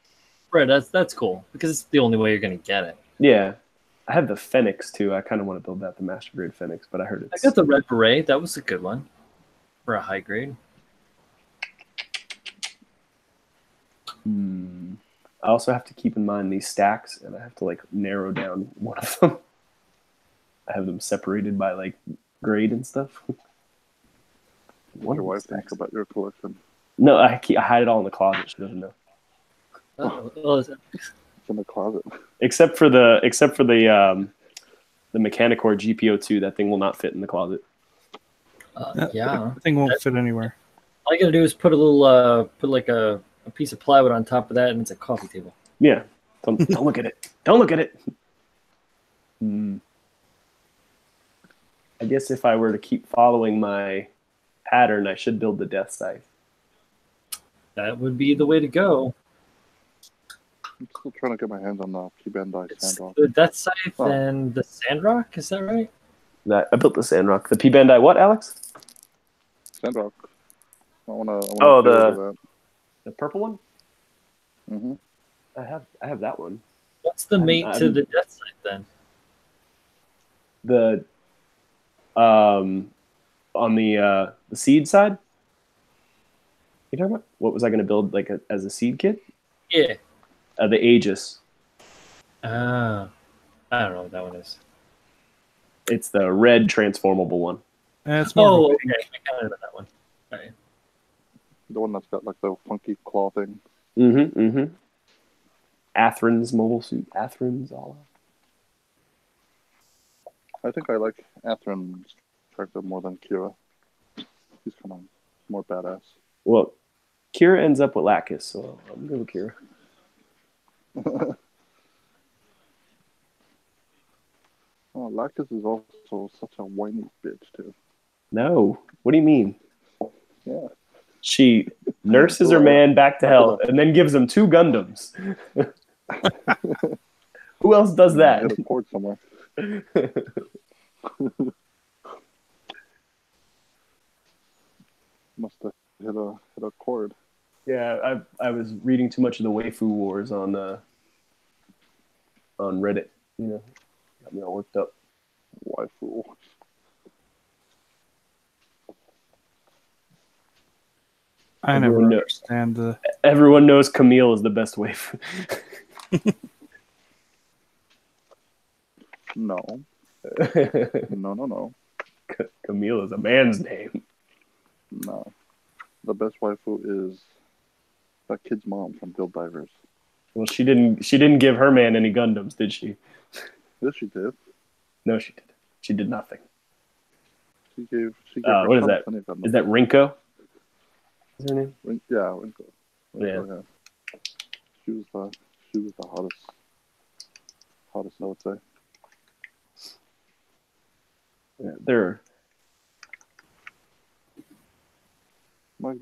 S4: Right, that's cool because it's the only way you're gonna get it.
S2: Yeah, I have the Phoenix too. I kind of want to build that, the Master Grade Phoenix, but I heard it's.
S4: I got the Red Beret. That was a good one for a high grade.
S2: I also have to keep in mind these stacks, and I have to like narrow down one of them. I have them separated by like grade and stuff.
S5: What do I think about your collection?
S2: No, I hide it all in the closet. She doesn't know.
S5: It's in the closet.
S2: Except for the Mechanicore GPO2, that thing will not fit in the closet.
S4: Yeah,
S3: that thing won't fit anywhere.
S4: All you gotta do is put a little, put like a piece of plywood on top of that, and it's a coffee table.
S2: Yeah, don't look at it. Don't look at it. I guess if I were to keep following my pattern, I should build the Death Scythe.
S1: That would be the way to go.
S5: I'm still trying to get my hands on the P-Bandai
S1: It's
S5: Sandrock.
S1: the Death Scythe
S5: Oh.
S1: and the Sandrock, is that right?
S2: I built the Sandrock. The P-Bandai what, Alex?
S5: Sandrock. I wanna
S2: Oh,
S5: play with that.
S2: The purple one?
S5: Mm-hmm.
S2: I have that one.
S1: What's the mate to the Death Scythe then?
S2: The on the seed side? You talking about? What was I going to build like as a seed kit?
S1: Yeah.
S2: The Aegis.
S1: I don't know what that one is.
S2: It's the red transformable one.
S3: It's more.
S1: Okay. I kind of know that one. All right.
S5: The one that's got like the funky claw thing.
S2: Mm-hmm. Atherin's mobile suit. Atherin's all up.
S5: I think I like Atherin's character more than Kira. He's kind of more badass.
S2: Well, Kira ends up with Lacus, so I'm good with Kira.
S5: Oh, Lacus is also such a whiny bitch too.
S2: No. What do you mean?
S5: Yeah.
S2: She nurses her man back to health and then gives him 2 Gundams. Who else does that?
S5: Hit a cord somewhere. Must have hit a cord.
S2: Yeah, I was reading too much of the waifu wars on Reddit. You know, got me all worked up.
S5: Waifu.
S3: I never understand the.
S2: Everyone knows Camille is the best waifu.
S5: No. No.
S2: Camille is a man's name.
S5: No. The best waifu is that kid's mom from Build Divers.
S2: Well, she didn't give her man any Gundams, did she?
S5: Yes, she did.
S2: No, she did. She did nothing.
S5: She gave
S2: what is that? Is that Rinko? Is her name?
S5: Rinko.
S2: Yeah.
S5: She was the hottest, I would say.
S2: Yeah, they're
S5: like,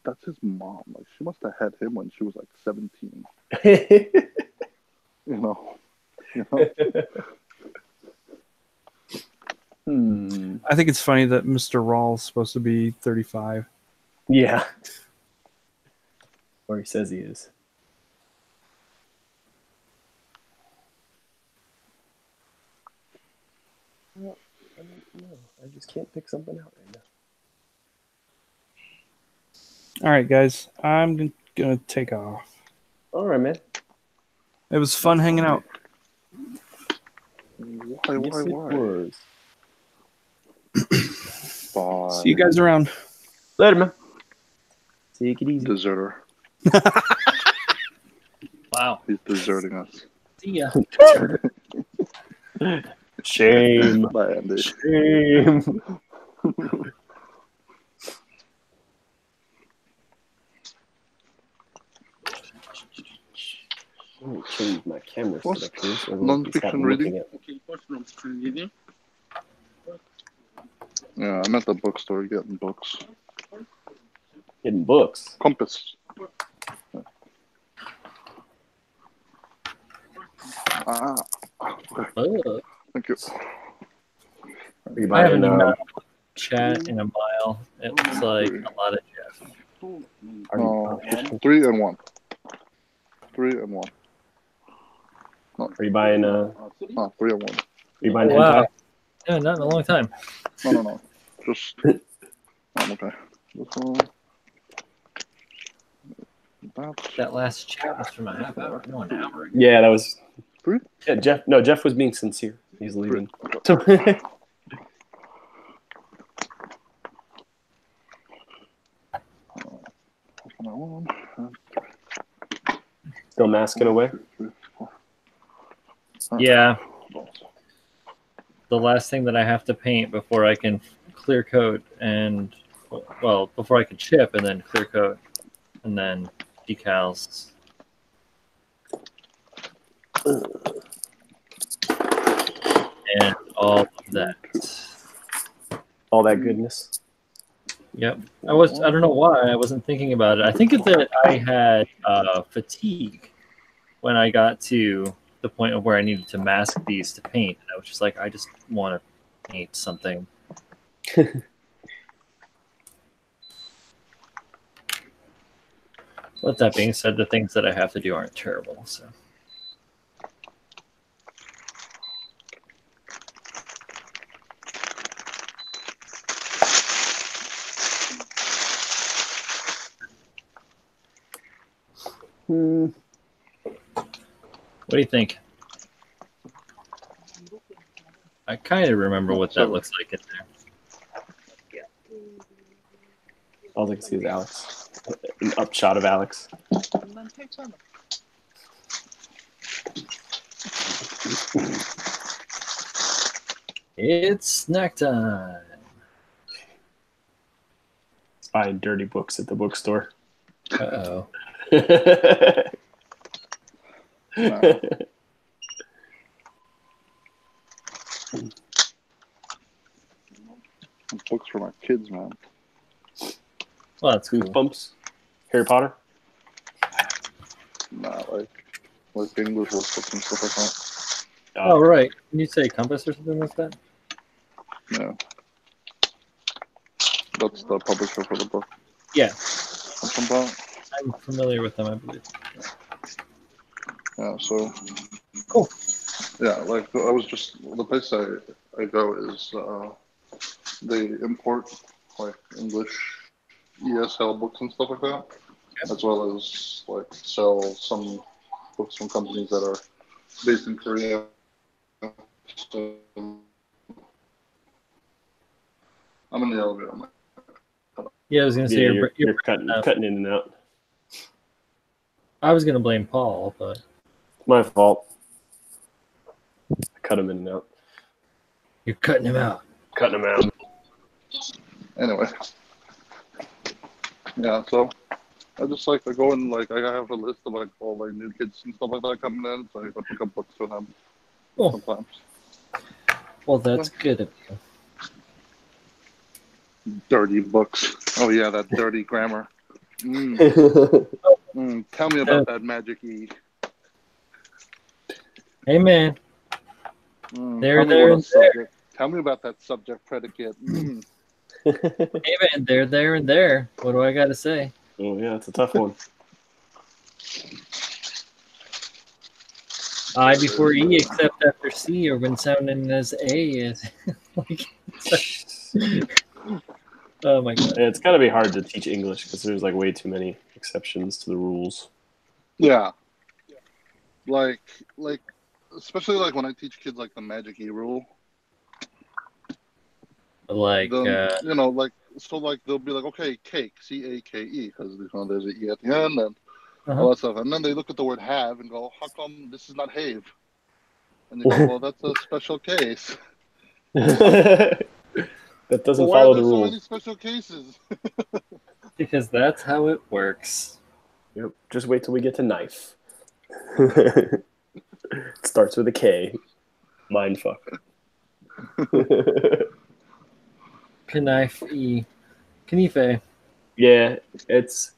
S5: that's his mom. Like, she must have had him when she was like 17. You know.
S3: I think it's funny that Mr. Rawl's supposed to be 35.
S2: Yeah. Or he says he is. Well, I don't know. I just can't pick something out right now.
S3: All right, guys. I'm going to take off.
S2: All right, man.
S3: It was fun hanging out.
S5: Why?
S2: Was.
S5: Bye.
S3: See you guys around.
S2: Later, man. Take it easy.
S5: Deserter.
S1: Wow.
S5: He's deserting us.
S1: See ya.
S2: Shame.
S5: Bye, Andy.
S2: Shame. Let me change my camera
S5: What's
S2: setup here so
S5: non-fiction reading?
S6: Okay, what's non-fiction reading?
S5: Yeah, I'm at the bookstore getting books.
S2: Getting books.
S5: Compass.
S1: Ugh.
S5: Thank you.
S2: Are you
S1: I haven't
S2: buying,
S1: done chat in a while. It looks like a lot of Jeff.
S5: No, 3 and 1. 3 and 1.
S2: Are you buying
S5: 3 and 1.
S2: Are you buying
S1: Wow.
S2: hentai?
S1: Yeah, not in a long time.
S5: No. Just. I'm okay. This one.
S1: That last chat was from a half hour. No, an hour ago.
S2: Yeah, that was
S5: 3?
S2: Yeah, Jeff was being sincere. He's leaving. Still masking away?
S1: Yeah. The last thing that I have to paint before I can clear coat and, well, before I can chip and then clear coat and then decals. And all of that.
S2: All that goodness.
S4: Yep. I don't know why I wasn't thinking about it. I think it's that I had fatigue when I got to the point of where I needed to mask these to paint. And I was just like, I just want to paint something. But that being said, the things that I have to do aren't terrible. So. What do you think? I kind of remember what that looks like in there.
S2: All I can see is Alex. An upshot of Alex.
S4: It's snack time.
S2: Buying dirty books at the bookstore.
S4: Uh-oh.
S5: Books for my kids, man.
S4: Well, that's cool.
S2: Goosebumps. Harry Potter.
S5: Nah, like English books and stuff like that.
S4: Oh, right. Can you say Compass or something like that?
S5: Yeah. That's the publisher for the book.
S4: Yeah.
S5: I'm
S4: familiar with them, I believe.
S5: Yeah, so.
S4: Cool.
S5: Yeah, like I was just, the place I go is they import like English ESL books and stuff like that, as well as like sell some books from companies that are based in Korea. So I'm in the elevator.
S4: Yeah, I was gonna say
S2: you're cutting in and out.
S4: I was gonna blame Paul, but
S2: My fault. I cut him in and out.
S4: You're cutting him out.
S2: Cutting him out.
S5: Anyway, yeah. So I just like to go and like I have a list of like all like new kids and stuff like that coming in, so I go pick up books for them sometimes.
S4: Well, that's good of you.
S5: Dirty books. Oh yeah, that dirty grammar. Tell me about that magic E.
S4: Hey man.
S5: There. Tell me about that subject predicate.
S4: Hey man, there, and there. What do I got to say?
S2: Oh yeah, it's a tough one.
S4: I before E, except after C, or when sounding as A is like. Oh my god!
S2: It's got to be hard to teach English because there's like way too many exceptions to the rules.
S5: Yeah. Like, especially like when I teach kids like the magic E rule.
S4: Like,
S5: you know, like so, like they'll be like, okay, cake, CAKE, because there's an E at the end and all that stuff, and then they look at the word have and go, how come this is not have? And they go, well, that's a special case.
S2: That doesn't follow the rules.
S5: Why are there so many special cases?
S4: Because that's how it works.
S2: Yep. Just wait till we get to knife. It starts with a K. Mindfuck.
S4: Knife E. Knife.
S2: Yeah, it's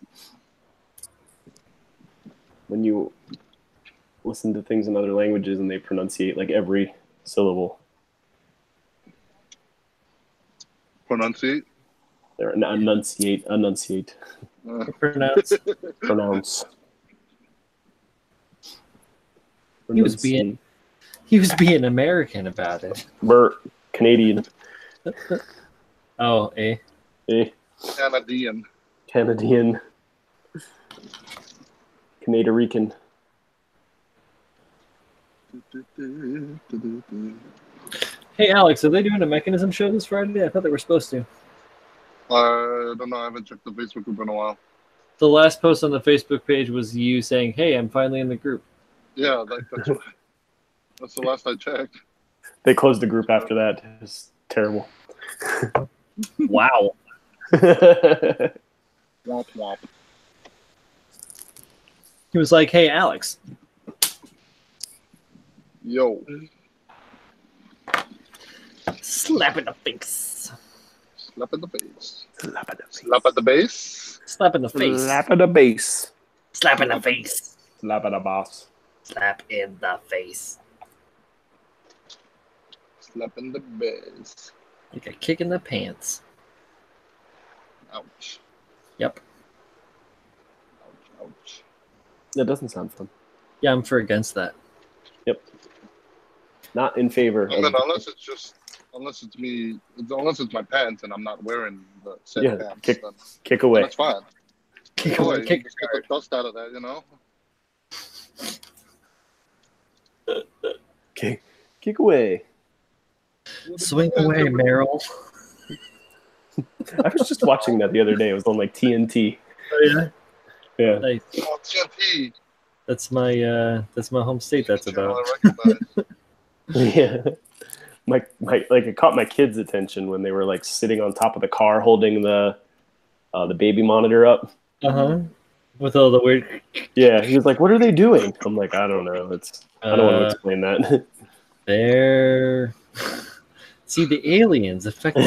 S2: when you listen to things in other languages and they pronunciate like every syllable.
S5: Pronunciate?
S2: They're enunciate.
S4: Pronounce.
S2: Pronounce.
S4: He was being American about it.
S2: Bert, Canadian.
S4: Oh, eh?
S5: Canadian.
S2: Canadian. Canadian.
S4: Hey, Alex, are they doing a mechanism show this Friday? I thought they were supposed to.
S5: I don't know. I haven't checked the Facebook group in a while.
S4: The last post on the Facebook page was you saying, hey, I'm finally in the group.
S5: Yeah, that's the last I checked.
S2: They closed the group after that. It was terrible.
S4: Wow.
S5: Womp womp.
S4: He was like, hey, Alex.
S5: Yo.
S4: Slap in the face.
S5: Slap in the face.
S2: Slap in the face.
S5: Slap at the base.
S4: Slap in the face.
S2: Slap in the base.
S4: Slap in the face.
S2: Slap in the boss.
S4: Slap in the face.
S5: Slap in the base.
S4: Like a kick in the pants.
S5: Ouch.
S4: Yep.
S5: Ouch.
S2: That doesn't sound fun.
S4: Yeah, I'm for against that.
S2: Yep. Not in favor.
S5: I mean, unless it's me, unless it's my pants and I'm not wearing the said pants, then
S2: Kick away.
S5: that's fine.
S4: Kick
S5: away.
S4: away. Kick
S5: Just get the dust out of that, you know?
S2: Kick away.
S4: Swing away, Meryl.
S2: I was just watching that the other day. It was on like TNT.
S4: Oh yeah.
S2: Yeah.
S4: Nice.
S5: Oh, TNT.
S4: That's my home state. That's
S5: Channel
S4: about.
S5: I recognize.
S2: Yeah. My like it caught my kids' attention when they were like sitting on top of the car holding the baby monitor up.
S4: With all the weird.
S2: Yeah, he was like, "What are they doing?" I'm like, "I don't know. I don't want to explain that."
S4: They're see the aliens affecting.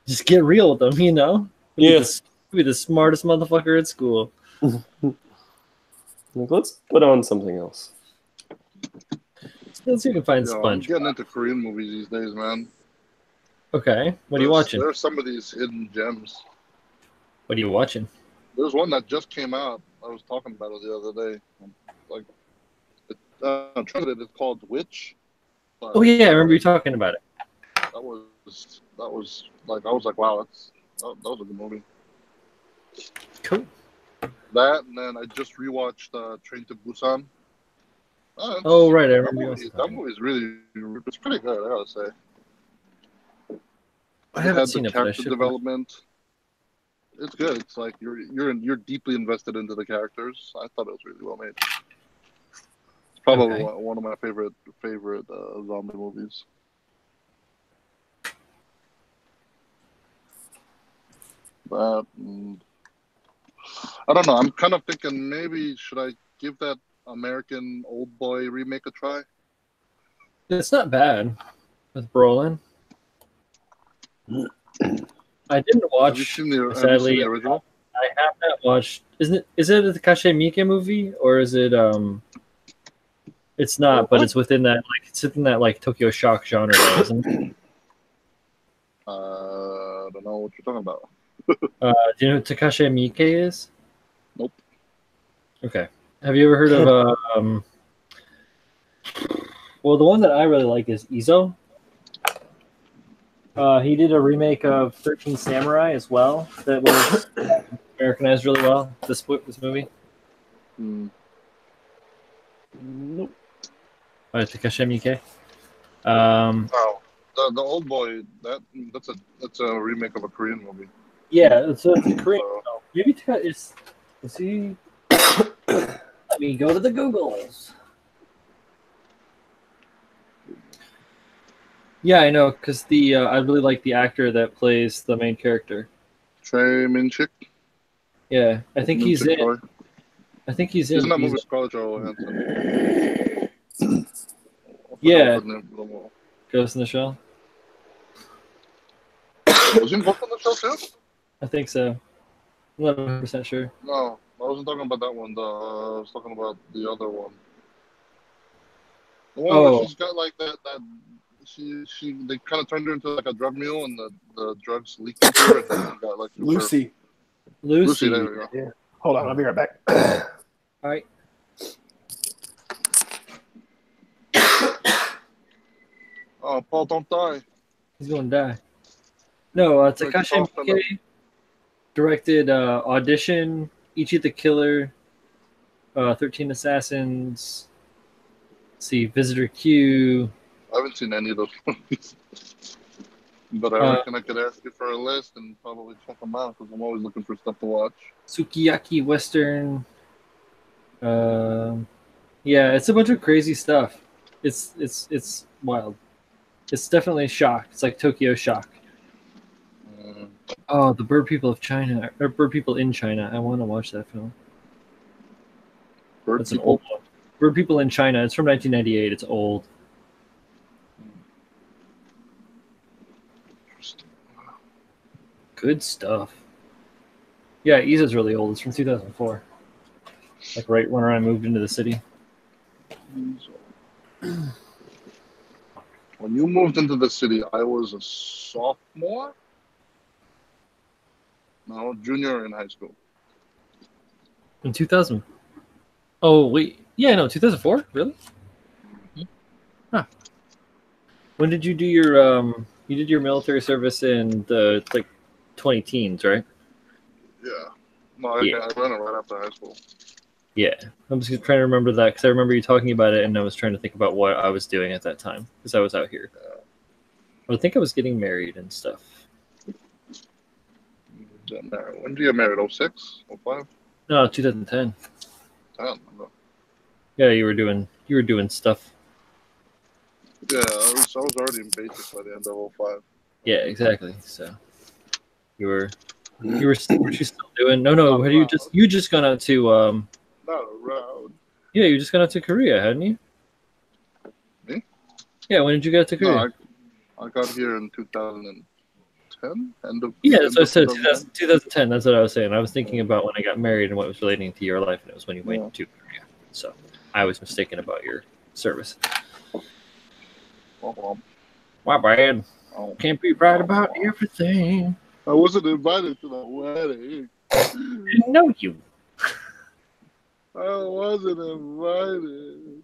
S4: Just get real with them, you know.
S2: Yes.
S4: Be the smartest motherfucker at school.
S2: Like, let's put on something else.
S4: Let's see if we can find
S5: I'm
S4: Sponge.
S5: getting into Korean movies these days, man.
S4: Okay, what are you watching?
S5: There's some of these hidden gems.
S4: What are you watching?
S5: There's one that just came out. I was talking about it the other day. Like, I'm trying to. It's called Witch. But,
S4: Oh yeah, I remember you talking about it.
S5: That was like I was like, wow, that was a good movie.
S4: Cool.
S5: That, and then I just rewatched Train to Busan.
S4: Oh right, I remember
S5: that movie's really, it's pretty good. I gotta say.
S4: I haven't
S5: had
S4: seen
S5: the
S4: it, but I
S5: character
S4: should.
S5: development. It's good. It's like you're deeply invested into the characters. I thought it was really well made. It's probably one of my favorite zombie movies. That I don't know. I'm kind of thinking maybe should I give that American Old Boy remake a try?
S4: It's not bad with Brolin. I didn't watch.
S5: Have you seen the
S4: sadly,
S5: original?
S4: I have not watched. Is it a Takashi Miike movie or is it It's not, but it's within that Tokyo Shock genre, though, isn't it?
S5: I don't know what you're talking about.
S4: Do you know who Takashi Miike is?
S5: Nope.
S4: Okay. Have you ever heard of well, the one that I really like is Izo. He did a remake of 13 Samurai as well that was Americanized really well. This movie.
S5: Nope.
S4: Takashi Miike.
S5: Oh, the Old Boy. That's a remake of a Korean movie.
S4: Yeah, it's a Korean. So, maybe is he? Let me go to the Googles. Yeah, I know, because I really like the actor that plays the main character.
S5: Trey Min-chik.
S4: Yeah, I think he's in.
S5: Sorry.
S4: I think he's
S5: Isn't
S4: in.
S5: that movie Scarlett Johansson?
S4: Yeah. Ghost in the Shell.
S5: Was he in Ghost in the Shell too?
S4: I think so. 11% sure.
S5: No, I wasn't talking about that one. I was talking about the other one. The one where she's got like that they kind of turned her into like a drug mule and the drugs leaked into her and then she got like
S2: Lucy.
S5: Lucy, there we go.
S2: Yeah. Hold on, I'll be right back.
S4: All right.
S5: Oh, Paul, don't die.
S4: He's going to die. No, Takashi Miike directed Audition, Ichi the Killer, 13 Assassins. Let's see, Visitor Q.
S5: I haven't seen any of those movies. But I reckon I could ask you for a list and probably check them out because I'm always looking for stuff to watch.
S4: Sukiyaki Western. Yeah, it's a bunch of crazy stuff. It's wild. It's definitely shock. It's like Tokyo Shock. Oh, the Bird People of China, or Bird People in China. I want to watch that film. That's an old one. Bird People in China. It's from 1998. It's old.
S5: Interesting.
S4: Good stuff. Yeah, Isa's really old. It's from 2004. Like right when I moved into the city.
S5: When you moved into the city, I was a sophomore. No, junior in high school.
S4: In 2000. Oh, wait. Yeah, no, 2004? Really? Huh. When did you do your you did your military service in the like 20 teens, right?
S5: Yeah. No, I ran it right after high school.
S4: Yeah. I'm just trying to remember that because I remember you talking about it and I was trying to think about what I was doing at that time because I was out here. I think I was getting married and stuff.
S5: When did you get married? 06? 05?
S4: No, 2010.
S5: 10.
S4: Yeah, you were doing stuff.
S5: Yeah, I was already in basic by the end of 05.
S4: Yeah, exactly. So you were what you still doing? No, had you just gone out to
S5: Not around.
S4: yeah, you just gone out to Korea, hadn't you?
S5: Me?
S4: Yeah, when did you get to Korea?
S5: No, I got here in 2010.
S4: Yeah, that's what I said. 2010. That's what I was saying. I was thinking about when I got married and what was relating to your life, and it was when you went to Korea. So I was mistaken about your service. My bad. Can't be right about everything.
S5: I wasn't invited to the wedding.
S4: Didn't know you.
S5: I wasn't invited.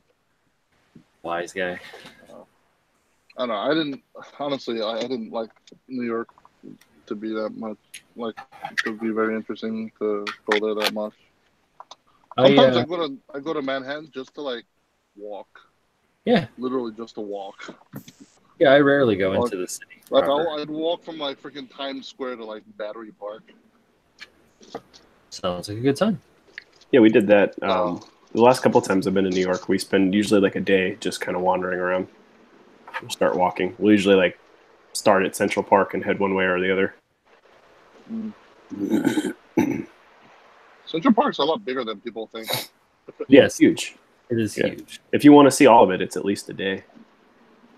S4: Wise guy.
S5: I don't know. I didn't. Honestly, I didn't like New York to be that much. Like, to be very interesting to go there that much. Sometimes I go to Manhattan just to like walk.
S4: Yeah.
S5: Literally just to walk.
S4: Yeah, I rarely go into the city.
S5: Like I'd walk from like freaking Times Square to like Battery Park.
S4: Sounds like a good time.
S2: Yeah, we did that. The last couple of times I've been in New York, we spend usually like a day just kind of wandering around. We'll start walking. We'll usually like start at Central Park and head one way or the other.
S5: Central Park's a lot bigger than people think.
S2: Yeah, it's huge.
S4: It is huge.
S2: If you want to see all of it, it's at least a day.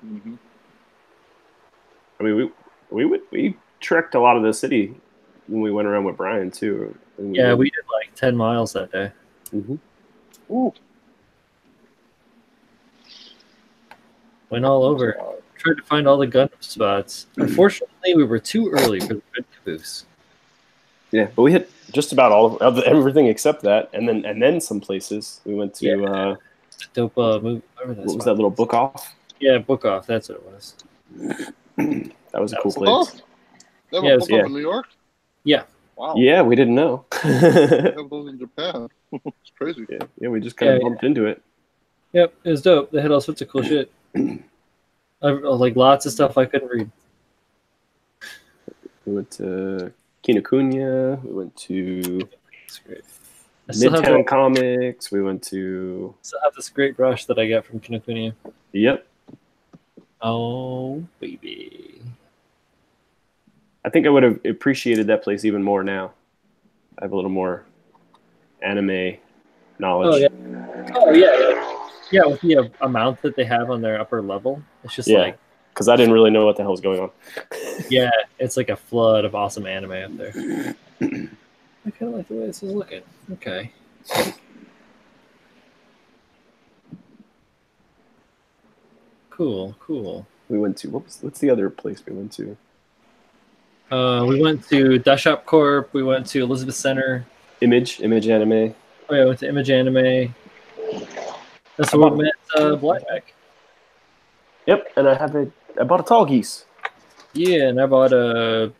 S5: Mm-hmm.
S2: I mean, we trekked a lot of the city when we went around with Brian too.
S4: We did like 10 miles that day.
S2: Mm-hmm.
S5: Ooh.
S4: Went all over. Tried to find all the gun spots. Unfortunately, we were too early for the red caboose.
S2: Yeah, but we hit just about all of everything except that, and then some places. We went to
S4: dope movie. What
S2: was that little Book Off?
S4: Yeah, Book Off. That's what it was.
S2: That was a cool place.
S5: They have a Book Off in New York?
S4: Yeah.
S5: Wow.
S2: Yeah, we didn't know.
S5: They have those in Japan. It's crazy.
S2: Yeah, we just kind of bumped into it.
S4: Yep, it was dope. They had all sorts of cool shit. Like lots of stuff I couldn't read.
S2: We went to Kinokuniya. We went to
S4: Midtown
S2: Comics. We went to.
S4: I still have this great brush that I got from Kinokuniya.
S2: Yep.
S4: Oh baby.
S2: I think I would have appreciated that place even more now. I have a little more anime knowledge.
S4: Oh yeah. Yeah, with the amount that they have on their upper level, it's just like
S2: because I didn't really know what the hell's going on.
S4: Yeah, it's like a flood of awesome anime up there. I kind of like the way this is looking. Okay. Cool.
S2: We went to what's the other place we went to?
S4: We went to Dashop Corp. We went to Elizabeth Center.
S2: Image Anime.
S4: Oh yeah, I went to Image Anime. That's where we met Blackback.
S2: Yep, and I bought a tall geese.
S4: Yeah, and I bought a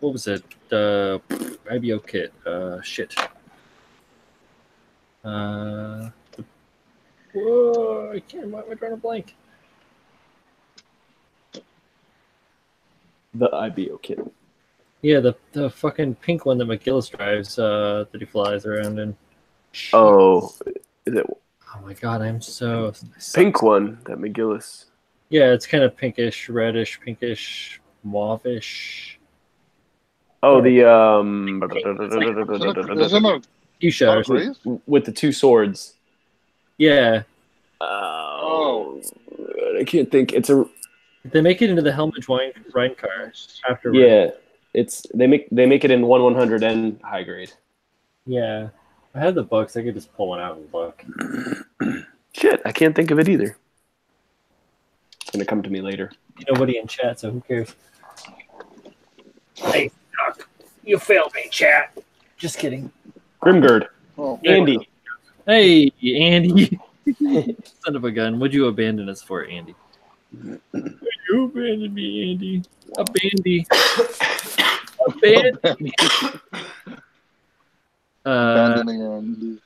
S4: what was it? The IBO kit. Shit. Whoa! I can't. Why am I drawing a blank?
S2: The IBO kit.
S4: Yeah, the fucking pink one that McGillis drives. That he flies around in.
S2: Oh, is it?
S4: Oh my god, I'm so
S2: pink one that McGillis.
S4: Yeah, it's kind of pinkish, reddish, pinkish, mauve-ish.
S2: Oh, the
S4: fuchsia
S2: with the two swords.
S4: Yeah.
S2: Oh, I can't think. It's a
S4: They make it into the Helmut Rhine car afterwards.
S2: Yeah, they make it in 1/100 and high grade.
S4: Yeah. If I had the books, I could just pull one out and look.
S2: Shit, I can't think of it either. It's gonna come to me later.
S4: Nobody in chat, so who cares? Hey, Doc, you failed me, chat. Just kidding.
S2: Grimgird.
S5: Oh,
S2: Andy.
S4: Hey, Andy. Son of a gun. What'd you abandon us for, Andy? You abandoned me, Andy. Abandy. Abandoned.
S5: abandoning Andy.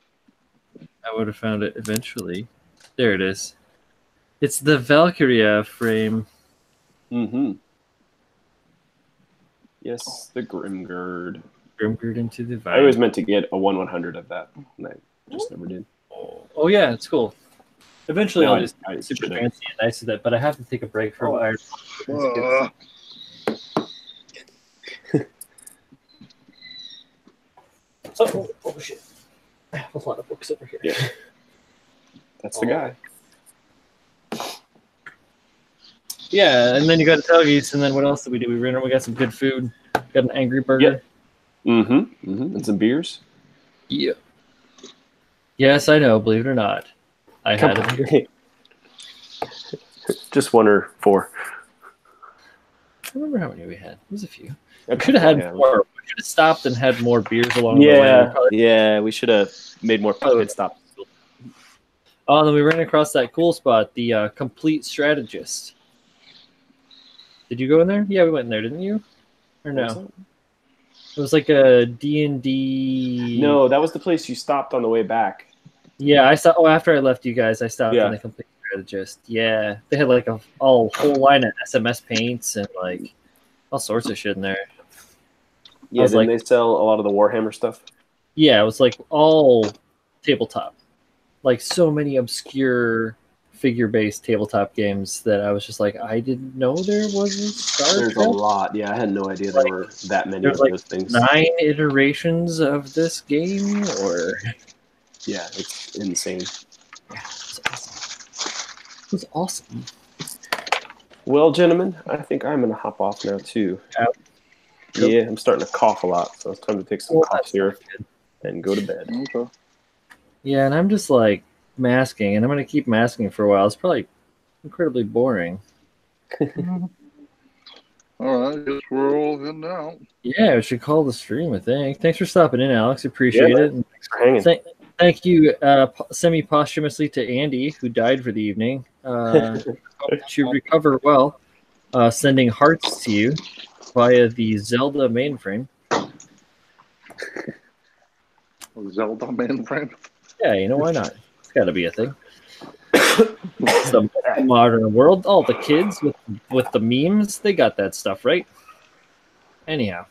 S4: I would have found it eventually. There it is. It's the Valkyria frame.
S2: Mm-hmm. Yes, the Grimgird.
S4: Grimgird into the Vine.
S2: I always meant to get a 1/100 of that, and I just never did.
S4: Oh yeah, it's cool. Eventually,
S2: No,
S4: I'll just
S2: I
S4: super
S2: should've.
S4: fancy and nice with it, but I have to take a break for a while. Oh shit! I have a lot of books over here.
S2: Yeah. That's the guy.
S4: Yeah, and then you got a Tuggies, and then what else did we do? We got some good food. Got an Angry Burger.
S2: Mm-hmm. And some beers.
S4: Yeah. Yes, I know. Believe it or not, I had a beer.
S2: Just 1 or 4.
S4: I remember how many we had. It was a few.
S2: Okay.
S4: We should have had more. We should have stopped and had more beers along the way.
S2: Yeah. We should have made more pit stops.
S4: Oh, and then we ran across that cool spot, the Complete Strategist. Did you go in there? Yeah, we went in there, didn't you? Or no? It was like a D&D...
S2: No, that was the place you stopped on the way back.
S4: Yeah, I saw. Oh, after I left you guys, I stopped
S2: Yeah.
S4: in the Complete Strategist. Yeah, they had like a whole line of SMS paints and like all sorts of shit in there.
S2: Yeah, then they sell a lot of the Warhammer stuff.
S4: Yeah, it was like all tabletop. Like so many obscure figure-based tabletop games that I was just like, I didn't know there was a Star
S2: There's
S4: Trek.
S2: a lot. Yeah, I had no idea there were that many of
S4: There's like
S2: those things.
S4: 9 iterations of this game, or
S2: Yeah, it's insane.
S4: yeah, it was awesome.
S2: Well, gentlemen, I think I'm going to hop off now, too.
S4: Yep.
S2: Yeah, I'm starting to cough a lot, so it's time to take some
S4: Well,
S2: cough
S4: that's
S2: syrup
S4: not good.
S2: and go to bed.
S5: Okay.
S4: Yeah, and I'm just like masking, and I'm gonna keep masking for a while. It's probably incredibly boring.
S5: All right, guess we're all heading out.
S4: Yeah, we should call the stream, I think. Thanks for stopping in, Alex. Appreciate it. And
S2: Thanks for hanging.
S4: thank you semi-posthumously to Andy, who died for the evening. Hope that you recover well. Sending hearts to you via the Zelda mainframe.
S5: Zelda mainframe.
S4: Yeah, you know, why not? It's got to be a thing. It's the modern world. All the kids with the memes, they got that stuff, right? Anyhow.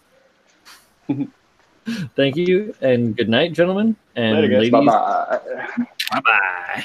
S4: Thank you, and good night, gentlemen. And
S2: Later, guys.
S4: ladies.
S2: Bye-bye.
S4: Bye-bye.